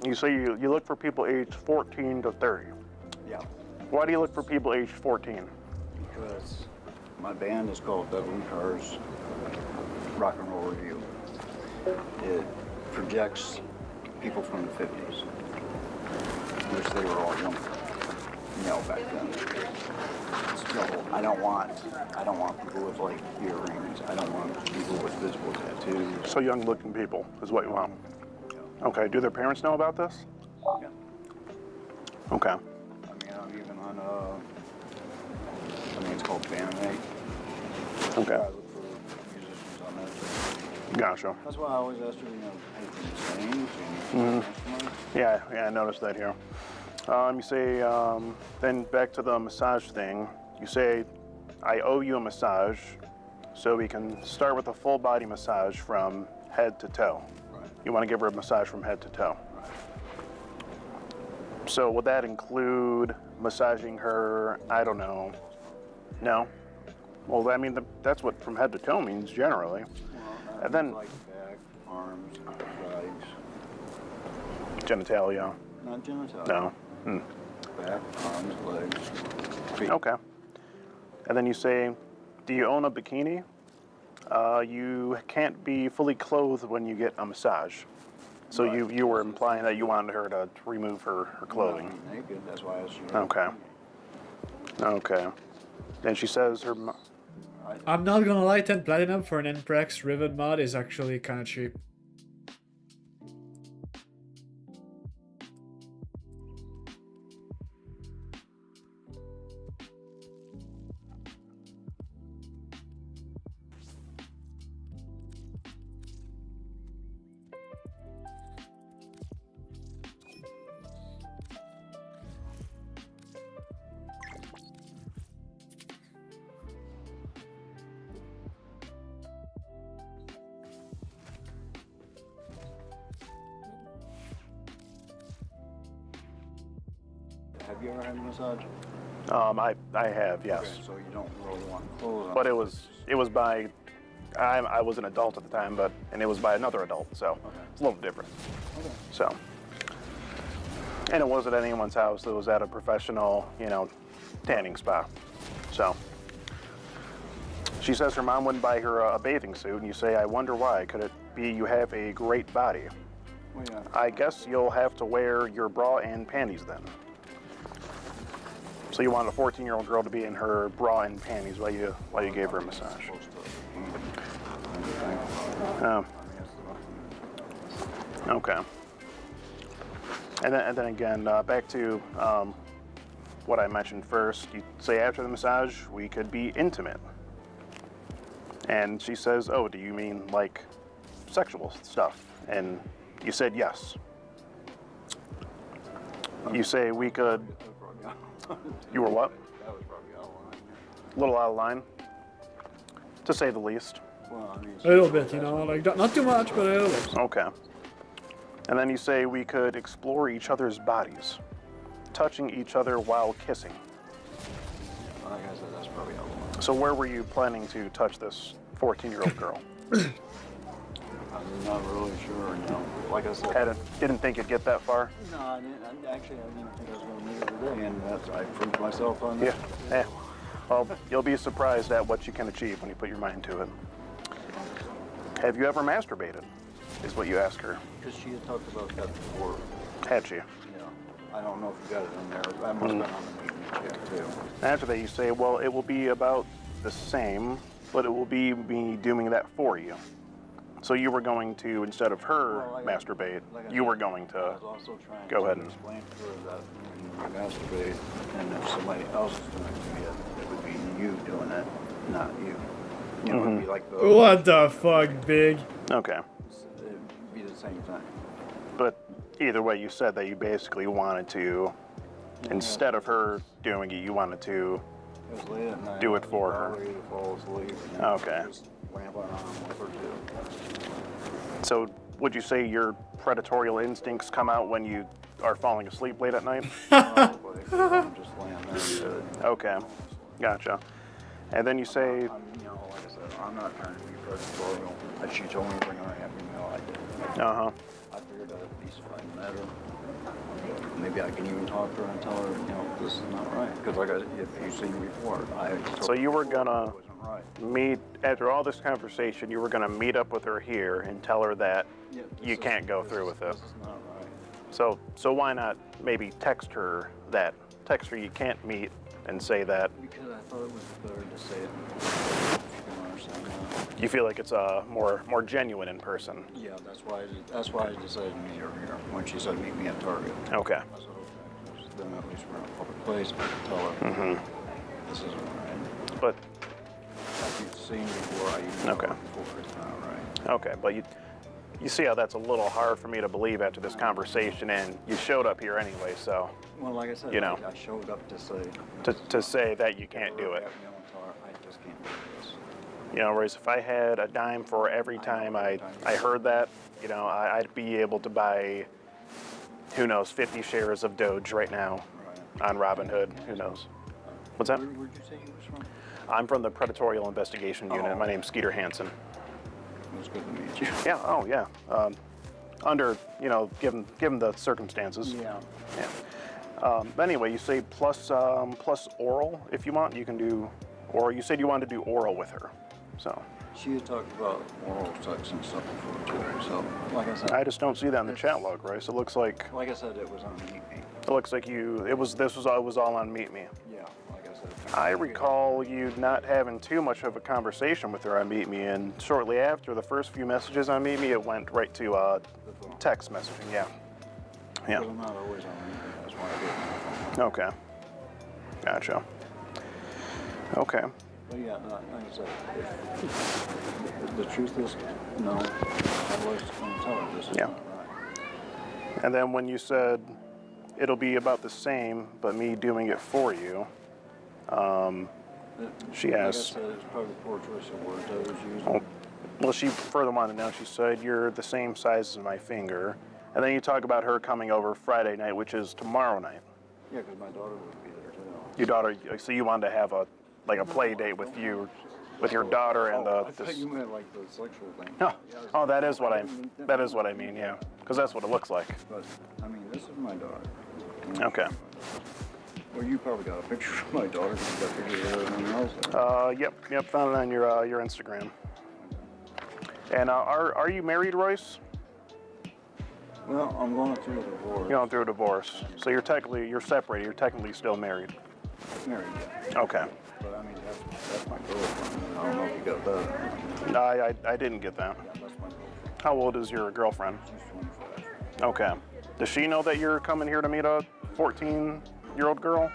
You say you look for people aged 14 to 30. Yeah. Why do you look for people aged 14? Because my band is called Beverly Cars Rock and Roll Review. It projects people from the 50s, which they were all young, back then. So I don't want people with like earrings. I don't want people with visible tattoos. So young-looking people is what you want. Okay. Do their parents know about this? Yeah. Okay. I mean, I'm even on I think it's called Bandmate. Okay. I look for musicians on that. Gotcha. That's why I always ask her, anything to sing. Yeah, I noticed that here. You say, then back to the massage thing. You say, I owe you a massage, so we can start with a full body massage from head to toe. Right. You want to give her a massage from head to toe. Right. So would that include massaging her, I don't know, no? Well, I mean, that's what from head to toe means generally. Well, And then like back, arms, legs. Genitalia. Not genitalia. No. Back, arms, legs, feet. Okay. And then you say, do you own a bikini? You can't be fully clothed when you get a massage. So Right. you were implying that you wanted her to remove her clothing. I'm naked, that's why I asked you. Okay. Okay. Then she says her... I'm not gonna lie, 10 platinum for an Nprex Rivet mod is actually kind of cheap. Have you ever had a massage? I have, yes. Okay, so you don't really want clothes on. But it was by... I was an adult at the time, and it was by another adult, so it's a little different. Okay. So, and it wasn't at anyone's house. It was at a professional, tanning spa. So, she says her mom wouldn't buy her a bathing suit, and you say, I wonder why. Could it be you have a great body? Well, yeah. I guess you'll have to wear your bra and panties then. So you want a 14-year-old girl to be in her bra and panties while you gave her a massage. Okay. And then again, back to what I mentioned first. You say after the massage, we could be intimate. And she says, oh, do you mean like sexual stuff? And you said yes. You say we could. You were what? That was probably out of line. A little out of line, to say the least. Well, I mean, A little bit, you know, like not too much, but a little bit. Okay. And then you say we could explore each other's bodies, touching each other while kissing. like I said, that's probably out of line. So where were you planning to touch this 14-year-old girl? I'm not really sure, you know. Like I said, Didn't think it'd get that far? no, I didn't. I didn't think I was going to meet her today, and that's I proved myself on that. Yeah. Well, you'll be surprised at what you can achieve when you put your mind to it. Have you ever masturbated? Is what you ask her. Because she had talked about that before. Had she? Yeah. I don't know if you got it in there. That must have been on the meeting chat, too. After that, you say, well, it will be about the same, but it will be me doing that for you. So you were going to, instead of her masturbate, you were going to I was also trying go to ahead and... explain to her that when you masturbate, and if somebody else is doing it, it would be you doing it, not you. You know, it'd be like the... What the fuck, Big? Okay. It'd be the same thing. But either way, you said that you basically wanted to, instead of her doing it, you wanted to It was late at night. do it for I her. was ready to fall asleep. And Okay. Just rambling on with her, too. So would you say your predatorial instincts come out when you are falling asleep late at night? Probably. I'm just laying there in bed. Okay. Gotcha. And then you say... You know, like I said, I'm not trying to be predatorial. She told me to bring her a Happy Meal. I did. Uh-huh. I figured that at least if I met her, maybe I can even talk to her and tell her, you know, this is not right. Because like if you've seen me before, I told So you were her gonna it wasn't right. meet, after all this conversation, you were gonna meet up with her here and tell her that Yeah, you can't go through with it. This is not right. So why not maybe text her that? Text her you can't meet and say that. Because I thought it was better to say it. If you can understand that. You feel like it's more genuine in person. Yeah, that's why I decided to meet her here when she said meet me at Target. Okay. I said okay. Then at least we're in a public place. I can tell her this isn't right. But Like you've seen before, I even Okay. told her before it's not right. okay, but you see how that's a little hard for me to believe after this conversation, and you showed up here anyway, so Well, like I said, You know. I showed up to say to say that you can't do it. I just can't do this. You know, whereas if I had a dime for every time I heard that, you know, I'd be able to buy, who knows, 50 shares of Doge right now on Robinhood. Who knows? What's that? Where'd you say you was from? I'm from the Predatorial Investigation Unit. My name's Skeeter Hansen. It was good to meet you. Yeah. Oh, yeah. Under, you know, given the circumstances. Yeah. Yeah. Anyway, you say plus oral if you want. You can do, or you said you wanted to do oral with her. So She had talked about oral sex and stuff before too. So, like I said, I just don't see that in the chat log, Royce. It looks like like I said, it was on Meet Me. it looks like this was all on Meet Me. Yeah, like I said. I recall you not having too much of a conversation with her on Meet Me, and shortly after the first few messages on Meet Me, it went right to text messaging. Yeah. Yeah. But I'm not always on Meet Me. That's why I do it on my phone. Okay. Gotcha. Okay. But yeah, like I said, if the truth is, no, I was going to tell her this is Yeah. not right. And then when you said it'll be about the same, but me doing it for you, she Like I asked. said, it's probably poor choice of words I was using. Oh, well, she further wanted to know. She said you're the same size as my finger, and then you talk about her coming over Friday night, which is tomorrow night. Yeah, because my daughter would be there too. Your daughter. So you wanted to have a play date with you, with your daughter and I thought you meant like the sexual thing. No. Oh, that is what I mean. Yeah, because that's what it looks like. But I mean, this is my daughter. Okay. Well, you probably got a picture of my daughter. You got pictures of everyone else. Yep. Found it on your Instagram. And are you married, Royce? Well, I'm going through a divorce. You're going through a divorce, so you're separated. You're technically still married. Married, yeah. Okay. But I mean, that's my girlfriend. I don't know if you got that. No, I didn't get that. Yeah, that's my girlfriend. How old is your girlfriend? She's 25. Okay. Does she know that you're coming here to meet a 14-year-old girl?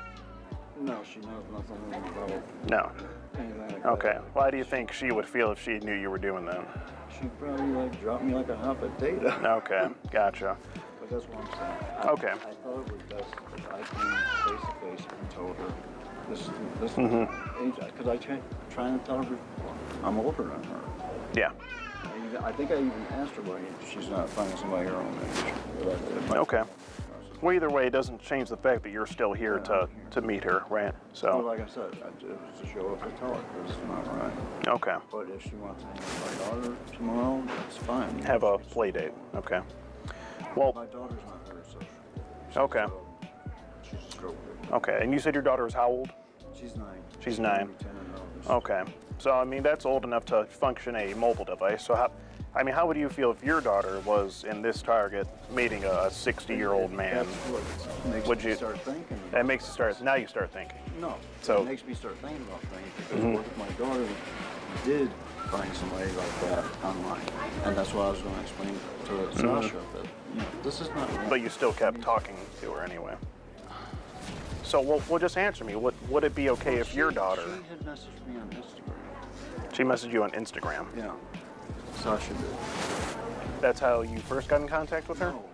No, she knows nothing about it. No. anything like that. Okay. Why do you think she would feel if she knew you were doing that? She'd probably like drop me like a hot potato. Okay, gotcha. But that's what I'm saying. Okay. I thought it was best if I came face to face and told her this age, because I trying to tell her before. I'm older than her. Yeah. I think I even asked her why she's not finding somebody her own age. Okay. Well, either way, it doesn't change the fact that you're still here to meet her, right? Well, So. like I said, it was to show up to tell her this is not right. Okay. But if she wants to hang with my daughter tomorrow, that's fine. Have a play date. Okay. Well. My daughter's not very social. Okay. She's a stroke victim. Okay. And you said your daughter is how old? She's 9. She's 9. Okay. So I mean, that's old enough to function a mobile device. So how would you feel if your daughter was in this target meeting a 60-year-old man? That's what makes Would me you start thinking. That makes you start. Now you start thinking. No. So. It makes me start thinking about things because what if my daughter did find somebody like that online? And that's what I was going to explain to Sasha that this is not. But you still kept talking to her anyway. So well, just answer me. Would it be okay if your daughter? She had messaged me on Instagram. She messaged you on Instagram. Yeah. Sasha did. That's how you first got in contact with her? No,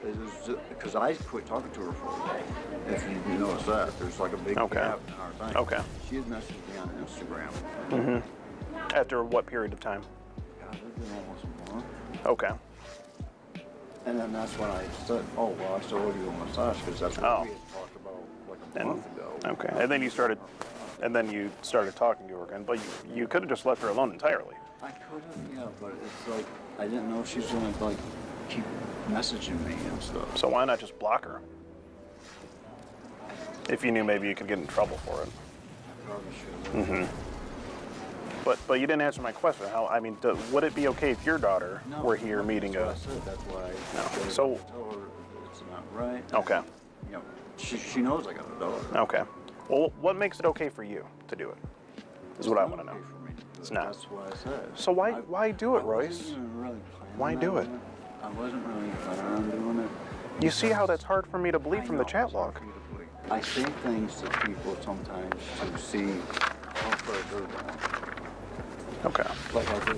it was because I quit talking to her for a while. If you notice that, there's like a big gap in our thing. Okay. She had messaged me on Instagram. After what period of time? God, it's been almost a month. Okay. And then that's when I said, oh, well, I still owe you a massage because that's what we had talked about like a month ago. Okay. And then you started talking to her again, but you could have just left her alone entirely. I could have, yeah, but it's like, I didn't know she was going to, like, keep messaging me and stuff. So why not just block her? If you knew maybe you could get in trouble for it. I probably should have. But you didn't answer my question. Would it be okay if your daughter were here meeting That's what I said. That's why I So. tell her it's not right. Okay. You know, she knows I got a daughter. Okay. Well, what makes it okay for you to do it? Is what I want to know. It's not. That's what I said. So why do it, Royce? Why do it? I wasn't really planning on doing it. You see how that's hard for me to believe from the chat log. I say things to people sometimes to see how far they're going. Okay.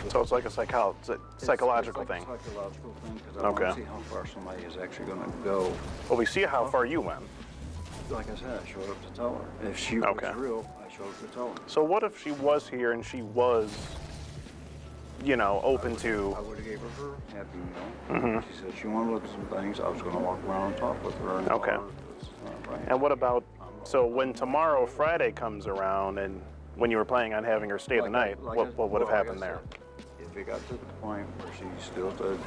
So it's like a psychological thing. It's like a psychological thing because I want to see how far somebody is actually going to go. Well, we see how far you went. Like I said, I showed up to tell her. If she was real, I showed up to tell her. So what if she was here and she was, open to? I would have gave her her happy meal. She said she wanted to look at some things. I was going to walk around and talk with her. And tell her this is not right. And what about? So when tomorrow, Friday comes around, and when you were planning on having her stay the night, what would have happened there? If it got to the point where she still said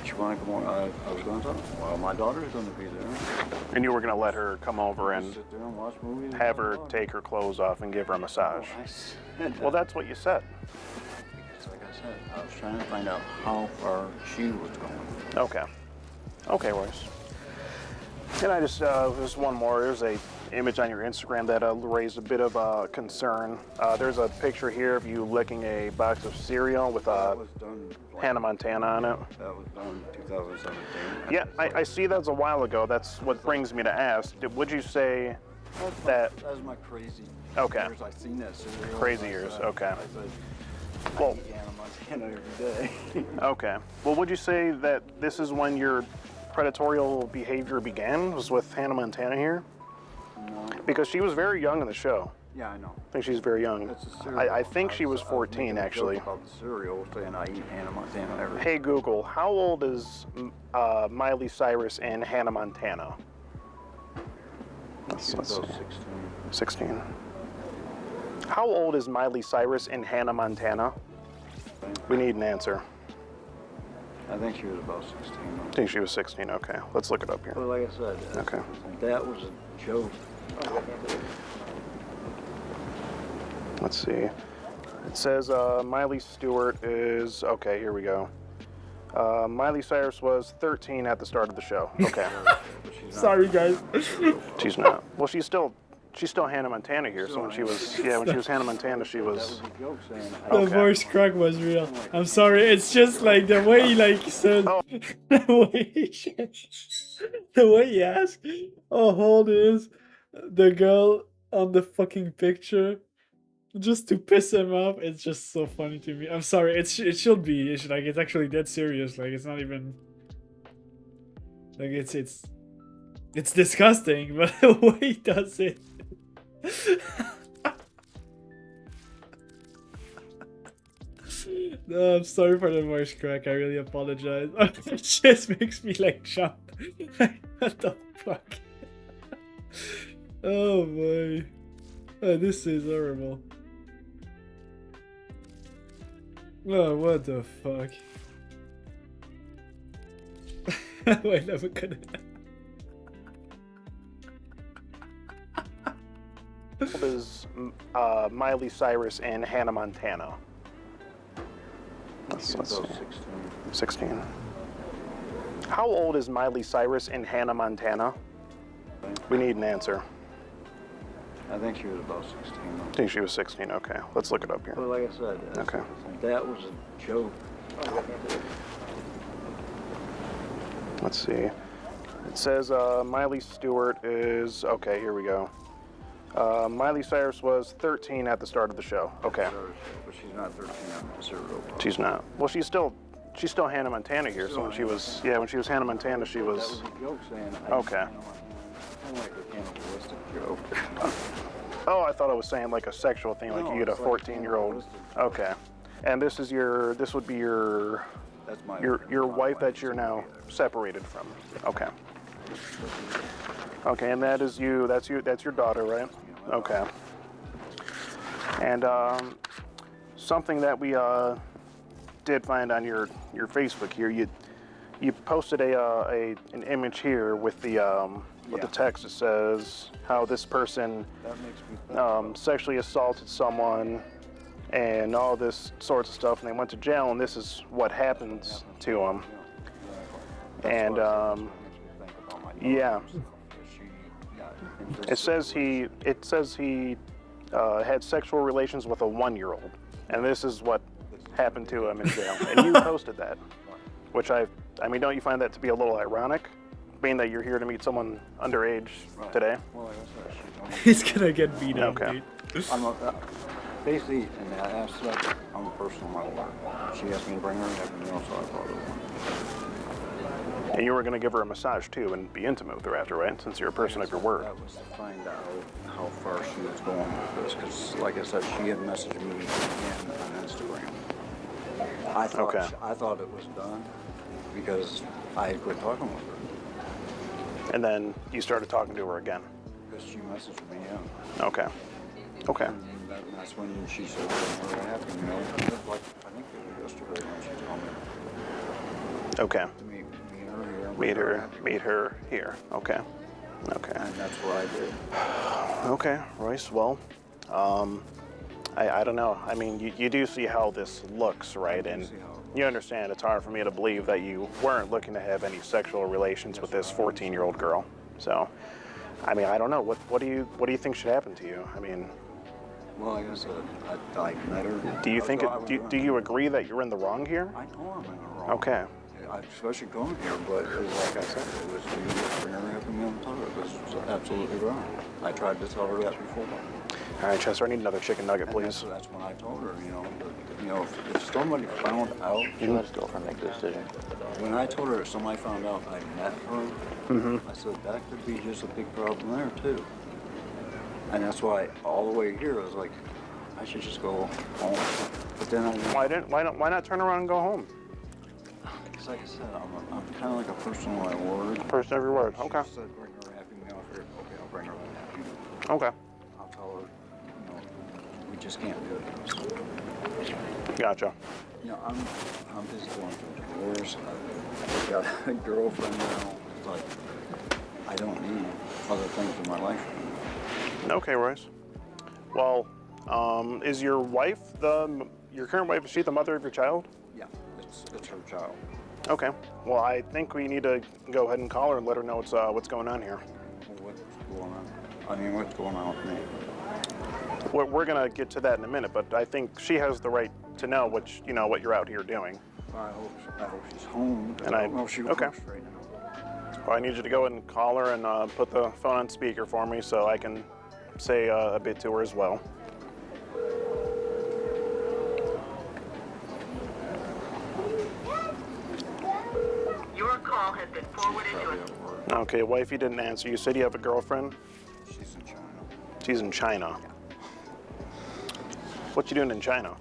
she wanted to come on, I was going to tell her, well, my daughter's going to be there. And you were going to let her come over and sit there and watch movies. have her take her clothes off and give her a massage. Well, that's what you said. Because like I said, I was trying to find out how far she was going. Okay. Okay, Royce. And I just one more. There's a image on your Instagram that raised a bit of concern. There's a picture here of you licking a box of cereal with Hannah Montana on it. That was done in 2017. Yeah, I see that's a while ago. That's what brings me to ask. Would you say that was my crazy years. I seen that cereal. Crazy years, okay. I said, Well, I eat Hannah Montana every day. Okay. Well, would you say that this is when your predatorial behavior began, was with Hannah Montana here? No. Because she was very young in the show. Yeah, I know. I think she's very young. I think she was 14, actually. About the cereal, saying I eat Hannah Montana every day. Hey, Google, how old is Miley Cyrus and Hannah Montana? Let's see. 16. How old is Miley Cyrus and Hannah Montana? We need an answer. I think she was about 16. I think she was 16, okay. Let's look it up here. Well, like I said, Okay. That was a joke. Let's see. It says Miley Stewart is, okay, here we go. Miley Cyrus was 13 at the start of the show. Okay. Sorry, guys. She's not. Well, she's still Hannah Montana here. So when she was Hannah Montana, she was. The voice crack was real. I'm sorry. It's just like the way he said, the way he asked how old is the girl on the fucking picture. just to piss him off. It's just so funny to me. I'm sorry. It should be. Like it's actually dead serious. Like it's not even. Like it's disgusting, but the way he does it. No, I'm sorry for the voice crack. I really apologize. It just makes me like jump. What the fuck? Oh boy. Oh, this is horrible. Oh, what the fuck? Wait, never gonna. Is Miley Cyrus and Hannah Montana. Let's see. 16. How old is Miley Cyrus and Hannah Montana? We need an answer. I think she was about 16. I think she was 16. Okay, let's look it up here. But like I said, Okay. That was a joke. Let's see. It says Miley Stewart is, okay, here we go. Miley Cyrus was 13 at the start of the show. Okay. But she's not 13 on zero. She's not. Well, she's still Hannah Montana here. So when she was, when she was Hannah Montana, she was. That was a joke saying. Okay. Kind of like a cannibalistic joke. Oh, I thought it was saying like a sexual thing, like you get a 14-year-old. Okay. And this would be your wife that you're now separated from. Okay. Okay, and that is you. That's your daughter, right? Okay. And something that we did find on your Facebook here, you posted an image here with the text that says how this person sexually assaulted someone and all this sorts of stuff, and they went to jail, and this is what happens to them. And yeah. It says he had sexual relations with a 1-year-old, and this is what happened to him in jail. And you posted that, which I mean, don't you find that to be a little ironic, being that you're here to meet someone underage today? Well, like I said, He's gonna get beat up. Okay. Basically, in that aspect, I'm a personal model. She asked me to bring her and everything else, so I brought her. And you were going to give her a massage too and be intimate with her after, right? Since you're a person of your word. That was to find out how far she was going with this, because, like I said, she had messaged me again on Instagram. I thought it was done because I had quit talking with her. And then you started talking to her again. Because she messaged me, yeah. Okay. Okay. And that's when she said what happened, you know. Like, I think it was yesterday when she told me. Okay. To Meet her here. Okay. Okay. And that's what I did. Okay, Royce. Well, I don't know. I mean, you do see how this looks, right? And you understand it's hard for me to believe that you weren't looking to have any sexual relations with this 14-year-old girl. So, I mean, I don't know. What do you think should happen to you? I mean. Well, like I said, I met her. Do you think do you agree that you're in the wrong here? I know I'm in the wrong. Okay. Especially going here, but it was like I said, it was you bring her happy meal and tell her it was absolutely wrong. I tried to tell her that before. All right, Chester, I need another chicken nugget, please. That's when I told her, if somebody found out, You let his girlfriend make the decision. when I told her if somebody found out I met her, I said that could be just a big problem there too. And that's why all the way here I was like, I should just go home. But then why not turn around and go home? Because like I said, I'm kind of like a person of my word. Person of your word. Okay. She said bring her a happy meal. Okay, I'll bring her a happy meal. Okay. I'll tell her, we just can't do it. Gotcha. I'm busy going through a divorce. I've got a girlfriend now. It's like, I don't need other things in my life. Okay, Royce. Well, is your wife your current wife? Is she the mother of your child? Yeah, it's her child. Okay. Well, I think we need to go ahead and call her and let her know what's going on here. What's going on? I mean, what's going on with me? We're gonna get to that in a minute, but I think she has the right to know what you're out here doing. I hope she's home. And I don't know if she works right now. Well, I need you to go ahead and call her and put the phone on speaker for me so I can say a bit to her as well. call has been forwarded to a... Okay, wifey didn't answer. You said you have a girlfriend? She's in China. She's in China. What you doing in China?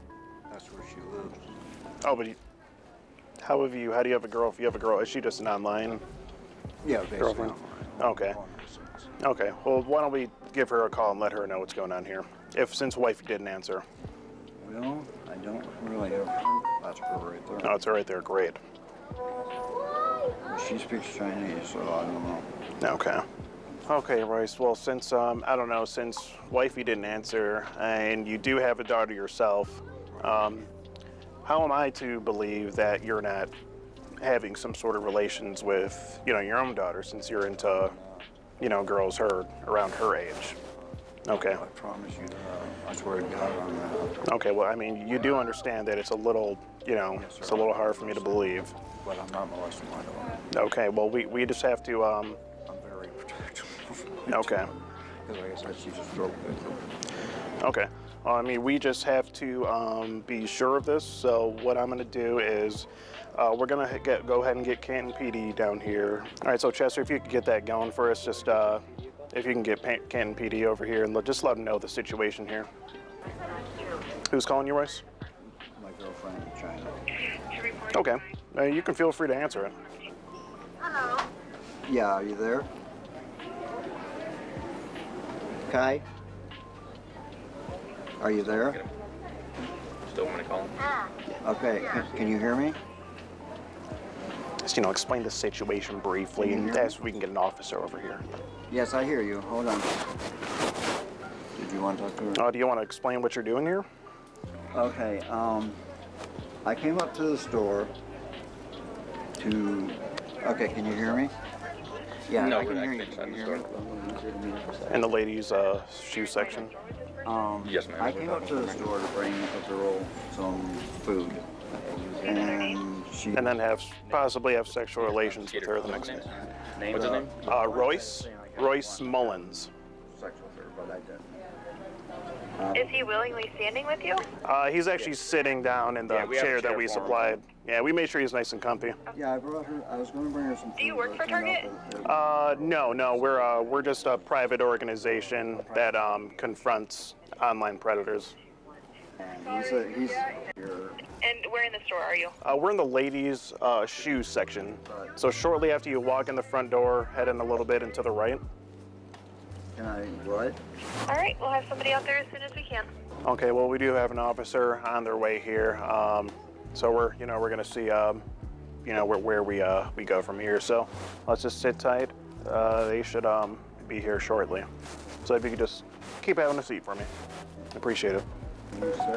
That's where she lives. Oh, but how do you have a girl if you have a girl? Is she just an online Yeah, basically. girlfriend? Okay. Okay, well, why don't we give her a call and let her know what's going on here, since wifey didn't answer. Well, I don't really have her. That's her right there. Oh, it's right there, great. She speaks Chinese, so I don't know. Okay. Okay, Royce, well, since, I don't know, since wifey didn't answer, and you do have a daughter yourself, how am I to believe that you're not having some sort of relations with, your own daughter, since you're into, girls around her age? Okay. I promise you that. I swear to God on that. Okay, well, I mean, you do understand that it's a little, it's a little hard for me to believe. But I'm not molesting my daughter. Okay, well, we just have to, I'm very protective. Okay. Because like I said, she's a stroke victim. Okay. Well, I mean, we just have to be sure of this. So what I'm going to do is we're going to go ahead and get Canton PD down here. All right, so Chester, if you could get that going for us, just if you can get Canton PD over here and just let them know the situation here. Who's calling you, Royce? My girlfriend in China. Okay. You can feel free to answer it. Hello. Yeah, are you there? Kai? Are you there? Still want to call him? Okay, can you hear me? Just, explain the situation briefly, and that's we can get an officer over here. Yes, I hear you. Hold on. Did you want to talk to her? Do you want to explain what you're doing here? Okay, I came up to the store to... Okay, can you hear me? Yeah, No, I can we're hear you. inside Can the you hear me? In the ladies' shoe section? Yes, ma'am. I came up to the store to bring a girl some food. And she... And then possibly have sexual relations with her the next day. What's his name? Royce Mullins. Sexual with her, but I didn't. Is he willingly standing with you? He's actually sitting down in the Yeah, we have a chair that chair we for him. supplied. Yeah, we made sure he's nice and comfy. Yeah, I brought her... I was going to bring her some food. Do you work for Target? No, we're just a private organization that confronts online predators. And he's here. And where in the store are you? We're in the ladies' shoe section. So shortly after you walk in the front door, head in a little bit and to the right. Can I... What? All right, we'll have somebody out there as soon as we can. Okay, well, we do have an officer on their way here. So we're going to see, where we go from here. So let's just sit tight. They should be here shortly. So if you could just keep having a seat for me. Appreciate it. You said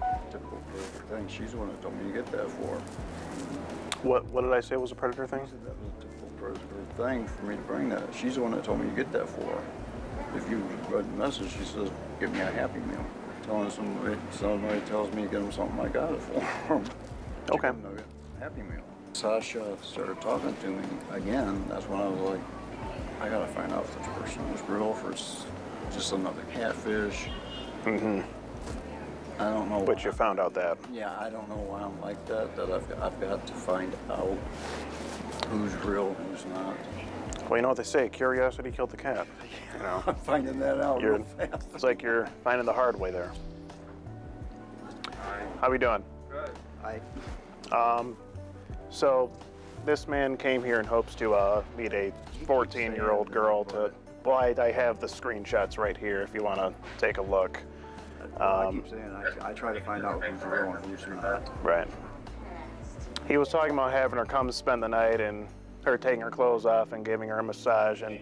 that typical predator thing. She's the one that told me to get that for. What did I say was a predator thing? She said that was a typical predator thing for me to bring that. She's the one that told me to get that for. If you read the message, she says, "Give me a Happy Meal." Telling somebody tells me to get them something, I got it for them. Okay. Happy Meal. Sasha started talking to me again. That's when I was like, I gotta find out if this person is real, or if it's just another catfish. Mm-hmm. I don't know. But you found out that. Yeah, I don't know why I'm like that. That I've got to find out who's real, who's not. Well, you know what they say, curiosity killed the cat. I'm finding that out real fast. It's like you're finding the hard way there. How we doing? Good. Hi. So this man came here in hopes to meet a 14-year-old girl to... Well, I have the screenshots right here if you want to take a look. I keep saying, I try to find out who's real and who's not. Right. He was talking about having her come spend the night and her taking her clothes off and giving her a massage and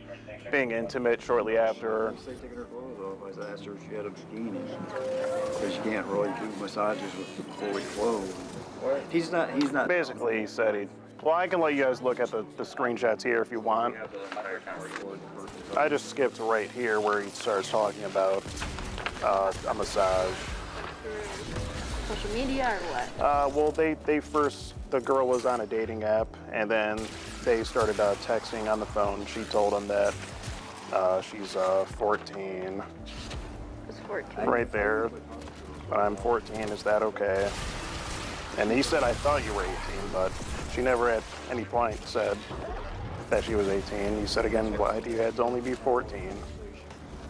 being intimate shortly after. I say taking her clothes off. I asked her if she had a bikini. Because you can't really do massages with fully clothed. He's not. Basically, he said he... Well, I can let you guys look at the screenshots here if you want. I just skipped right here where he starts talking about a massage. Social media or what? Well, they first, the girl was on a dating app, and then they started texting on the phone. She told him that she's 14. It's 14. Right there. I'm 14, is that okay? And he said, I thought you were 18, but She never at any point said that she was 18. You said again, why do you have to only be 14?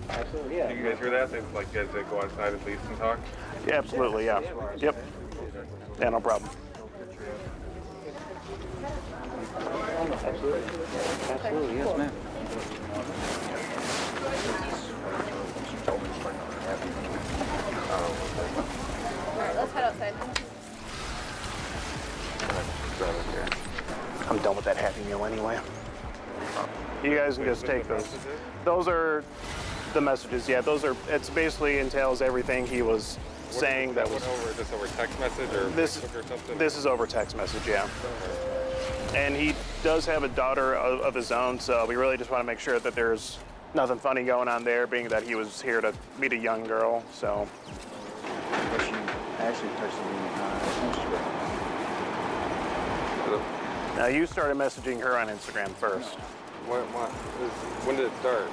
Absolutely, yeah. You guys hear that? They like guys that go outside at least and talk? Yeah, absolutely, yeah. Yep. Yeah, no problem. Absolutely. Absolutely, yes, ma'am. Alright, let's head outside. I'm done with that Happy Meal anyway. You guys can just take those. Those are the messages, yeah. Those are, it's basically entails everything he was saying that was... Is this over text message or Facebook or something? This is over text message, yeah. And he does have a daughter of his own, so we really just want to make sure that there's nothing funny going on there, being that he was here to meet a young girl, so... But she actually texted me on Instagram. Now, you started messaging her on Instagram first. When did it start?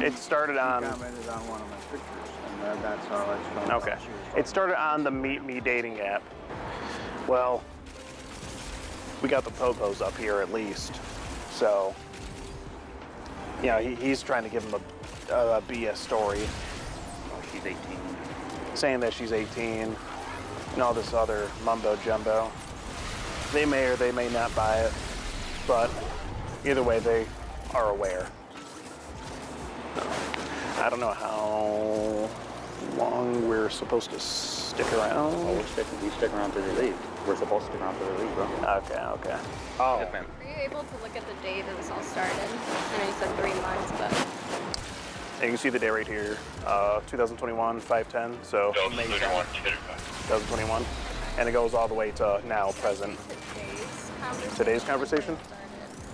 It started on... She commented on one of my pictures, and that's how I found out Okay. she was It started on the Meet Me dating app. Well, we got the popos up here at least. So, you know, he's trying to give him a BS story. Oh, she's 18. Saying that she's 18 and all this other mumbo jumbo. They may or they may not buy it, but either way, they are aware. I don't know how long we're supposed to stick around. Well, we stick around till they leave. We're supposed to stick around till they leave, bro. Okay. Oh. Yes, ma'am. Were you able to look at the day that this all started? I know you said 3 months, but... And you can see the day right here, 2021, 5/10, so May 10th, 2021. And it goes all the way to now, present. Today's conversation?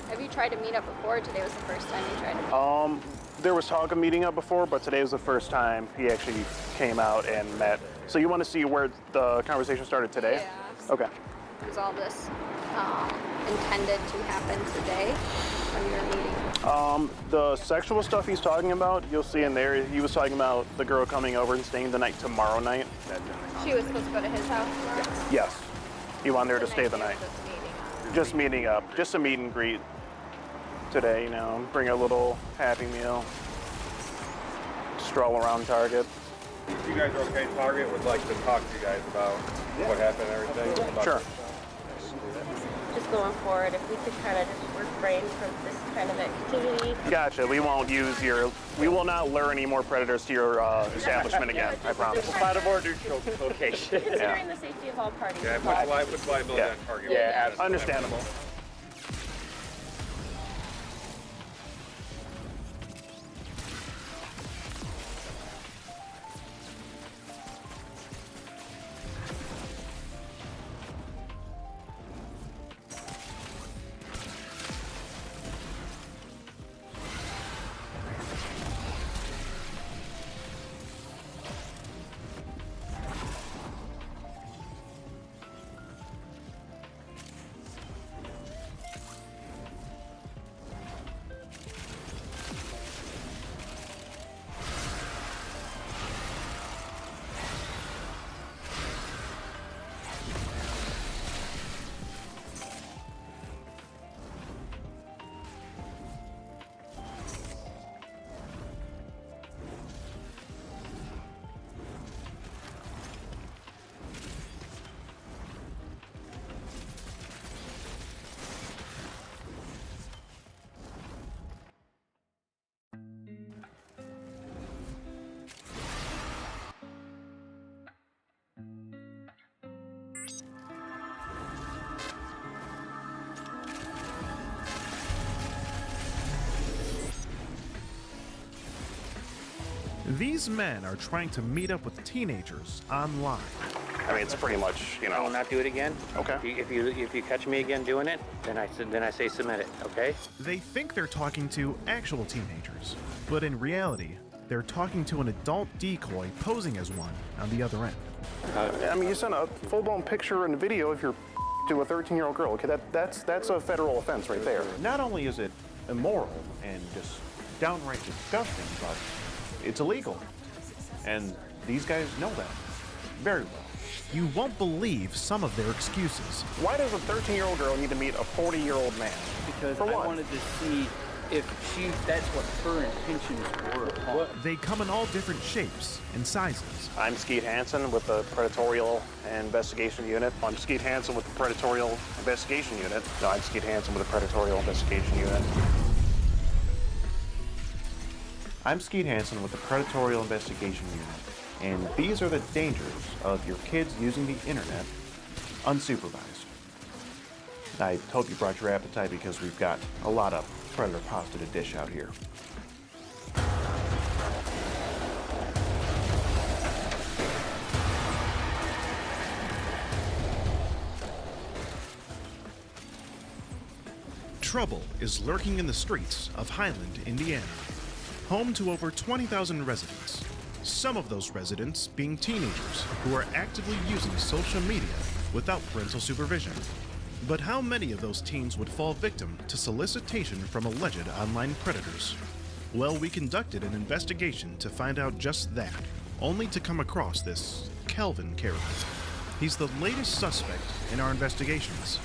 Have you tried to meet up before, or today was the first time you tried to meet? There was talk of meeting up before, but today was the first time he actually came out and met. So you want to see where the conversation started today? Yeah. Okay. Was all this intended to happen today when you were meeting? The sexual stuff he's talking about, you'll see in there, he was talking about the girl coming over and staying the night tomorrow night. She was supposed to go to his house tomorrow? Yes. He wanted her to stay the night. Just meeting up. Just a meet and greet today, you know, bring a little Happy Meal, stroll around Target. If you guys are okay, Target would like to talk to you guys about what happened and everything. About Sure. Just going forward, if we could kind of just refrain from this kind of activity. Gotcha. We won't use your, we will not lure any more predators to your establishment again, I promise. Out of order location. Considering the safety of all parties. Yeah, what's liability on Target? Yeah, understandable. These men are trying to meet up with teenagers online. I mean, it's pretty much, you know. I will not do it again. Okay. If you catch me again doing it, then I say submit it. Okay. They think they're talking to actual teenagers, but in reality, they're talking to an adult decoy posing as one on the other end. I mean, you sent a full-blown picture and video of your to a 13-year-old girl. Okay, that's a federal offense right there. Not only is it immoral and just downright disgusting, but it's illegal. And these guys know that. very well. You won't believe some of their excuses. Why does a 13-year-old girl need to meet a 40-year-old man? Because For I what? wanted to see if that's what her intentions were. They come in all different shapes and sizes. I'm Skeet Hansen with the Predatorial Investigation Unit. I'm Skeet Hansen with the Predatorial Investigation Unit. No, I'm Skeet Hansen with the Predatorial Investigation Unit. I'm Skeet Hansen with the Predatorial Investigation Unit, and these are the dangers of your kids using the internet unsupervised. I hope you brought your appetite because we've got a lot of Predator pasta to dish out here. Trouble is lurking in the streets of Highland, Indiana, home to over 20,000 residents. Some of those residents being teenagers who are actively using social media without parental supervision. But how many of those teens would fall victim to solicitation from alleged online predators? Well, we conducted an investigation to find out just that, only to come across this Kelvin character. He's the latest suspect in our investigations.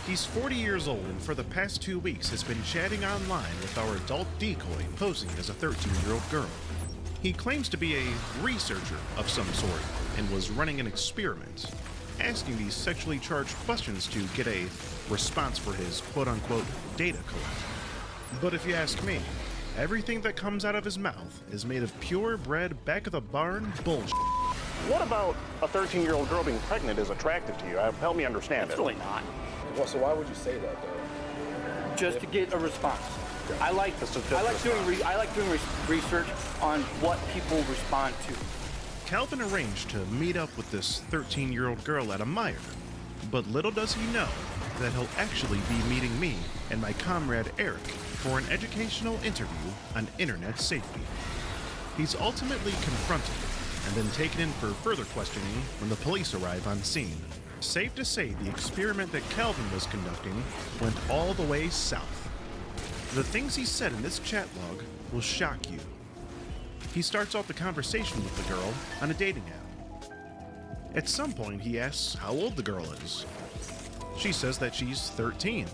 He's 40 years old and for the past 2 weeks has been chatting online with our adult decoy posing as a 13-year-old girl. He claims to be a researcher of some sort and was running an experiment, asking these sexually charged questions to get a response for his quote-unquote data collection. But if you ask me, everything that comes out of his mouth is made of purebred back-of-the-barn bullshit. What about a 13-year-old girl being pregnant is attractive to you? Help me understand It's it. really not. Well, so why would you say that, though? Just to get a response. I like doing research on what people respond to. Calvin arranged to meet up with this 13-year-old girl at a Meijer, but little does he know that he'll actually be meeting me and my comrade Eric for an educational interview on internet safety. He's ultimately confronted and then taken in for further questioning when the police arrive on scene. Safe to say the experiment that Calvin was conducting went all the way south. The things he said in this chat log will shock you. He starts off the conversation with the girl on a dating app. At some point, he asks how old the girl is. She says that she's 13.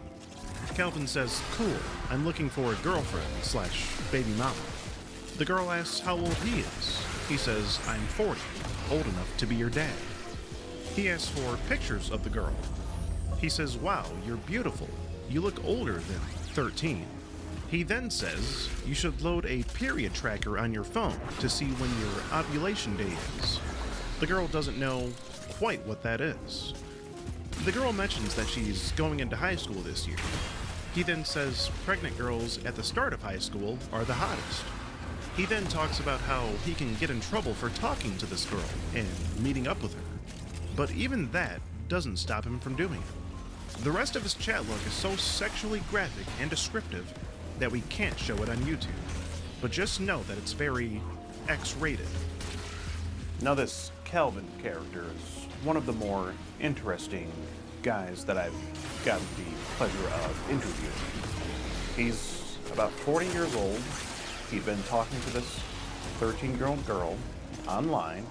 Calvin says, "Cool, I'm looking for a girlfriend/baby mama." The girl asks how old he is. He says, "I'm 40, old enough to be your dad." He asks for pictures of the girl. He says, "Wow, you're beautiful. You look older than 13. He then says, "You should load a period tracker on your phone to see when your ovulation date is." The girl doesn't know quite what that is. The girl mentions that she's going into high school this year. He then says pregnant girls at the start of high school are the hottest. He then talks about how he can get in trouble for talking to this girl and meeting up with her. But even that doesn't stop him from doing it. The rest of his chat log is so sexually graphic and descriptive that we can't show it on YouTube. But just know that it's very X-rated. Now this Kelvin character is one of the more interesting guys that I've gotten the pleasure of interviewing. He's about 40 years old. He'd been talking to this 13-year-old girl online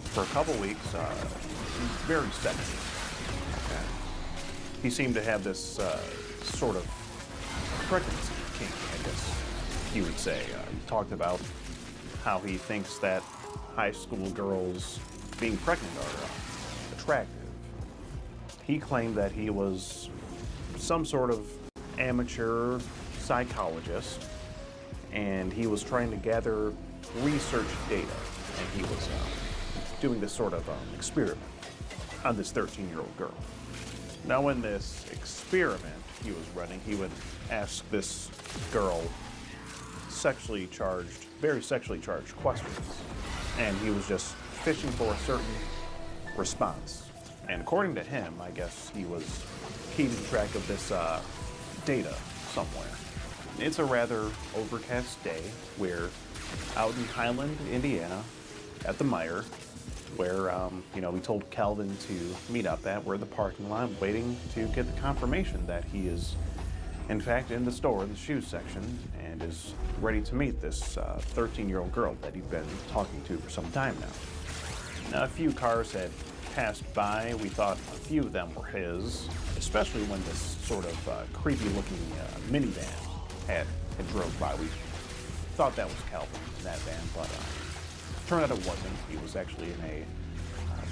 for a couple weeks. Very sexy. Okay. He seemed to have this sort of pregnancy kink, I guess you would say. He talked about how he thinks that high school girls being pregnant are attractive. He claimed that he was some sort of amateur psychologist and he was trying to gather research data, and he was doing this sort of experiment on this 13-year-old girl. Now in this experiment he was running, he would ask this girl very sexually charged questions, and he was just fishing for a certain response. And according to him, I guess he was keeping track of this data somewhere. It's a rather overcast day. We're out in Highland, Indiana, at the Meijer, where we told Calvin to meet up at. We're at the parking lot waiting to get the confirmation that he is in fact in the store, the shoes section, and is ready to meet this 13-year-old girl that he'd been talking to for some time now. Now, a few cars had passed by. We thought a few of them were his, especially when this sort of creepy-looking minivan had drove by. We thought that was Calvin in that van, but turned out it wasn't. He was actually in a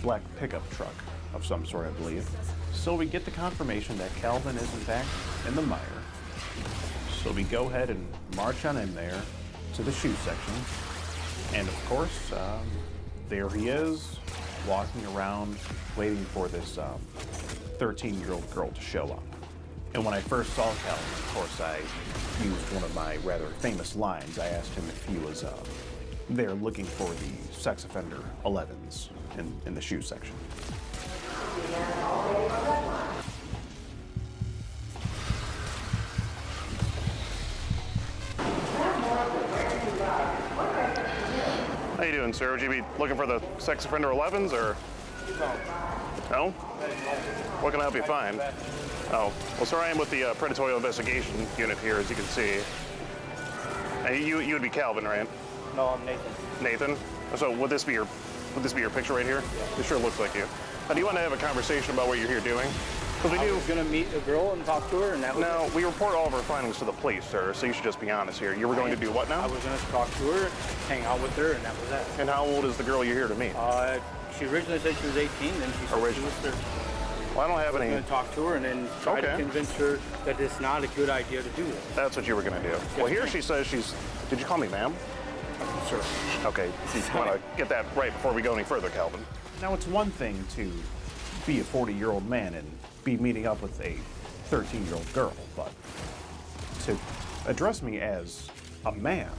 black pickup truck of some sort, I believe. So we get the confirmation that Calvin is in fact in the mire. So we go ahead and march on in there to the shoe section. And of course, there he is, walking around, waiting for this 13-year-old girl to show up. And when I first saw Calvin, of course, I used one of my rather famous lines. I asked him if he was there looking for the sex offender 11s in the shoe section. How you doing, sir? Would you be looking for the sex offender 11s, or? No. What can I help you find? Oh, well, sir, I am with the Predatorial Investigation Unit here, as you can see. You would be Calvin, right? No, I'm Nathan. Nathan? So would this be your picture right here? Yeah. It sure looks like you. Do you want to have a conversation about what you're here doing? Because I was gonna meet a girl and talk to her, and that was No, we report all of our findings to the police, sir, so you should just be honest here. You were going to do what now? I was gonna talk to her, hang out with her, and that was that. And how old is the girl you're here to meet? She originally said she was 18, then she said she was 13. Well, I don't have any... I was going to talk to her and then try to convince her that it's not a good idea to do this. That's what you were going to do. Yes, well, here she says she's... Did you call me ma'am? Sir. Okay, you want to get that right before we go any further, Calvin. Now, it's one thing to be a 40-year-old man and be meeting up with a 13-year-old girl, but to address me as a man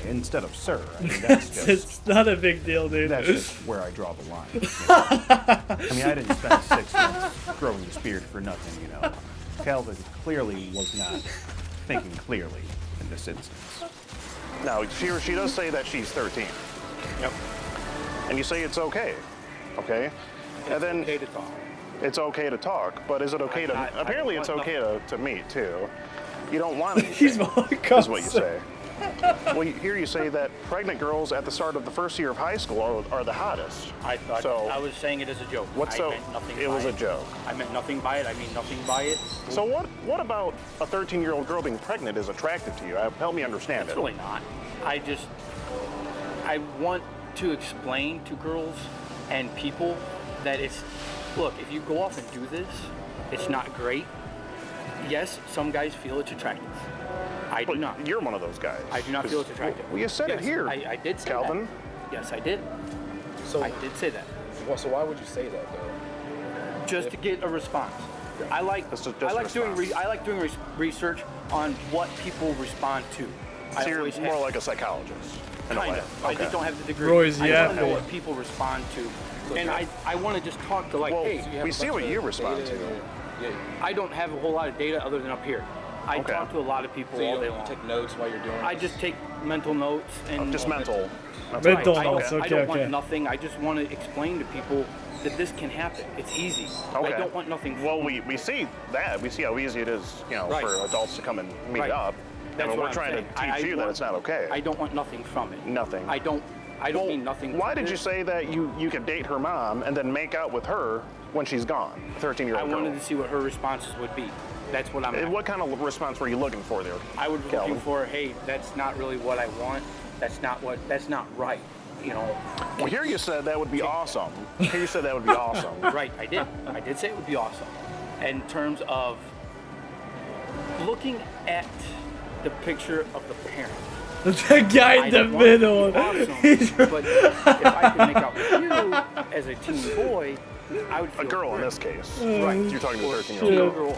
instead of sir, I mean, that's just... It's not a big deal, dude. That's just where I draw the line. You know? I mean, I didn't spend 6 months growing this beard for nothing, you know. Calvin clearly was not thinking clearly in this instance. Now, she does say that she's 13. Yep. And you say it's okay, okay? And then okay to talk. It's okay to talk, but is it okay to... Apparently it's okay to meet, too. You don't want anything, He's more is what you say. Well, here you say that pregnant girls at the start of the first year of high school are the hottest. I thought so. I was saying it as a joke. What's I meant nothing it by was a joke. I meant nothing by it. I mean nothing by it. So what about a 13-year-old girl being pregnant is attractive to you? Help me understand It's really not. I want to explain to girls and people that it's, look, if you go off and do this, it's not great. Yes, some guys feel it's attractive. I do not. You're one of those guys. I do not feel it's attractive. Well, you said it here. I did say Calvin. that. Yes, I did. So I did say that. Well, so why would you say that though? Just to get a response. I like doing research on what people respond to. So you're more like a psychologist. Kind of. I just don't have the degree. Roy's, I yeah. want to know what people respond to. And I want to just talk to hey. We see what you respond to. I don't have a whole lot of data other than up here. I talk to a lot of people all day long. Take notes while you're doing it? I just take mental notes and just mental. Mental notes. I don't want nothing. I just want to explain to people that this can happen. It's easy. Okay. I don't want nothing. Well, we see that. We see how easy it is, for adults to come and meet up. That's we're what trying saying. to teach you that it's not okay. I don't want nothing from it. Nothing. I don't mean nothing. Why did you say that you could date her mom and then make out with her when she's gone? 13-year-old girl. I wanted to see what her responses would be. That's what I'm And what kind of response were you looking for there? I was looking for, hey, that's not really what I want. That's not right. Well, here you said that would be awesome. Here you said that would be awesome. Right, I did. I did say it would be awesome. In terms of looking at the picture of the parent. The guy in the middle. Awesome, but if I could make out with you as a teen boy, I would feel a girl great. in this case. Right. You're talking to a 13-year-old girl.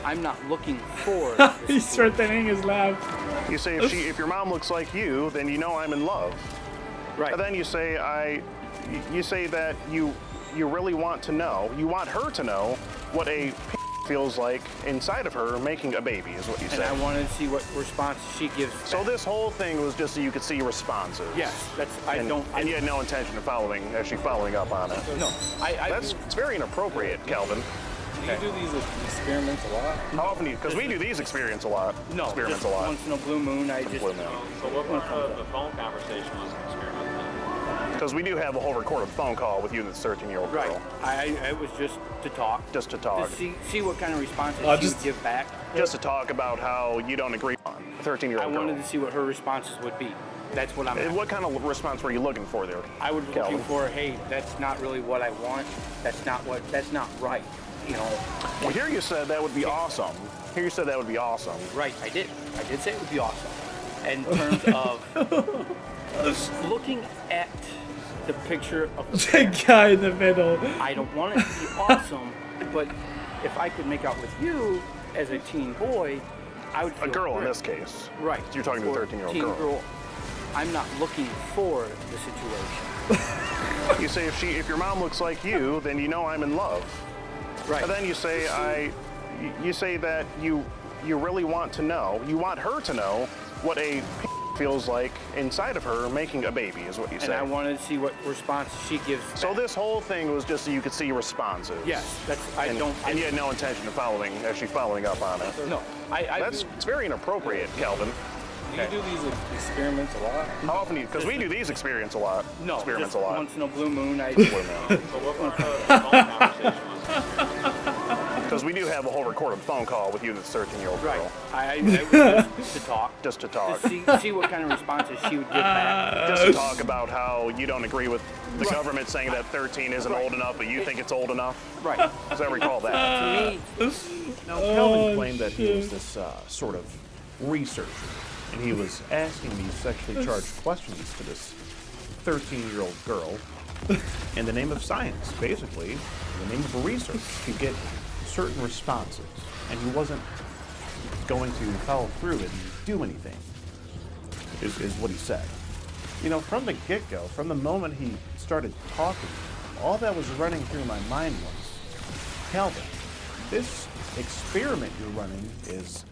I'm not looking for He's strengthening his laugh. You say if your mom looks like you, then you know I'm in love. Right. And then you say that you really want to know. You want her to know what a feels like inside of her making a baby, is what you said. And I wanted to see what response she gives back. So this whole thing was just so you could see responses. Yes, and you had no intention of following up on it. No, it's very inappropriate, Calvin. Do you do these experiments a lot? How often do you? Because we do these experiments a lot. No, experiments just a lot. once in a blue moon. So what part of the phone conversation was an experiment? Because we do have a whole recorded phone call with you and this 13-year-old girl. Right. I was just to talk. Just to talk. To see what kind of responses she would give back. Just to talk about how you don't agree on a 13-year-old girl. I wanted to see what her responses would be. That's what I'm. And what kind of response were you looking for there? I was looking for, hey, that's not really what I want. That's not right. You know. Well, here you said that would be awesome. Here you said that would be awesome. Right, I did. I did say it would be awesome. In terms of looking at the picture of the guy in the middle. I don't want it to be awesome, but if I could make out with you as a teen boy, I would feel a girl great. In this case. Right. So you're talking to a 13-year-old girl. I'm not looking for the situation. You say if your mom looks like you, then you know I'm in love. Right. And then you say you say that you really want to know. You want her to know what a feels like inside of her making a baby, is what you say. And I wanted to see what response she gives. So this whole thing was just so you could see responses. Yes, that's. And you had no intention of actually following up on it. No, it's very inappropriate, Calvin. Do you do these experiments a lot? How often do you? Because we do these experiments a lot. No, experiments just a lot. once in a blue moon. I. Because we do have a whole recorded phone call with you and this 13-year-old girl. Right. I was just to talk. Just to talk. To see what kind of responses she would give back. Just to talk about how you don't agree with the government saying that 13 isn't old enough, but you think it's old enough. Right. As I recall that. To me. Now, Kelvin claimed that he was this sort of researcher, and he was asking these sexually charged questions to this 13-year-old girl in the name of science, basically, in the name of research, to get certain responses, and he wasn't going to follow through and do anything, is what he said. You know, from the get-go, from the moment he started talking, all that was running through my mind was, Calvin, this experiment you're running is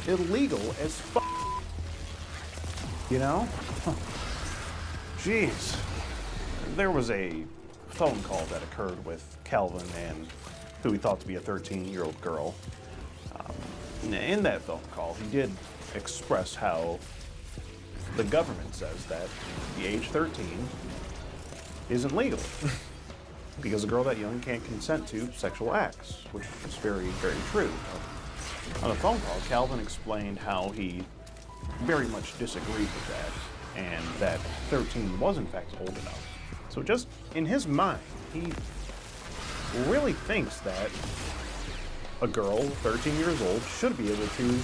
illegal as f***. You know? Jeez. There was a phone call that occurred with Calvin and who he thought to be a 13-year-old girl. In that phone call, he did express how the government says that the age 13 isn't legal because a girl that young can't consent to sexual acts, which is very, very true. On the phone call, Calvin explained how he very much disagreed with that and that 13 was in fact old enough. So just in his mind, he really thinks that a girl 13 years old should be able to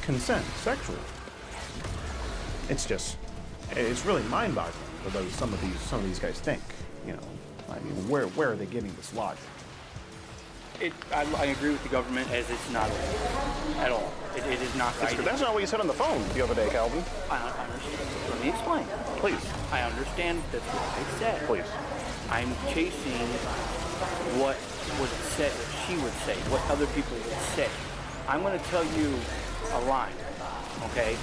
consent sexually. It's really mind-boggling the way some of these guys think. You know, I mean, where are they getting this logic? I agree with the government as it's not at all. It is not right. That's not what you said on the phone the other day, Calvin. I understand. Let me explain. Please. I understand that's what I said. Please. I'm chasing what was said, what she would say, what other people would say. I'm going to tell you a line, okay?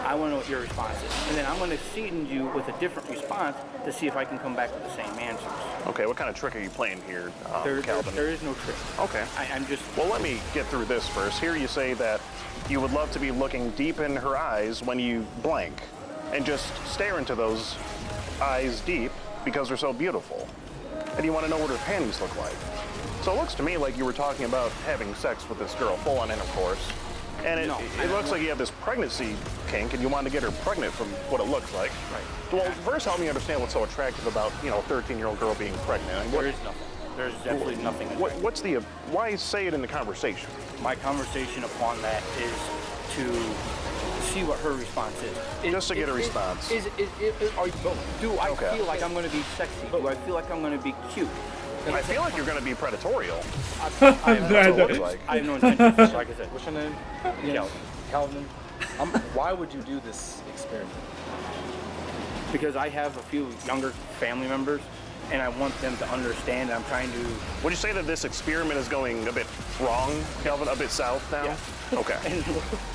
I want to know what your response is. And then I'm going to season you with a different response to see if I can come back with the same answers. Okay, what kind of trick are you playing here, Calvin? There is no trick. Okay. I'm just... Well, let me get through this first. Here you say that you would love to be looking deep in her eyes when you blank and just stare into those eyes deep because they're so beautiful. And you want to know what her panties look like. So it looks to me like you were talking about having sex with this girl, full-on intercourse. And it looks like you have this pregnancy kink, and you want to get her pregnant from what it looks like. Right. Well, first help me understand what's so attractive about, a 13-year-old girl being pregnant. I mean, there is nothing. There's absolutely nothing. Why say it in the conversation? My conversation upon that is to see what her response is. Just to get a response. Do I feel like I'm going to be sexy? Do I feel like I'm going to be cute? I feel like you're going to be predatorial. I have no intention. Like I said. What's your name? Calvin. Why would you do this experiment? Because I have a few younger family members, and I want them to understand. And I'm trying to. Would you say that this experiment is going a bit wrong, Calvin? A bit south now? Yeah. Okay.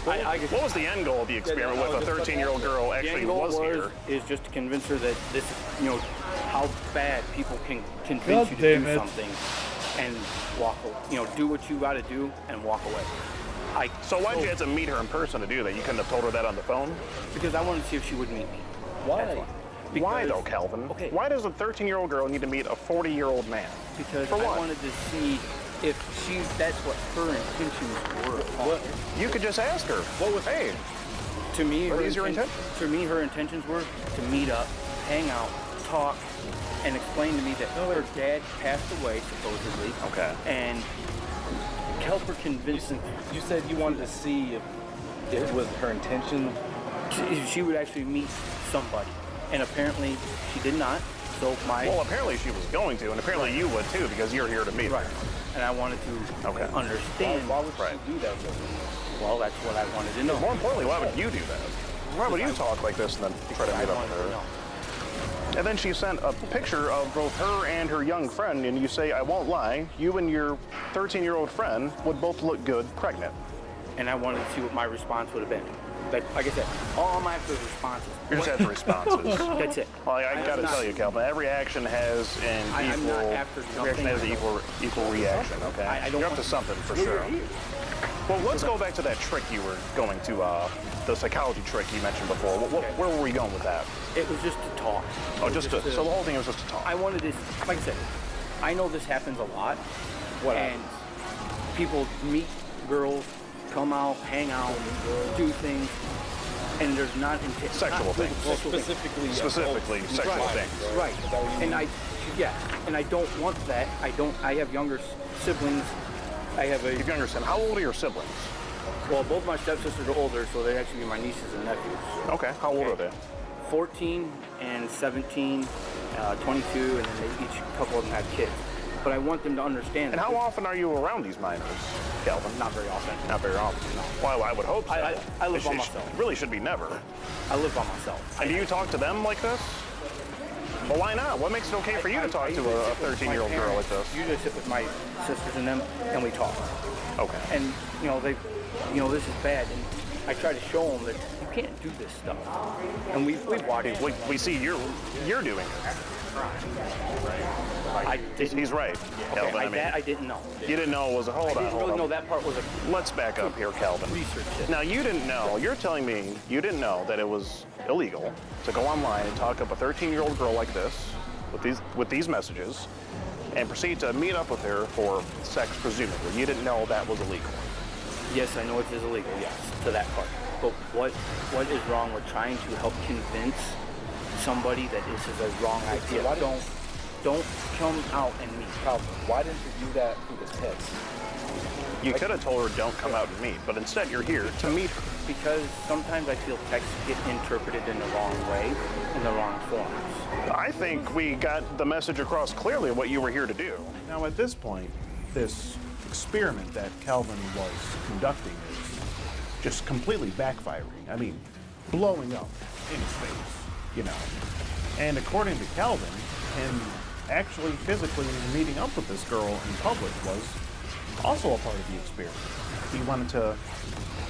What was the end goal of the experiment with a 13-year-old girl actually was here? Is just to convince her that this, how bad people can convince you to do something and walk away. Do what you got to do and walk away. So why'd you have to meet her in person to do that? You couldn't have told her that on the phone? Because I wanted to see if she would meet me. Why? Why though, Calvin? Okay. Why does a 13-year-old girl need to meet a 40-year-old man? Because For I what? wanted to see if that's what her intentions were. You could just ask her. What was? Hey, to me, Are her these your To me, her intentions were to meet up, hang out, talk, and explain to me that her dad passed away supposedly. Okay. And help her convince him. You said you wanted to see if it was her intention. She would actually meet somebody, and apparently she did not. So Well, apparently she was going to, and apparently you would too, because you're here to meet her. And I wanted to understand. Why would she do that though? Well, that's what I wanted to know. More importantly, why would you do that? Why would you talk like this and then try to meet up with her? And then she sent a picture of both her and her young friend, and you say, I won't lie, you and your 13-year-old friend would both look good pregnant. And I wanted to see what my response would have been. Like I said, all I'm after is responses. You're just after responses. That's it. Well, I gotta tell you, Calvin, every action has an I'm not after reaction has an equal reaction, okay? I don't You're up to something for sure. Well, let's go back to that trick you were going to, the psychology trick you mentioned before. Where were we going with that? It was just to talk. Oh, so the whole thing was just to talk. I wanted this, like I said, I know this happens a lot. And people meet girls, come out, hang out, do things, and there's not sexual things. Specifically sexual things. Right. And I don't want that. I have younger siblings. I have a younger sibling. How old are your siblings? Well, both my stepsisters are older, so they'd actually be my nieces and nephews. Okay. How old are they? 14 and 17, 22, and then a couple of them have kids. But I want them to understand. And how often are you around these minors, Calvin? Not very often. Not very often. No. Well, I would hope so. I live by myself. Really should be never. I live by myself. And do you talk to them like this? Well, why not? What makes it okay for you to talk to a 13-year-old girl like this? Usually sit with my sisters and them, and we talk. Okay. And this is bad, and I try to show them that you can't do this stuff. And we watch it. We see you're doing it. He's right, Calvin. I didn't know. You didn't know it was a hold on. I didn't really know that part was a. Let's back up here, Calvin. Research it. Now you didn't know. You're telling me you didn't know that it was illegal to go online and talk up a 13-year-old girl like this with these messages, and proceed to meet up with her for sex, presumably. You didn't know that was illegal. Yes, I know it is illegal. Yes, to that part. But what is wrong with trying to help convince somebody that this is a wrong idea? Don't come out and meet. Why didn't you do that through the text? You could have told her don't come out and meet, but instead you're here to meet her. Because sometimes I feel texts get interpreted in the wrong way, in the wrong forms. I think we got the message across clearly what you were here to do. Now at this point, this experiment that Calvin was conducting is just completely backfiring. I mean, blowing up in his face, And according to Calvin, him actually physically meeting up with this girl in public was also a part of the experiment. He wanted to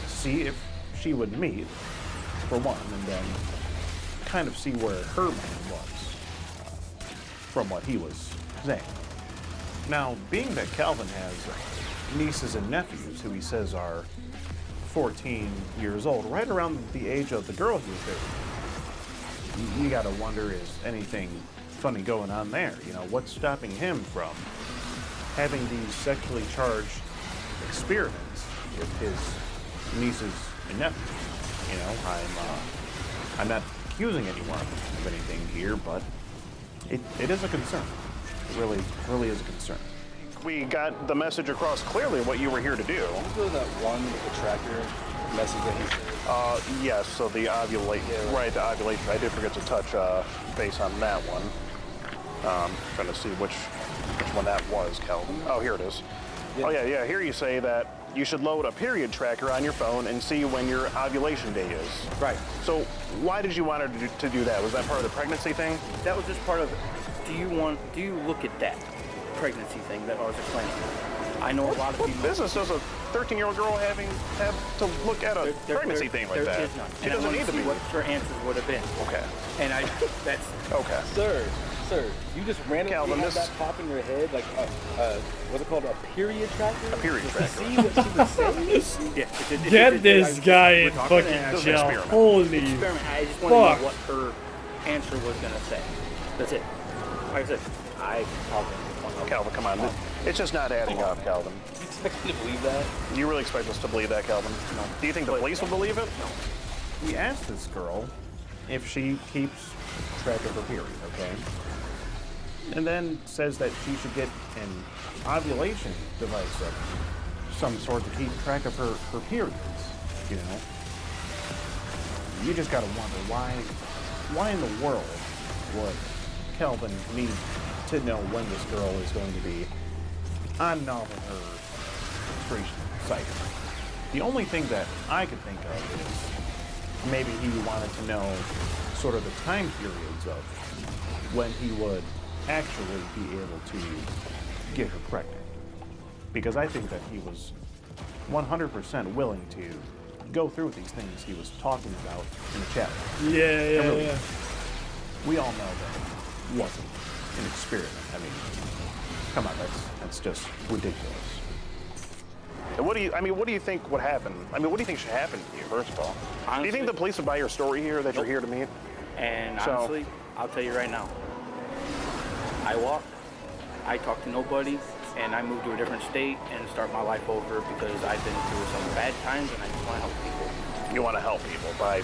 see if she would meet, for one, and then kind of see where her mind was, from what he was saying. Now, being that Calvin has nieces and nephews who he says are 14 years old, right around the age of the girl he was dating, you gotta wonder, is anything funny going on there? What's stopping him from having these sexually charged experiments with his nieces and nephews? I'm not accusing anyone of anything here, but it is a concern. It really is a concern. We got the message across clearly what you were here to do. Remember that one with the tracker message that he said? Yes, so the ovulation. Yeah, right, the ovulation. I did forget to touch base on that one. Trying to see which one that was, Calvin. Oh, here it is. Yeah. Oh, yeah. Here you say that you should load a period tracker on your phone and see when your ovulation day is. Right. So why did you want her to do that? Was that part of the pregnancy thing? That was just part of, do you look at that pregnancy thing that I was explaining? I know a lot of people. What business does a 13-year-old girl have to look at a pregnancy thing like that? There is none. She doesn't need to be. What her answers would have been. Okay. And that's... Okay. Sir, you just randomly had that pop in your head, like, what's it called, a period tracker? A period tracker. See what she was saying? Get this guy in fucking jail. Holy experiment. I just want to know what answer was gonna say. That's it. Like I said, I called him. Calvin, come on. It's just not adding up, Calvin. You expect me to believe that? You really expect us to believe that, Calvin? No. Do you think the police will believe it? No. We asked this girl if she keeps track of her period, okay? And then says that she should get an ovulation device of some sort to keep track of her periods, you know? You just gotta wonder why in the world would Kelvin need to know when this girl is going to be on and off of her menstruation cycle. The only thing that I could think of is maybe he wanted to know sort of the time periods of when he would actually be able to get her pregnant. Because I think that he was 100% willing to go through these things he was talking about in the chat. Yeah. We all know that it wasn't an experiment. I mean, come on, that's just ridiculous. And what do you think would happen? I mean, what do you think should happen to you, first of all? Honestly, do you think the police would buy your story here that you're here to meet? And honestly, I'll tell you right now, I walked, I talked to nobody, and I moved to a different state and start my life over because I've been through some bad times and I just want to help people. You want to help people by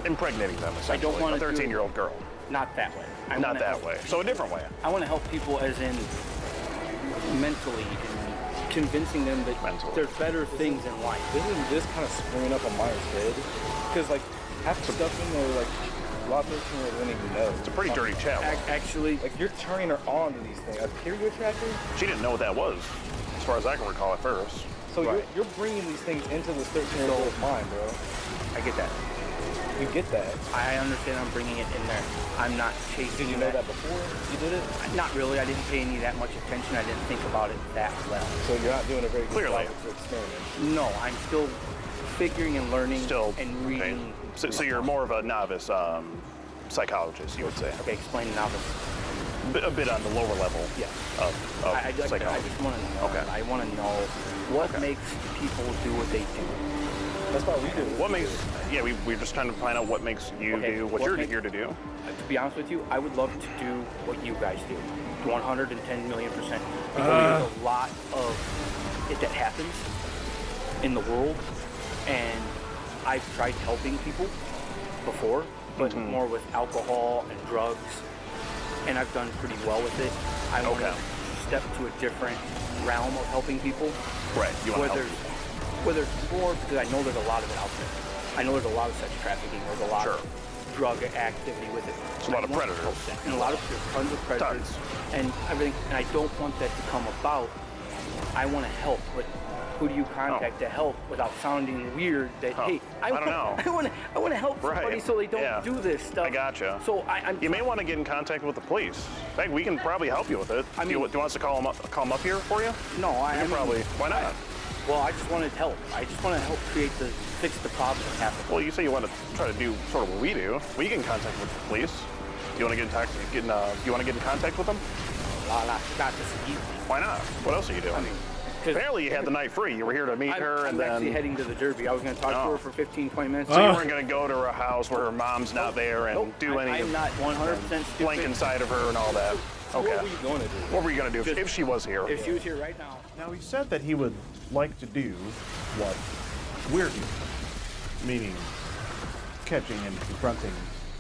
impregnating them, essentially. I don't want a 13-year-old girl. Not that way. Not that way. So a different way. I want to help people as in mentally and convincing them that there's better things in life. Isn't this kind of screwing up on Maya's head? Because like half the stuff in there, like a lot of 13-year-olds wouldn't even know. It's a pretty dirty chat. Actually, like you're turning her on to these things. A period tracker? She didn't know what that was, as far as I can recall at first. So you're bringing these things into this 13-year-old's mind, bro. I get that. You get that. I understand I'm bringing it in there. I'm not chasing Did you know that before you did it? Not really. I didn't pay any that much attention. I didn't think about it that well. So you're not doing a very good job of experiment. No, I'm still figuring and learning and reading. Okay. So you're more of a novice psychologist, you would say. Okay, explain novice. A bit on the lower level of psychology. I just want to know. Okay. I want to know what makes people do what they do. That's why we do. What makes? Yeah, we're just trying to find out what makes you do what you're here to do. To be honest with you, I would love to do what you guys do, 110 million %. Because there's a lot of it that happens in the world, and I've tried helping people before, but more with alcohol and drugs, and I've done pretty well with it. I want to step to a different realm of helping people. Right. You want to help people. Whether it's more, because I know there's a lot of it out there. I know there's a lot of sex trafficking. There's a lot of drug activity with it. There's a lot of predators. And a lot of tons of predators and everything. And I don't want that to come about. I want to help, but who do you contact to help without sounding weird? That hey, I don't know. I want to help somebody so they don't do this stuff. I gotcha. So you may want to get in contact with the police. In fact, we can probably help you with it. Do you want us to call them up here for you? No, probably. Why not? Well, I just wanted help. I just want to help fix the problem that happened. Well, you say you want to try to do sort of what we do. We get in contact with the police. Do you want to get in contact with them? Not this evening. Why not? What else are you doing? Apparently you had the night free. You were here to meet her, and then... I'm actually heading to the Derby. I was going to talk to her for 15, 20 minutes. So you weren't going to go to her house where her mom's not there and do any... I'm not 100% stupid. Blank inside of her and all that. So what were you going to do? What were you going to do if she was here? If she was here right now. Now, he said that he would like to do what we're doing, meaning catching and confronting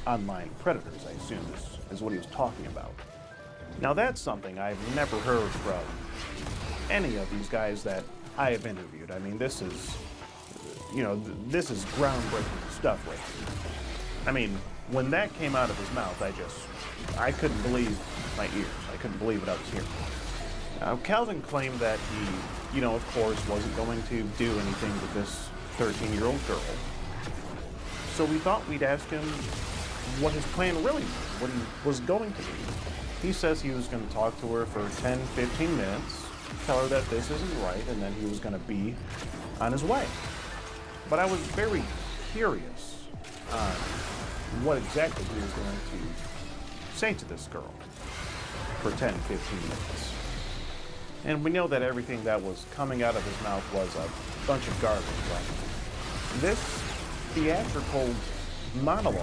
online predators, I assume, is what he was talking about. Now, that's something I've never heard from any of these guys that I have interviewed. I mean, this is, this is groundbreaking stuff right here. I mean, when that came out of his mouth, I couldn't believe my ears. I couldn't believe what I was hearing. Now, Calvin claimed that he, of course, wasn't going to do anything with this 13-year-old girl. So we thought we'd ask him what his plan really was, what he was going to do. He says he was going to talk to her for 10, 15 minutes, tell her that this isn't right, and then he was going to be on his way. But I was very curious on what exactly he was going to say to this girl for 10, 15 minutes. And we know that everything that was coming out of his mouth was a bunch of garbage, right? This theatrical monologue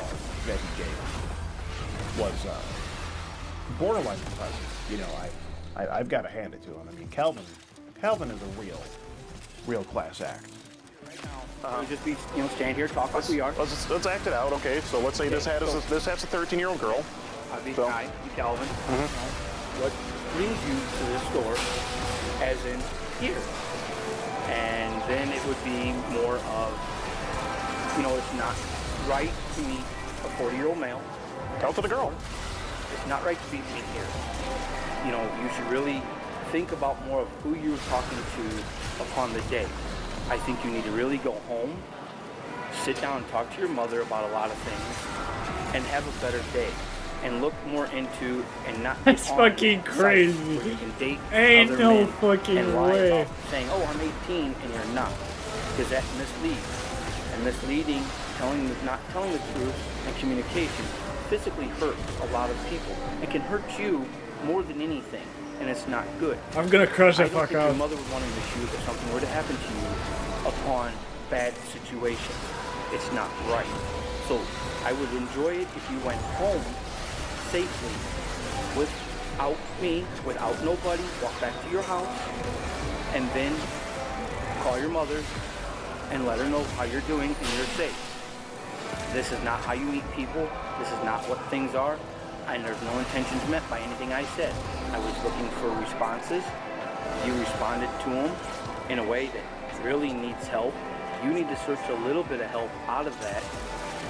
that he gave was borderline impressive. You know, I've got to hand it to him. I mean, Calvin is a real class act. We just be, stand here, talk like we are. Let's act it out, okay? So let's say this hat's a 13-year-old girl. Hi, I'm Calvin. What brings you to this store, as in here? And then it would be more of, it's not right to meet a 40-year-old male. Tell to the girl. It's not right to be me here. You should really think about more of who you're talking to upon the day. I think you need to really go home, sit down and talk to your mother about a lot of things, and have a better day. And look more into and not. That's fucking crazy. Where you can date Ain't other no men fucking and lie way. about saying, "Oh, I'm 18," and you're not, because that misleads. And misleading, not telling the truth, and communication physically hurts a lot of people. It can hurt you more than anything, and it's not good. I'm gonna crush the I don't fuck think your out. mother would want to miss you if something were to happen to you upon bad situations. It's not right. So I would enjoy it if you went home safely without me, without nobody, walk back to your house, and then call your mother and let her know how you're doing and you're safe. This is not how you meet people. This is not what things are. And there's no intentions meant by anything I said. I was looking for responses. You responded to them in a way that really needs help. You need to search a little bit of help out of that.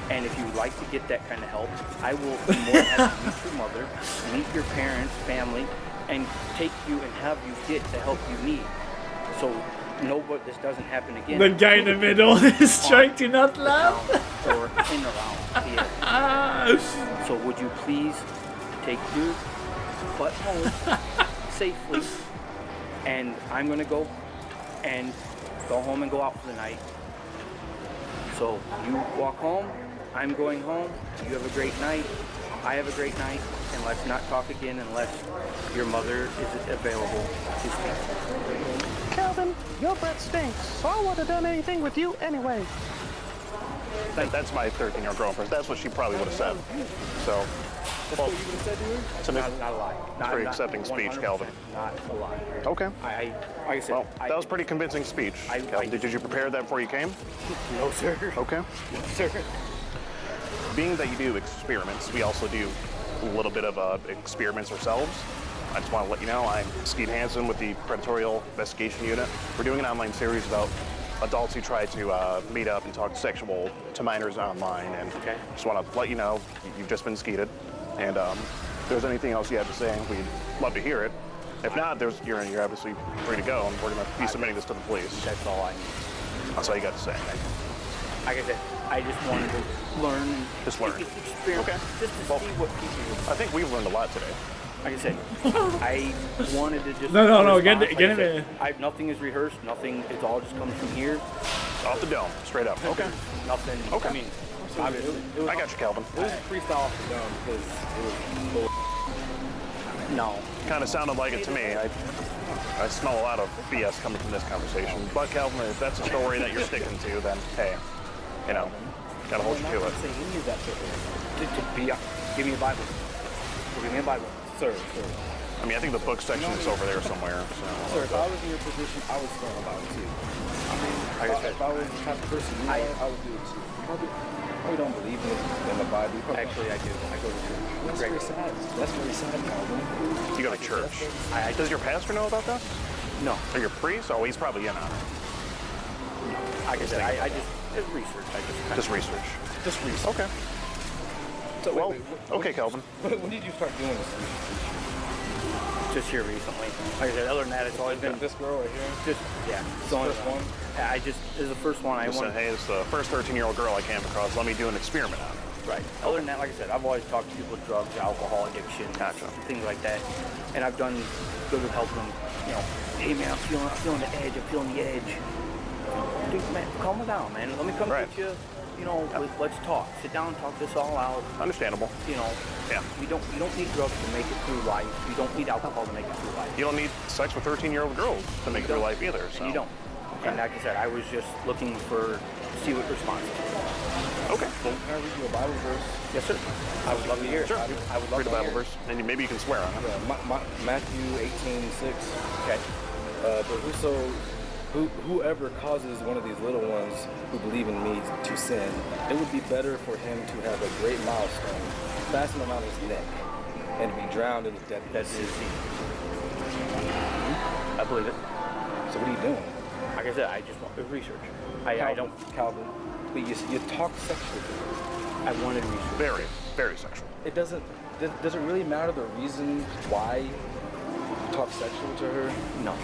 And if you would like to get that kind of help, I will be more than happy to meet your mother, meet your parents, family, and take you and have you get the help you need. So this doesn't happen again. The guy in the middle is trying to not laugh. Or in around here. So would you please take your butt home safely, and I'm gonna go home and go out for the night. So you walk home, I'm going home, you have a great night, I have a great night, and let's not talk again unless your mother is available to speak. Calvin, your breath stinks, so I wouldn't have done anything with you anyway. That's my 13-year-old girlfriend. That's what she probably would have said. So, That's what you would have said to her? It's not a lie. Very accepting speech, Calvin. Not a lie. Okay. Like I said, well, that was pretty convincing speech. Calvin, did you prepare that before you came? No, sir. Okay. No, sir. Being that you do experiments, we also do a little bit of experiments ourselves. I just want to let you know, I'm Skeet Hansen with the Predatorial Investigation Unit. We're doing an online series about adults who try to meet up and talk sexual to minors online. And just want to let you know, you've just been skeeted. And if there's anything else you have to say, we'd love to hear it. If not, you're obviously free to go, and we're going to be submitting this to the police. That's all I need. That's all you got to say. Like I said, I just wanted to learn. And just learn. Experience, okay. Just to see what people. I think we've learned a lot today. Like I said, I wanted to just. No, get like him I said, in. nothing is rehearsed. Nothing. It all just comes from here. Off the dome, straight up. Okay. Nothing. Okay. I mean, obviously. I got you, Calvin. It was freestyle off the dome because it was. No. Kind of sounded like it to me. I smell a lot of BS coming from this conversation. But Calvin, if that's a story that you're sticking to, then hey, gotta hold you to it. Say any of that to give me a Bible. Give me a Bible. Sir. I mean, I think the book section is over there somewhere. So. Sir, if I was in your position, I would stand about it too. I mean, if I was the type of person you are, I would do it too. Probably don't believe in the Bible. Actually, I do. I go to church. That's very sad. That's very sad, Calvin. You go to church. Does your pastor know about this? No. Or your priest? Oh, he's probably in on it. Like I said, I just research. Just research. Just research. Okay. So, well, okay, Calvin. When did you start doing this? Just here recently. Like I said, other than that, it's always been this girl right here. It's the first one. This is the first one I wanted. Hey, it's the first 13-year-old girl I came across. Let me do an experiment on it. Right. Other than that, like I said, I've always talked to people with drugs, alcohol addiction, things like that, and I've done good with helping them. Hey man, I'm feeling the edge. I'm feeling the edge. Dude, man, calm down, man. Let me come get you. Let's talk. Sit down and talk this all out. Understandable. Yeah. You don't need drugs to make it through life. You don't need alcohol to make it through life. You don't need sex with 13-year-old girls to make it through life either. So. And you don't. Okay. And like I said, I was just looking to see what response is. Okay. Well, Can I read you a Bible verse? yes, sir. I would love to hear it. Sure. I would love Read to the Bible hear it. verse, and maybe you can swear on it. Yeah, Matthew 18:6. Okay. But whoever causes one of these little ones who believe in me to sin, it would be better for him to have a great milestone fastened around his neck and to be drowned in the Dead Sea. I believe it. So what are you doing? Like I said, I just want the research. I don't. Calvin, but you talk sexually to her. I wanted research. Very, very sexual. It does it really matter the reason why you talk sexual to her? No.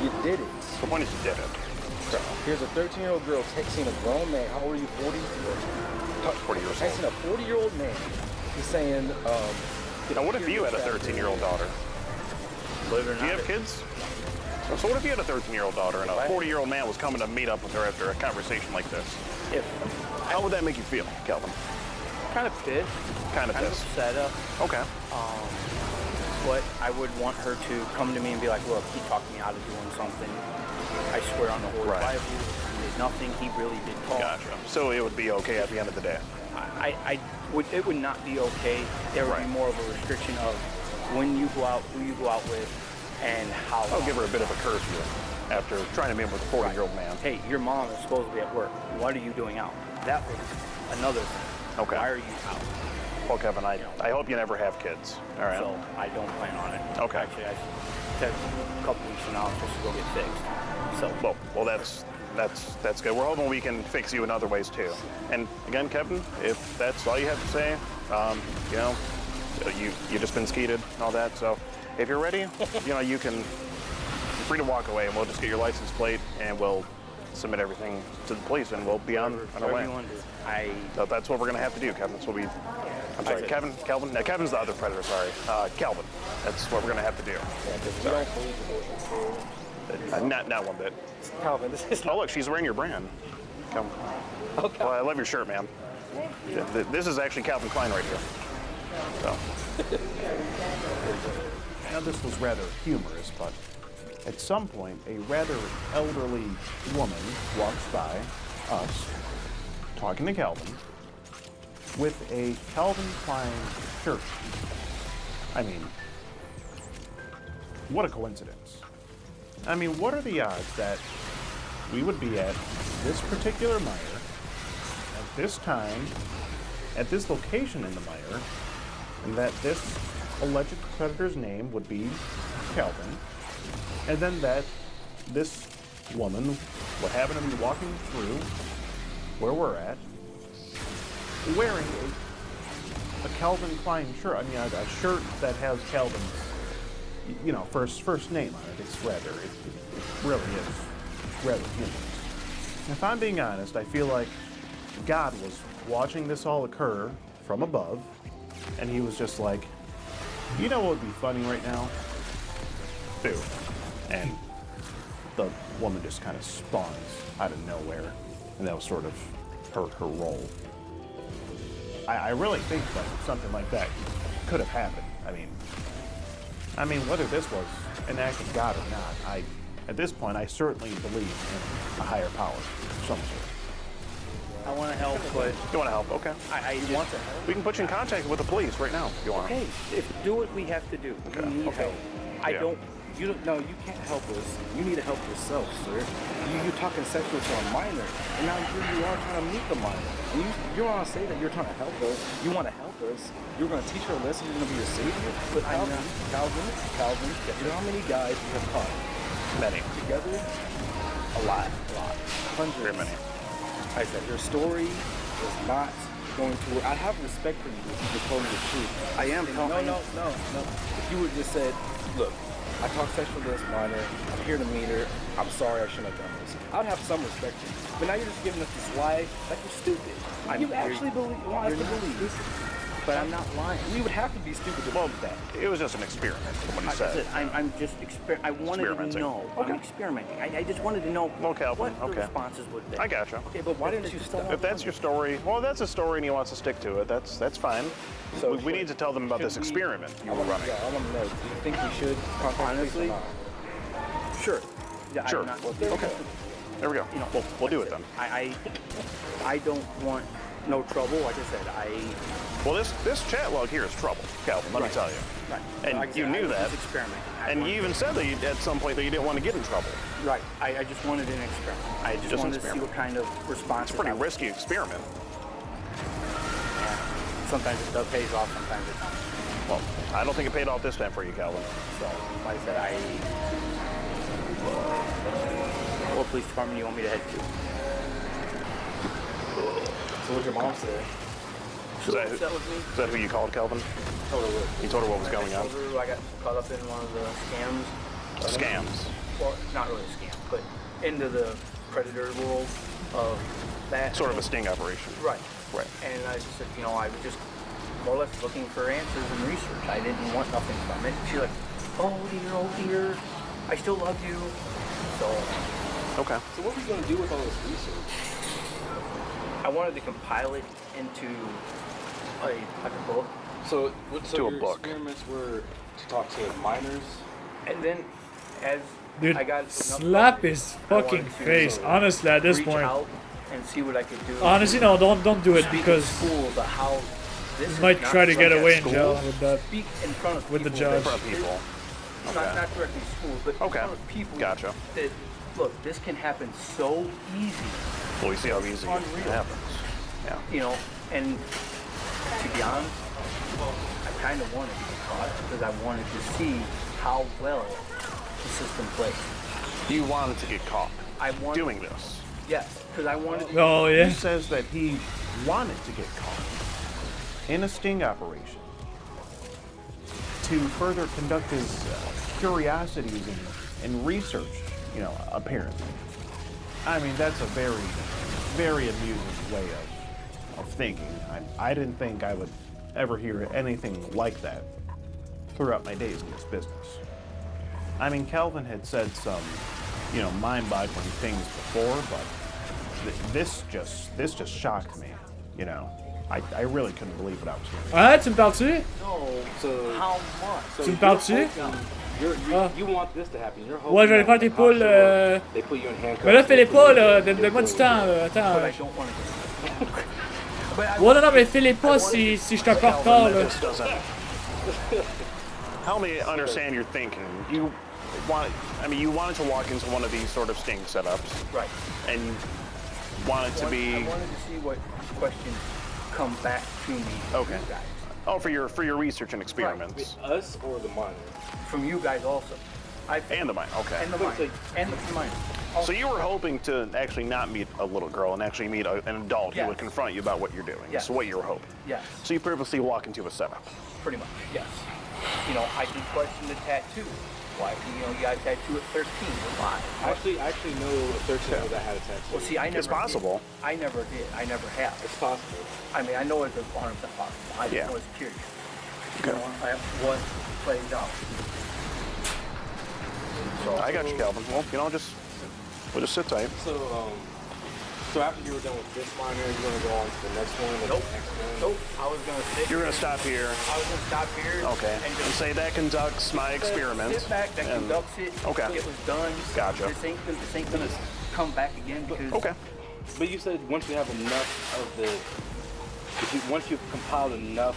You did it. The point is you did it. So, here's a 13-year-old girl texting a grown man. How old are you, 40? 40 years old. Texting a 40-year-old man. He's saying, Now, what if you had a 13-year-old daughter? Believe it or not. Do you have kids? So what if you had a 13-year-old daughter and a 40-year-old man was coming to meet up with her after a conversation like this? How would that make you feel, Kelvin? Kind of pissed. Kind of pissed. Upset. Okay. But I would want her to come to me and be like, look, he talked me out of doing something. I swear on the Holy Bible, he did nothing. He really did talk. Gotcha. So it would be okay at the end of the day? It would not be okay. There would be more of a restriction of when you go out, who you go out with, and how. I'll give her a bit of a curfew after trying to meet with a 40-year-old man. Hey, your mom is supposed to be at work. What are you doing out? That was another thing. Okay. Why are you out? Well, Kevin, I hope you never have kids. All right. So I don't plan on it. Okay. Actually, I took a couple weeks from now just to go get fixed. So. Well, that's good. We're hoping we can fix you in other ways too. And again, Kevin, if that's all you have to say, you know, you just been skeeted and all that. So if you're ready, you know, you're free to walk away, and we'll just get your license plate, and we'll submit everything to the police, and we'll be on our way. You want to do. So that's what we're gonna have to do, Kevin. That's what I'm sorry, Kelvin. No, Kevin's the other predator. Sorry, Kelvin. That's what we're gonna have to do. Sorry. Not one bit. Calvin, this is. Oh, look, she's wearing your brand. Calvin. Okay. Well, I love your shirt, man. This is actually Calvin Klein right here. So. Now, this was rather humorous, but at some point, a rather elderly woman walks by us, talking to Calvin, with a Calvin Klein shirt. I mean, what a coincidence. I mean, what are the odds that we would be at this particular mire, at this time, at this location in the mire, and that this alleged predator's name would be Calvin, and then that this woman would happen to be walking through where we're at, wearing a Calvin Klein shirt. I mean, a shirt that has Calvin's, you know, first name on it. It really is rather humorous. If I'm being honest, I feel like God was watching this all occur from above, and he was just like, you know what would be funny right now? Boo. And the woman just kind of spawns out of nowhere, and that was sort of her role. I really think that something like that could have happened. I mean, whether this was an act of God or not, at this point, I certainly believe in a higher power of some sort. I want to help, but... You want to help? Okay. I want to help. We can put you in contact with the police right now if you want. Okay, do what we have to do. Okay. We need help. I don't... No, you can't help us. You need to help yourself, sir. You're talking sexual to a minor, and now here you are trying to meet the minor. And you want to say that you're trying to help us. You want to help us. You're going to teach her a lesson. You're going to be your savior. But Calvin, you know how many guys we have caught? Many. Together? A lot. Hundreds. Very many. I said, your story is not going to work. I have respect for you if you just told me the truth. I am. No. If you would just said, look, I talked sexual to this minor. I'm here to meet her. I'm sorry I shouldn't have done this. I'd have some respect for you. But now you're just giving us this lie like you're stupid. You actually want us to believe this. But I'm not lying. We would have to be stupid to believe that. It was just an experiment, from what he said. I'm just I wanted to know. Okay. I'm experimenting. I just wanted to know what the responses would be. I gotcha. Okay, but why didn't you stop? If that's your story, well, that's a story and he wants to stick to it. That's fine. So we need to tell them about this experiment you were running. Yeah, I want to know. Do you think we should contact police or not? Sure. Yeah, Sure. Okay. There we go. We'll do it then. I don't want no trouble. Like I said, Well, this chat log here is trouble, Calvin. Let me tell you. Right. And Like I you said, knew I was that. just experimenting. And you even said that at some point that you didn't want to get in trouble. Right. I just wanted an experiment. I just wanted to see what kind of response. It's a pretty risky experiment. Yeah. Sometimes it does pays off. Sometimes it doesn't. Well, I don't think it paid off this time for you, Calvin. So, like I said, what police department do you want me to head to? So what'd your mom say? Is that who you called, Calvin? You told her what was going on? I got caught up in one of the scams. Scams? Well, not really a scam, but into the predator world of that. Sort of a sting operation. Right. Right. And I just said, you know, I was just more or less looking for answers and research. I didn't want nothing from it. She's like, oh dear, I still love you. So. Okay. So what were you going to do with all this research? I wanted to compile it into like a book. So your book. experiments were to talk to minors? And then as Dude, I got slap his fucking face. Honestly, at this reach point. out and see what I could do. Honestly, no, don't do it Speak because in school about how this you is might not try to get like away at in school. jail with that. Speak in front of with the people judge. that- In front of people. Not directly schools, but in front of people. Gotcha. That, look, this can happen so easy. Well, we see how easy it Unreal. happens. Yeah. You know, and to be honest, I kind of wanted to get caught because I wanted to see how well the system plays. You wanted to get caught doing this. Yes, because I wanted to. Oh, yeah. He says that he wanted to get caught in a sting operation to further conduct his curiosities and research, apparently. I mean, that's a very, very amusing way of thinking. I didn't think I would ever hear anything like that throughout my days in this business. I mean, Calvin had said some, mind-boggling things before, but this just shocked me, I really couldn't believe what I was hearing. Ah, tu me parles-tu? No. So how much? So Tu me parles-tu? You want this to happen. You're hoping Ouais, je vais aller faire that tes the poules. cops they put you in handcuffs. Mais là, fais-les they pas, put you là. in- Donne-moi du temps. Attends. But I don't want to. Ouais, non, mais fais-les pas si je suis un peu en retard, là. This doesn't. Help me understand your thinking. You wanted to walk into one of these sort of sting setups. Right. And you wanted to be. I wanted to see what questions come back to me. Okay. From you guys. Oh, for your research and experiments. Right. Us or the minor? From you guys also. And the mine. Okay. And the mine. And the mine. So you were hoping to actually not meet a little girl and actually meet an adult who would confront you about what you're doing. Yes. So what you were hoping. Yes. So you purposely walk into a setup. Pretty much. Yes. I did question the tattoo. Why? You got a tattoo at 13. Why? I actually know a 13-year-old that had a tattoo. Well, see, I never. It's possible. Did. I never did. I never have. It's possible. I mean, I know it's 100% possible. I just was curious. Okay. What plays out. So I got you, Calvin. Well, we'll just sit tight. So after you were done with this minor, you're gonna go on to the next one. And Nope. The next one? Nope. I was gonna sit. You're gonna stop here. I was gonna stop here. Okay. And And say that conducts my experiment. Sit back. That and- conducts it. Okay. It was done. Gotcha. This ain't gonna come back again because. Okay. But you said once you have enough of the, once you've compiled enough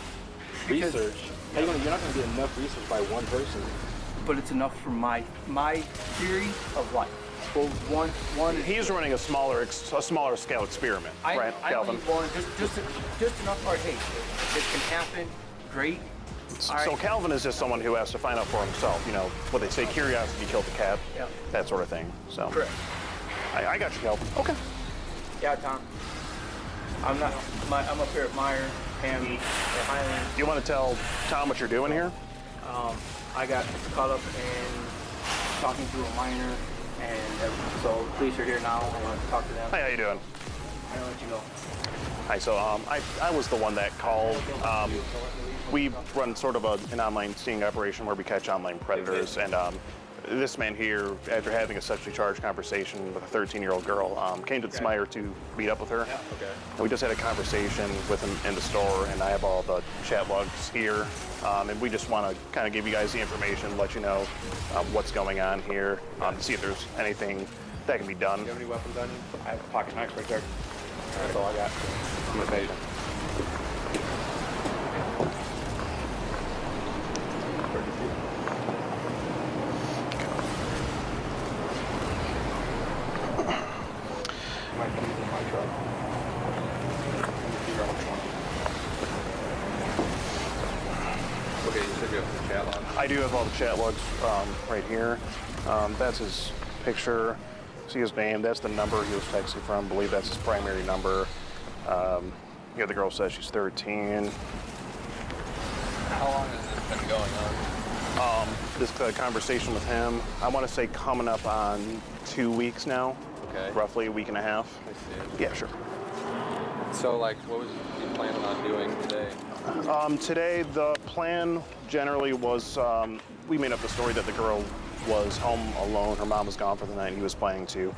research, you're not gonna get enough research by one person. But it's enough for my theory of life. Well, one. He's running a smaller scale experiment, right, I Calvin? need one, just enough. All right, hey, it can happen. Great. So Calvin is just someone who has to find out for himself. What they say, curiosity killed the cat. Yeah. That sort of thing. So. Correct. I got you, Calvin. Okay. Yeah, Tom. I'm up here at Meyer, Pam, and Highland. You want to tell Tom what you're doing here? I got caught up in talking to a minor, and so the police are here now. I want to talk to them. Hey, how you doing? I'm gonna let you go. Hi. So I was the one that called. We run sort of an online sting operation where we catch online predators, and this man here, after having a sexually charged conversation with a 13-year-old girl, came to the Smire to meet up with her. Yeah, okay. And we just had a conversation with him in the store, and I have all the chat logs here. And we just want to kind of give you guys the information, let you know what's going on here, see if there's anything that can be done. Do you have any weapons on you? I have a pocket knife right there. That's all I got. I'm impatient. Might be in my truck. Okay, you said you have the chat logs. I do have all the chat logs right here. That's his picture. See his name. That's the number he was texting from. I believe that's his primary number. The girl says she's 13. How long has this been going on? This conversation with him, I want to say coming up on 2 weeks now. Okay. Roughly a week and a half. I see. Yeah, sure. So, like, what was you planning on doing today? Today, the plan generally was, we made up the story that the girl was home alone. Her mom was gone for the night. He was planning to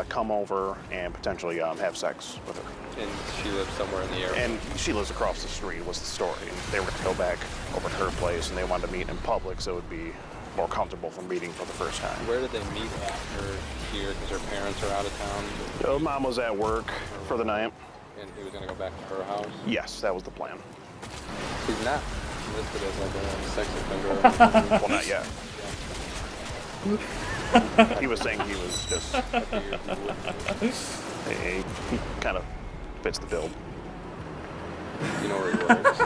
come over and potentially have sex with her. And she lives somewhere in the area? And she lives across the street, was the story. And they were going to go back over to her place, and they wanted to meet in public so it would be more comfortable for meeting for the first time. Where did they meet after here? Because her parents are out of town? So mom was at work for the night. And he was going to go back to her house? Yes, that was the plan. He's not listed as like a sex offender. Well, not yet. He was saying he was just... he kind of fits the bill. You know where he works?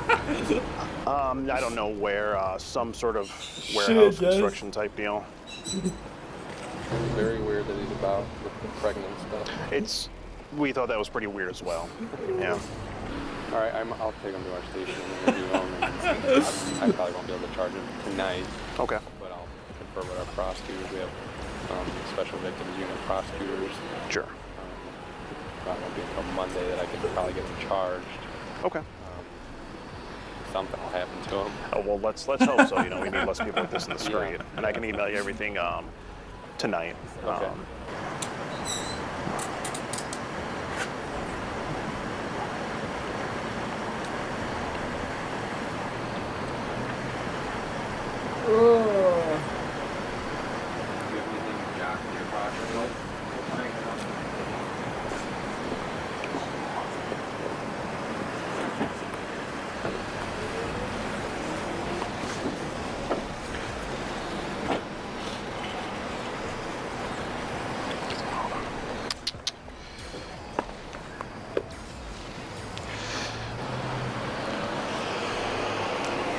I don't know where. Some sort of warehouse construction type deal. Very weird that he's about with the pregnant stuff. We thought that was pretty weird as well. Yeah. All right, I'll take him to our station and interview him. And I probably won't be able to charge him tonight. Okay. But I'll confer with our prosecutors. We have special victims unit prosecutors. Sure. It won't be until Monday that I can probably get him charged. Okay. Something will happen to him. Oh well, let's hope so. We need less people like this in the street. Yeah. And I can email you everything tonight. Okay.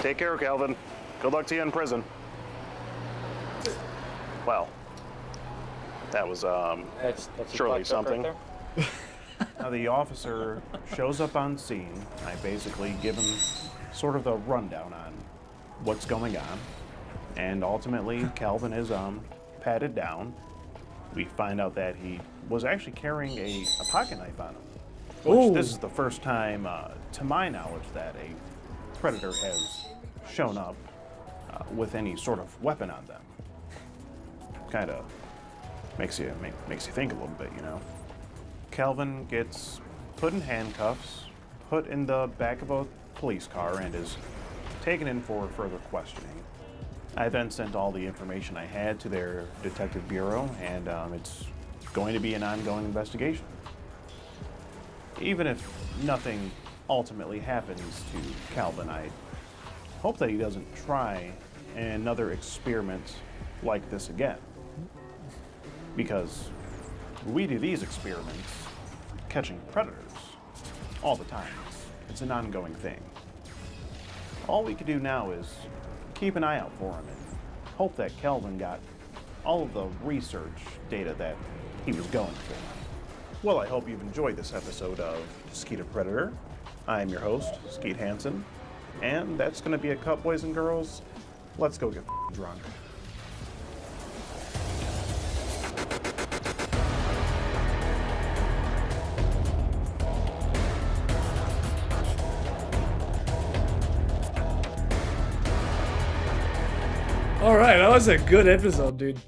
Take care, Calvin. Good luck to you in prison. Well, that was that's surely something. Right Now the officer shows up on scene. I basically give him sort of the rundown on what's going on, and ultimately Calvin is patted down. We find out that he was actually carrying a pocket knife on him, which this is the first time, to my knowledge, that a predator has shown up with any sort of weapon on them. Kind of makes you think a little bit, Calvin gets put in handcuffs, put in the back of a police car, and is taken in for further questioning. I then sent all the information I had to their detective bureau, and it's going to be an ongoing investigation. Even if nothing ultimately happens to Calvin, I hope that he doesn't try another experiment like this again. Because we do these experiments catching predators all the time. It's an ongoing thing. All we can do now is keep an eye out for him and hope that Calvin got all of the research data that he was going for. Well, I hope you've enjoyed this episode of Skeet a Predator. I am your host, Skeet Hansen, and that's going to be a cut, boys and girls. Let's go get drunk. All right, that was a good episode, dude.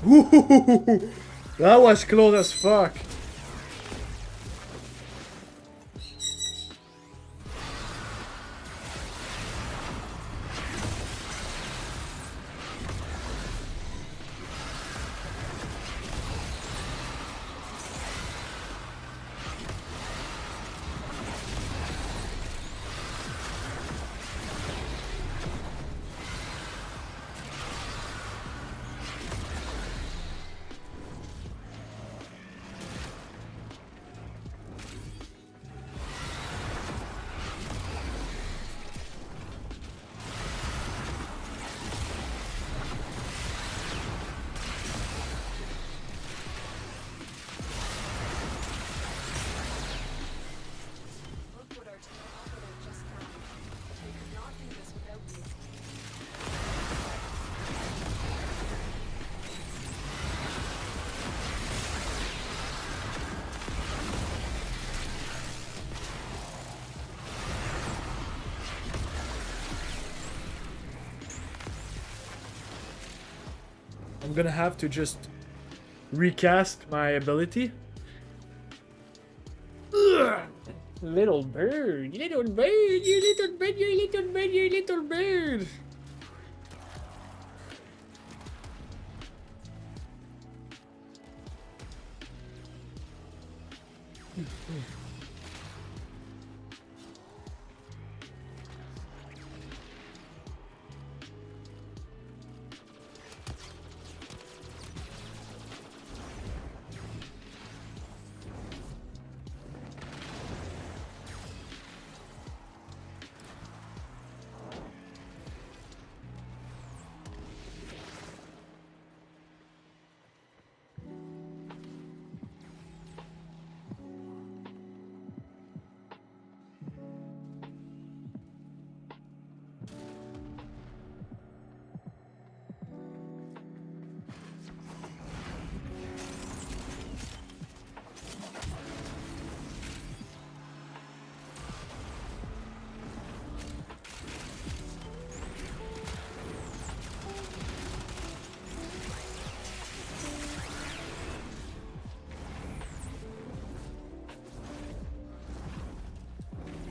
Ooh, that was close as fuck. I'm gonna have to just recast my ability. Ugh. Little bird, you little bird, you little bird, you little bird, you little bird.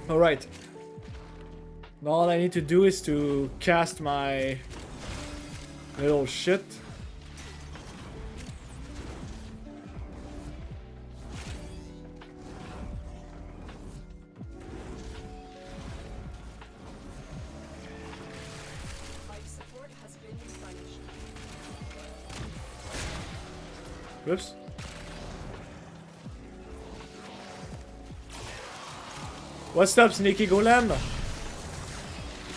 Alright. Now all I need to do is to cast my little shit. Whoops. What's up, Sneaky Golem?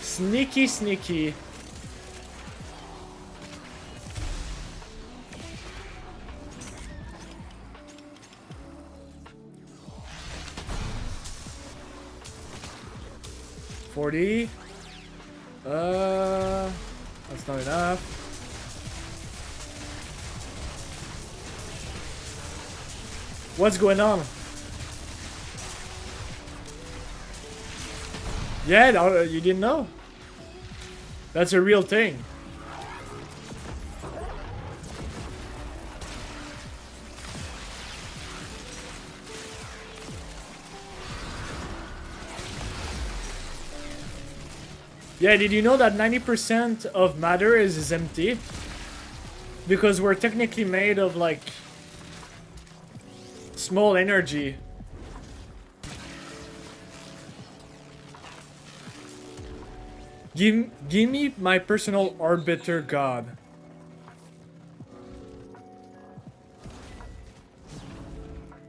Sneaky, sneaky. $40. That's not enough. What's going on? Yeah, no, you didn't know? That's a real thing. Yeah, did you know that 90% of matter is empty? Because we're technically made of, like, small energy. Give me my personal arbiter god.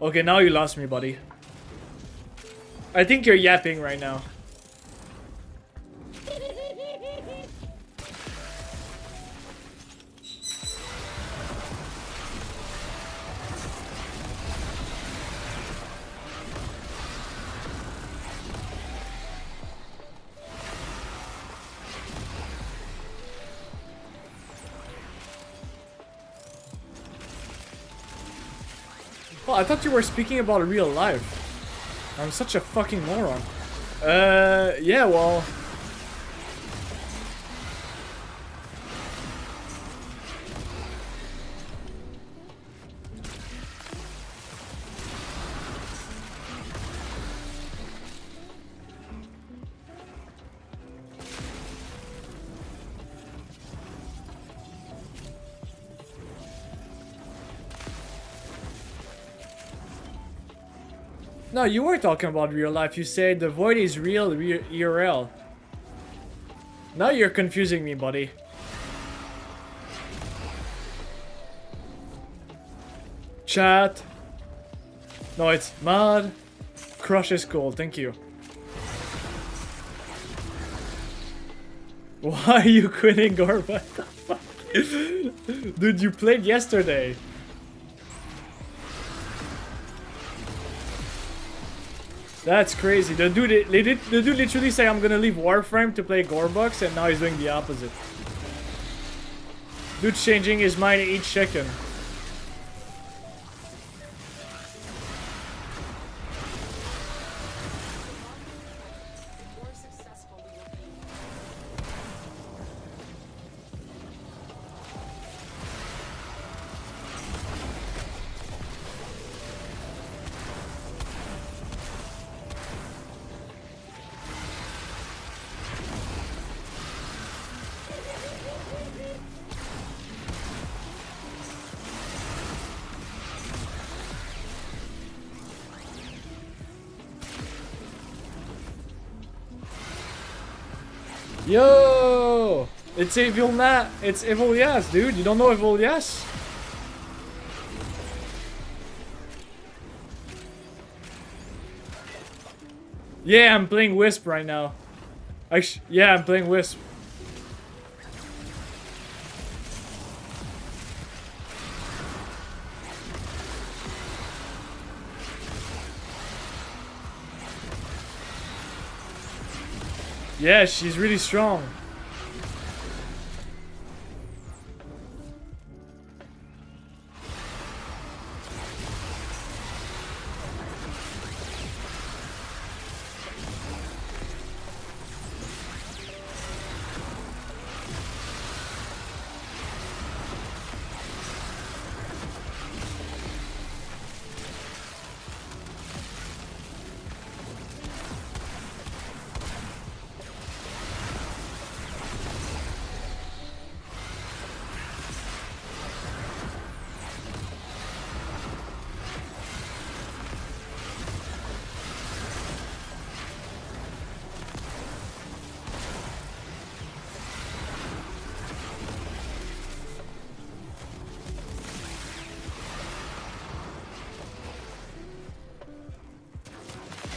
Okay, now you lost me, buddy. I think you're yapping right now. Oh, I thought you were speaking about real life. I'm such a fucking moron. Yeah, well... No, you were talking about real life. You said the void is real, IRL. Now you're confusing me, buddy. Chat. No, it's mod. Crush is cool. Thank you. Why are you quitting Gore? What the fuck? Dude, you played yesterday. That's crazy. The dude literally say I'm gonna leave Warframe to play Gorebox, and now he's doing the opposite. Dude's changing his mind each second. Yo! It's Evil Nat. It's Evil Yes, dude. You don't know Evil Yes? Yeah, I'm playing Wisp right now. Yeah, I'm playing Wisp. Yeah, she's really strong.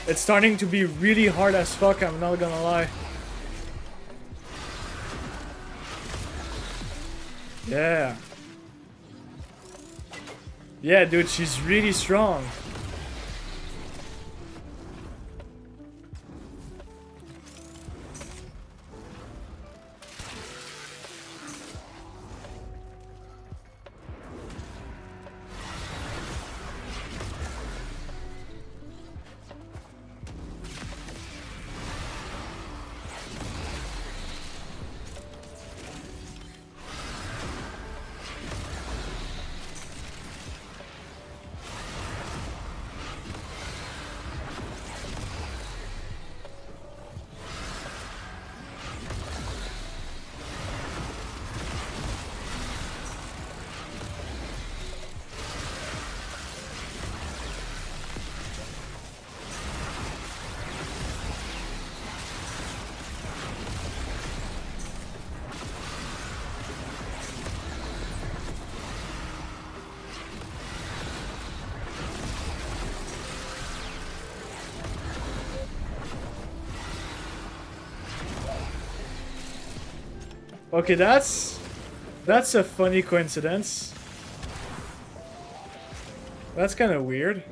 It's starting to be really hard as fuck, I'm not gonna lie. Yeah. Yeah, dude, she's really strong. Okay, that's a funny coincidence. That's kind of weird.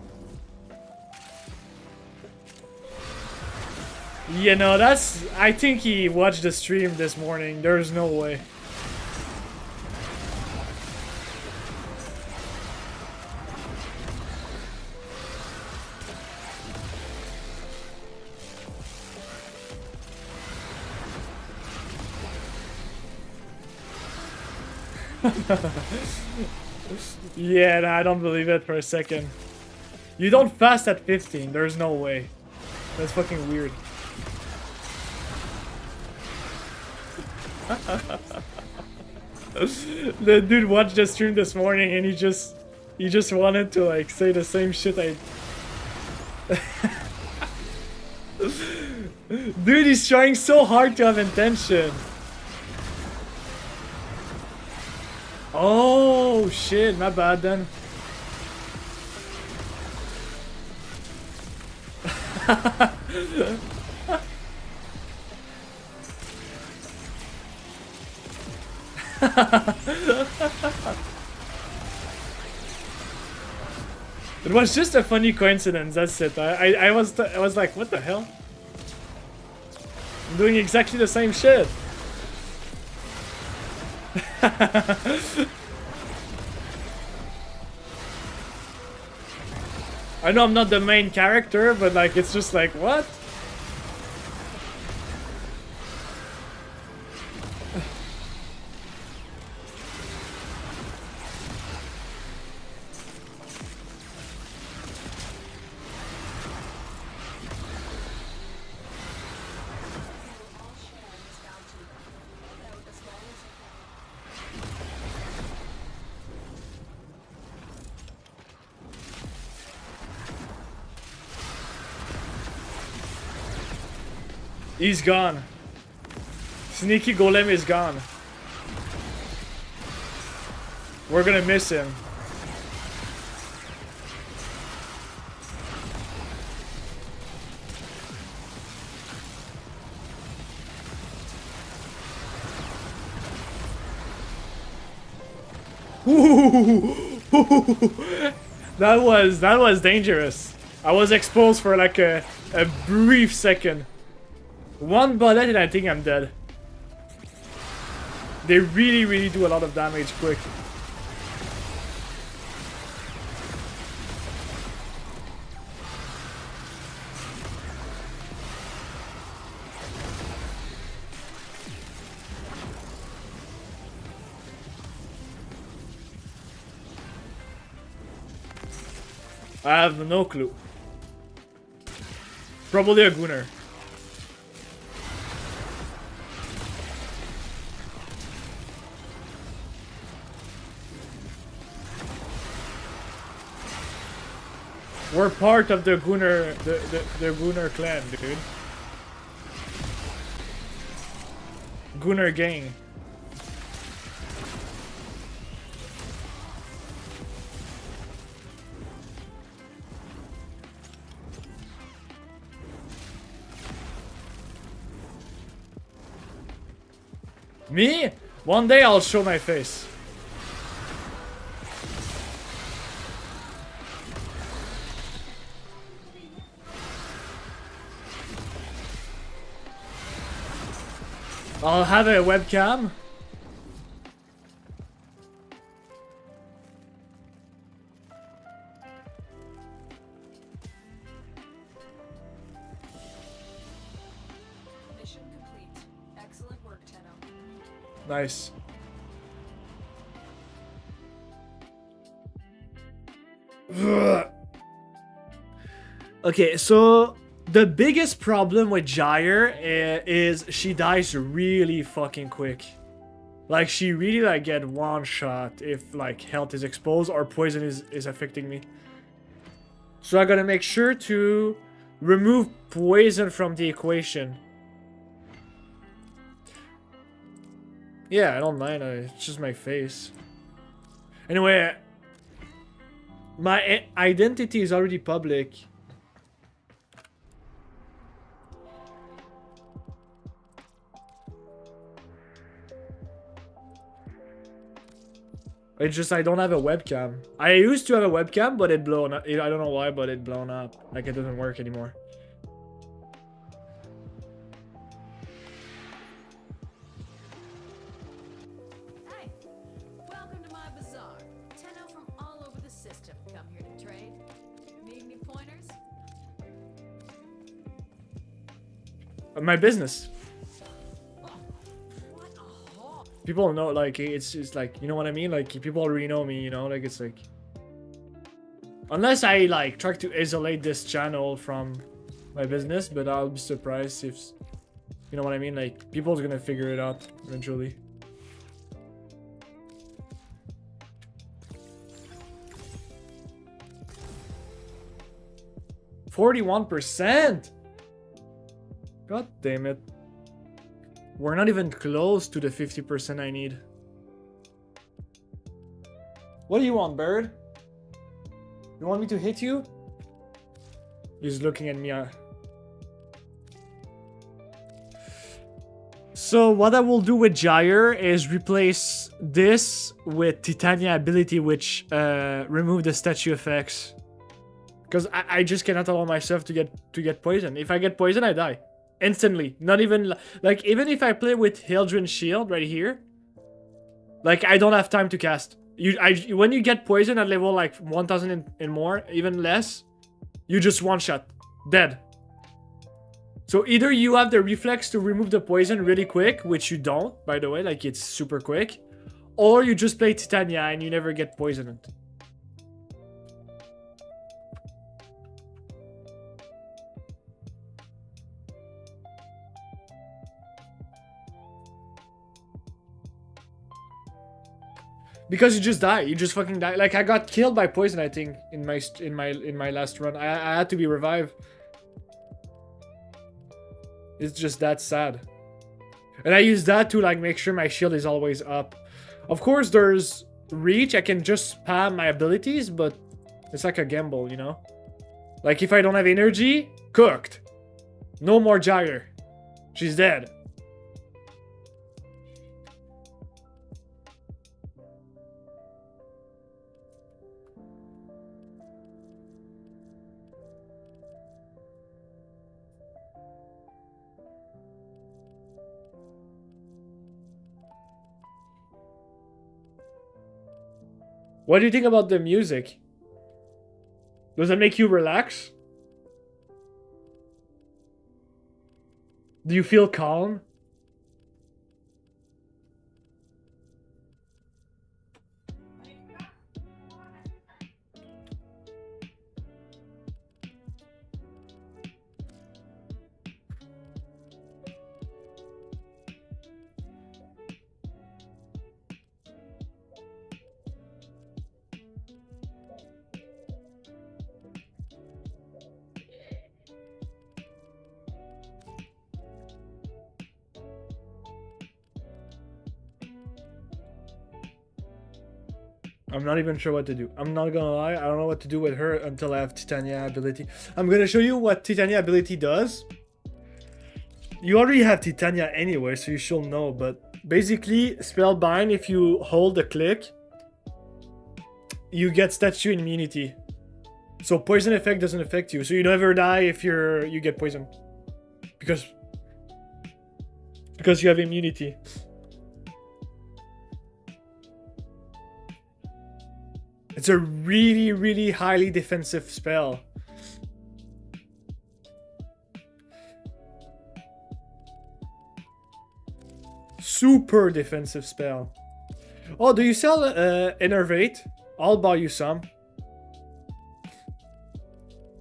Yeah, no, I think he watched the stream this morning. There's no way. Yeah, no, I don't believe it for a second. You don't fast at 15, there's no way. That's fucking weird. The dude watched the stream this morning and he just wanted to like say the same shit Dude, he's trying so hard to have intention. Oh shit, my bad then. It was just a funny coincidence, that's it. I was like, what the hell? I'm doing exactly the same shit. I know I'm not the main character, but like it's just like, what? He's gone. Sneaky Golem is gone. We're gonna miss him. That was dangerous. I was exposed for like a brief second. One bullet and I think I'm dead. They really do a lot of damage quick. I have no clue. Probably a Gunner. We're part of the Gunner, the Gunner clan, dude. Gunner gang. Me? One day I'll show my face. I'll have a webcam. Mission complete. Excellent work, Tenno. Nice. Okay, so the biggest problem with Jair is she dies really fucking quick. Like she really like get one shot if like health is exposed or poison is affecting me. So I gotta make sure to remove poison from the equation. Yeah, I don't mind. It's just my face. Anyway, my identity is already public. It's just I don't have a webcam. I used to have a webcam, but it blown up. I don't know why, but it blown up. Like it doesn't work anymore. Hey, welcome to my bazaar. Tenno from all over the system come here to trade. Need any pointers? My business. People know, like, it's just like, you know what I mean? Like, people already know me, you know? Like, it's like... Unless I, like, try to isolate this channel from my business, but I'll be surprised if... You know what I mean? Like, people's gonna figure it out eventually. 41%. God damn it. We're not even close to the 50% I need. What do you want, bird? You want me to hit you? He's looking at me. So what I will do with Gyre is replace this with Titania ability, which remove the statue effects. Because I just cannot allow myself to get poisoned. If I get poisoned, I die. Instantly. Not even... Like, even if I play with Hildren's Shield right here, like, I don't have time to cast. When you get poisoned at level, like, 1000 and more, even less, you just one-shot. Dead. So either you have the reflex to remove the poison really quick, which you don't, by the way, like, it's super quick, or you just play Titania and you never get poisoned. Because you just die. You just fucking die. Like, I got killed by poison, I think, in my last run. I had to be revived. It's just that sad. And I use that to, like, make sure my shield is always up. Of course, there's reach. I can just spam my abilities, but it's like a gamble, you know? Like, if I don't have energy, cooked. No more Gyre. She's dead. What do you think about the music? Does it make you relax? Do you feel calm? I'm not even sure what to do. I'm not gonna lie, I don't know what to do with her until I have Titania ability. I'm gonna show you what Titania ability does. You already have Titania anyway, so you should know, but basically, Spellbind, if you hold the click, you get statue immunity. So poison effect doesn't affect you, so you never die if you get poisoned. Because you have immunity. It's a really, really highly defensive spell. Super defensive spell. Oh, do you sell Innervate? I'll buy you some.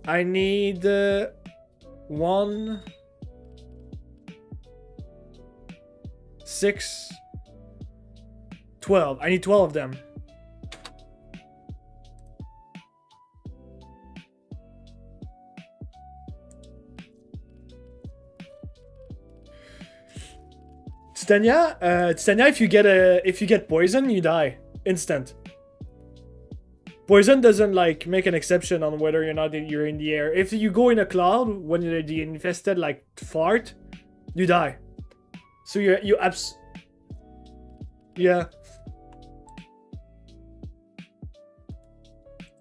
I need 1, 6, 12. I need 12 of them. Titania, if you get poison, you die. Instant. Poison doesn't like make an exception on whether you're in the air. If you go in a cloud when you're the infested like fart, you die. So yeah.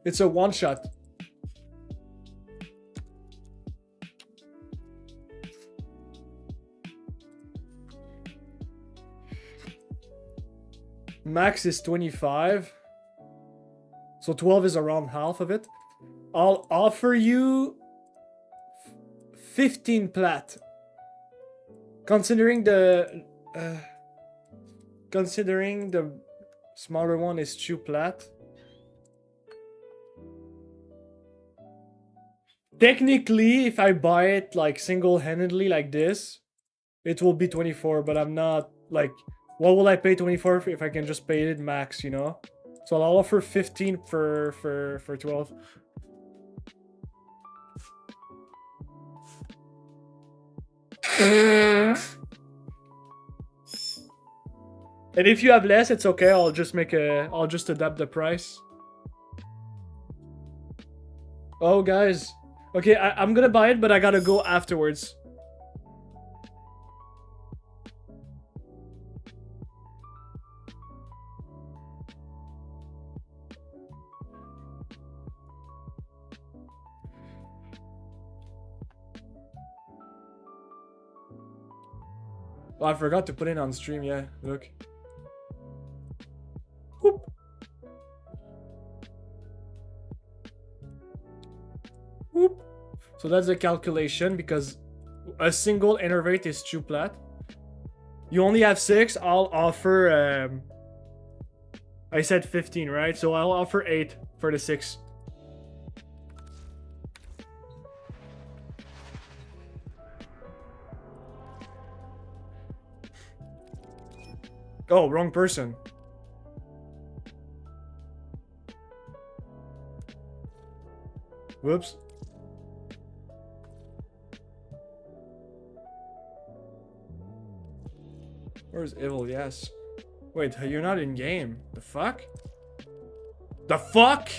It's a one shot. Max is 25. So 12 is around half of it. I'll offer you 15 plat. Considering the smaller one is 2 plat. Technically, if I buy it like single-handedly like this, it will be 24, but I'm not like, what will I pay 24 if I can just pay it max, you know? So I'll offer 15 for 12. And if you have less, it's okay. I'll just adapt the price. Oh, guys. Okay, I'm gonna buy it, but I gotta go afterwards. Oh, I forgot to put it on stream, yeah. Look. Whoop. Whoop. So that's the calculation because a single innervate is 2 plat. You only have 6. I'll offer I said 15, right? So I'll offer 8 for the 6. Oh, wrong person. Whoops. Where's Evil? Yes. Wait, you're not in game. The fuck? The fuck?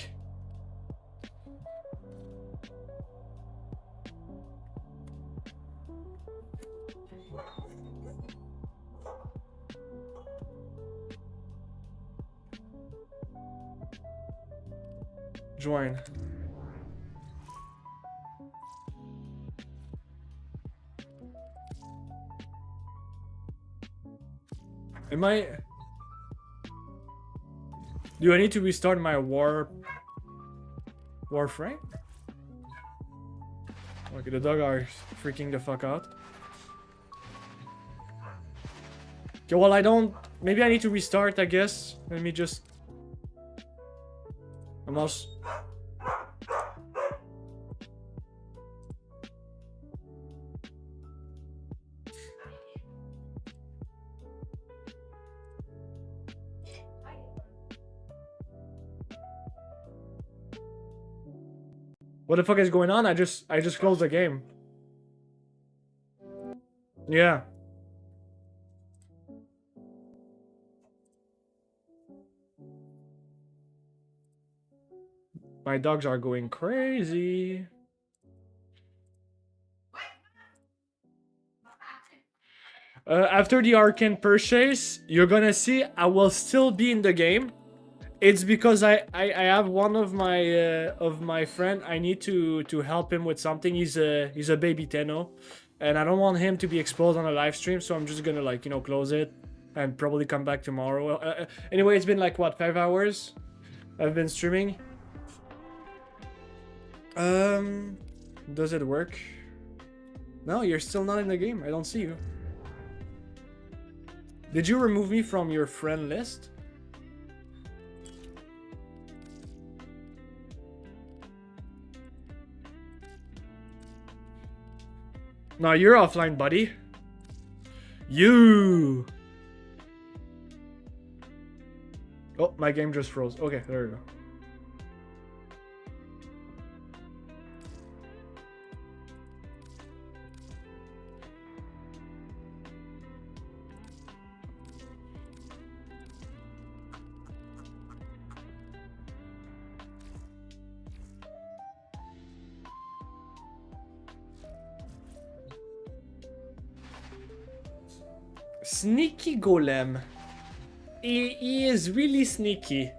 Join. Am I... Do I need to restart my Warframe? Okay, the dog are freaking the fuck out. Okay, well I don't... Maybe I need to restart, I guess. Let me just... I'm also... What the fuck is going on? I just closed the game. Yeah. My dogs are going crazy. After the Arcane purchase, you're gonna see I will still be in the game. It's because I have one of my friend. I need to help him with something. He's a baby Tenno, and I don't want him to be exposed on a live stream. So I'm just gonna like close it and probably come back tomorrow. Anyway, it's been like what 5 hours I've been streaming. Does it work? No, you're still not in the game. I don't see you. Did you remove me from your friend list? No, you're offline, buddy. You. Oh, my game just froze. Okay, there we go. Sneaky golem. He is really sneaky.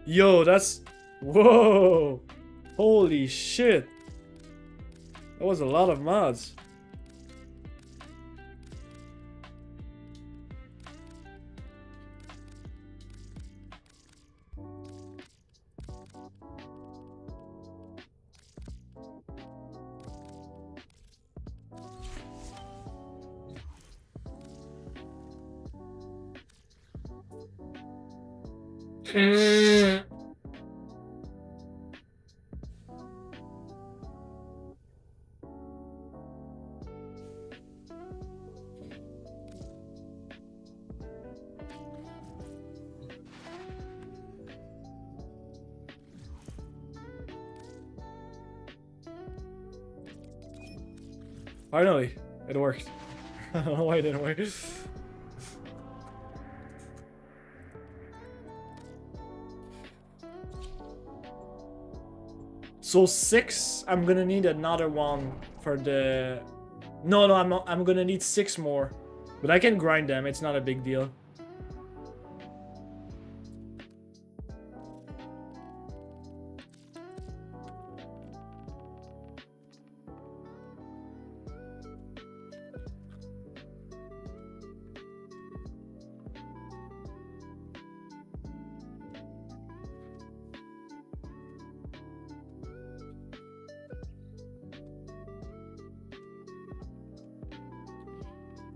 Yo, that's... Whoa! Holy shit! That was a lot of mods. Finally, it worked. I don't know why it didn't work. So 6, I'm gonna need another one for the... No, I'm not. I'm gonna need 6 more. But I can grind them, it's not a big deal.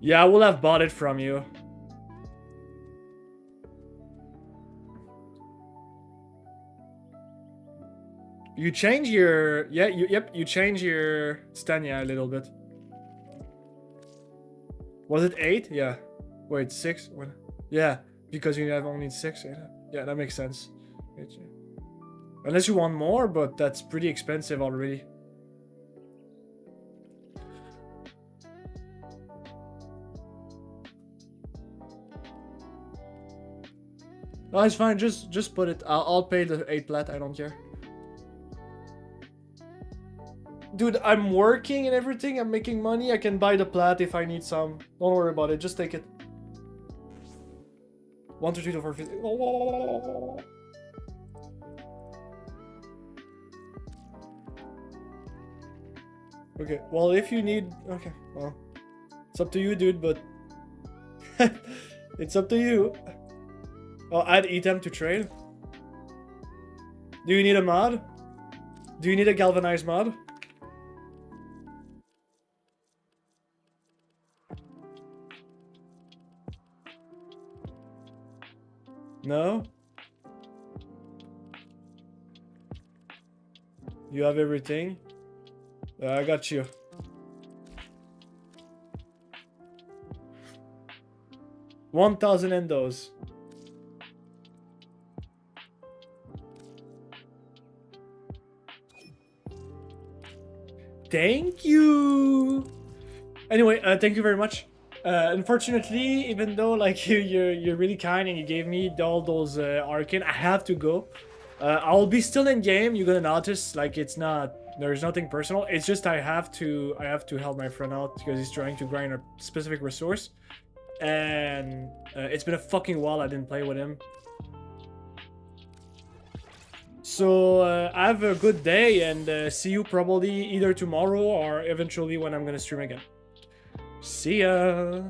Yeah, I will have bought it from you. You change your... Yeah, you change your Stania a little bit. Was it 8? Yeah. Wait, 6? What? Yeah, because you have only 6. Yeah, that makes sense. Unless you want more, but that's pretty expensive already. No, it's fine. Just put it. I'll pay the 8 plat. I don't care. Dude, I'm working and everything. I'm making money. I can buy the plat if I need some. Don't worry about it. Just take it. 1, 2, 3, 4, 5. Okay. Well, if you need. Okay. Well, it's up to you, dude. But it's up to you. Oh, add item to trade. Do you need a mod? Do you need a galvanized mod? No? You have everything? I got you. $1,000 endos. Thank you. Anyway, thank you very much. Unfortunately, even though like you're really kind and you gave me all those arcane, I have to go. I'll be still in game. You're gonna notice like there's nothing personal. It's just I have to help my friend out because he's trying to grind a specific resource, and it's been a fucking while I didn't play with him. So have a good day and see you probably either tomorrow or eventually when I'm gonna stream again. See ya!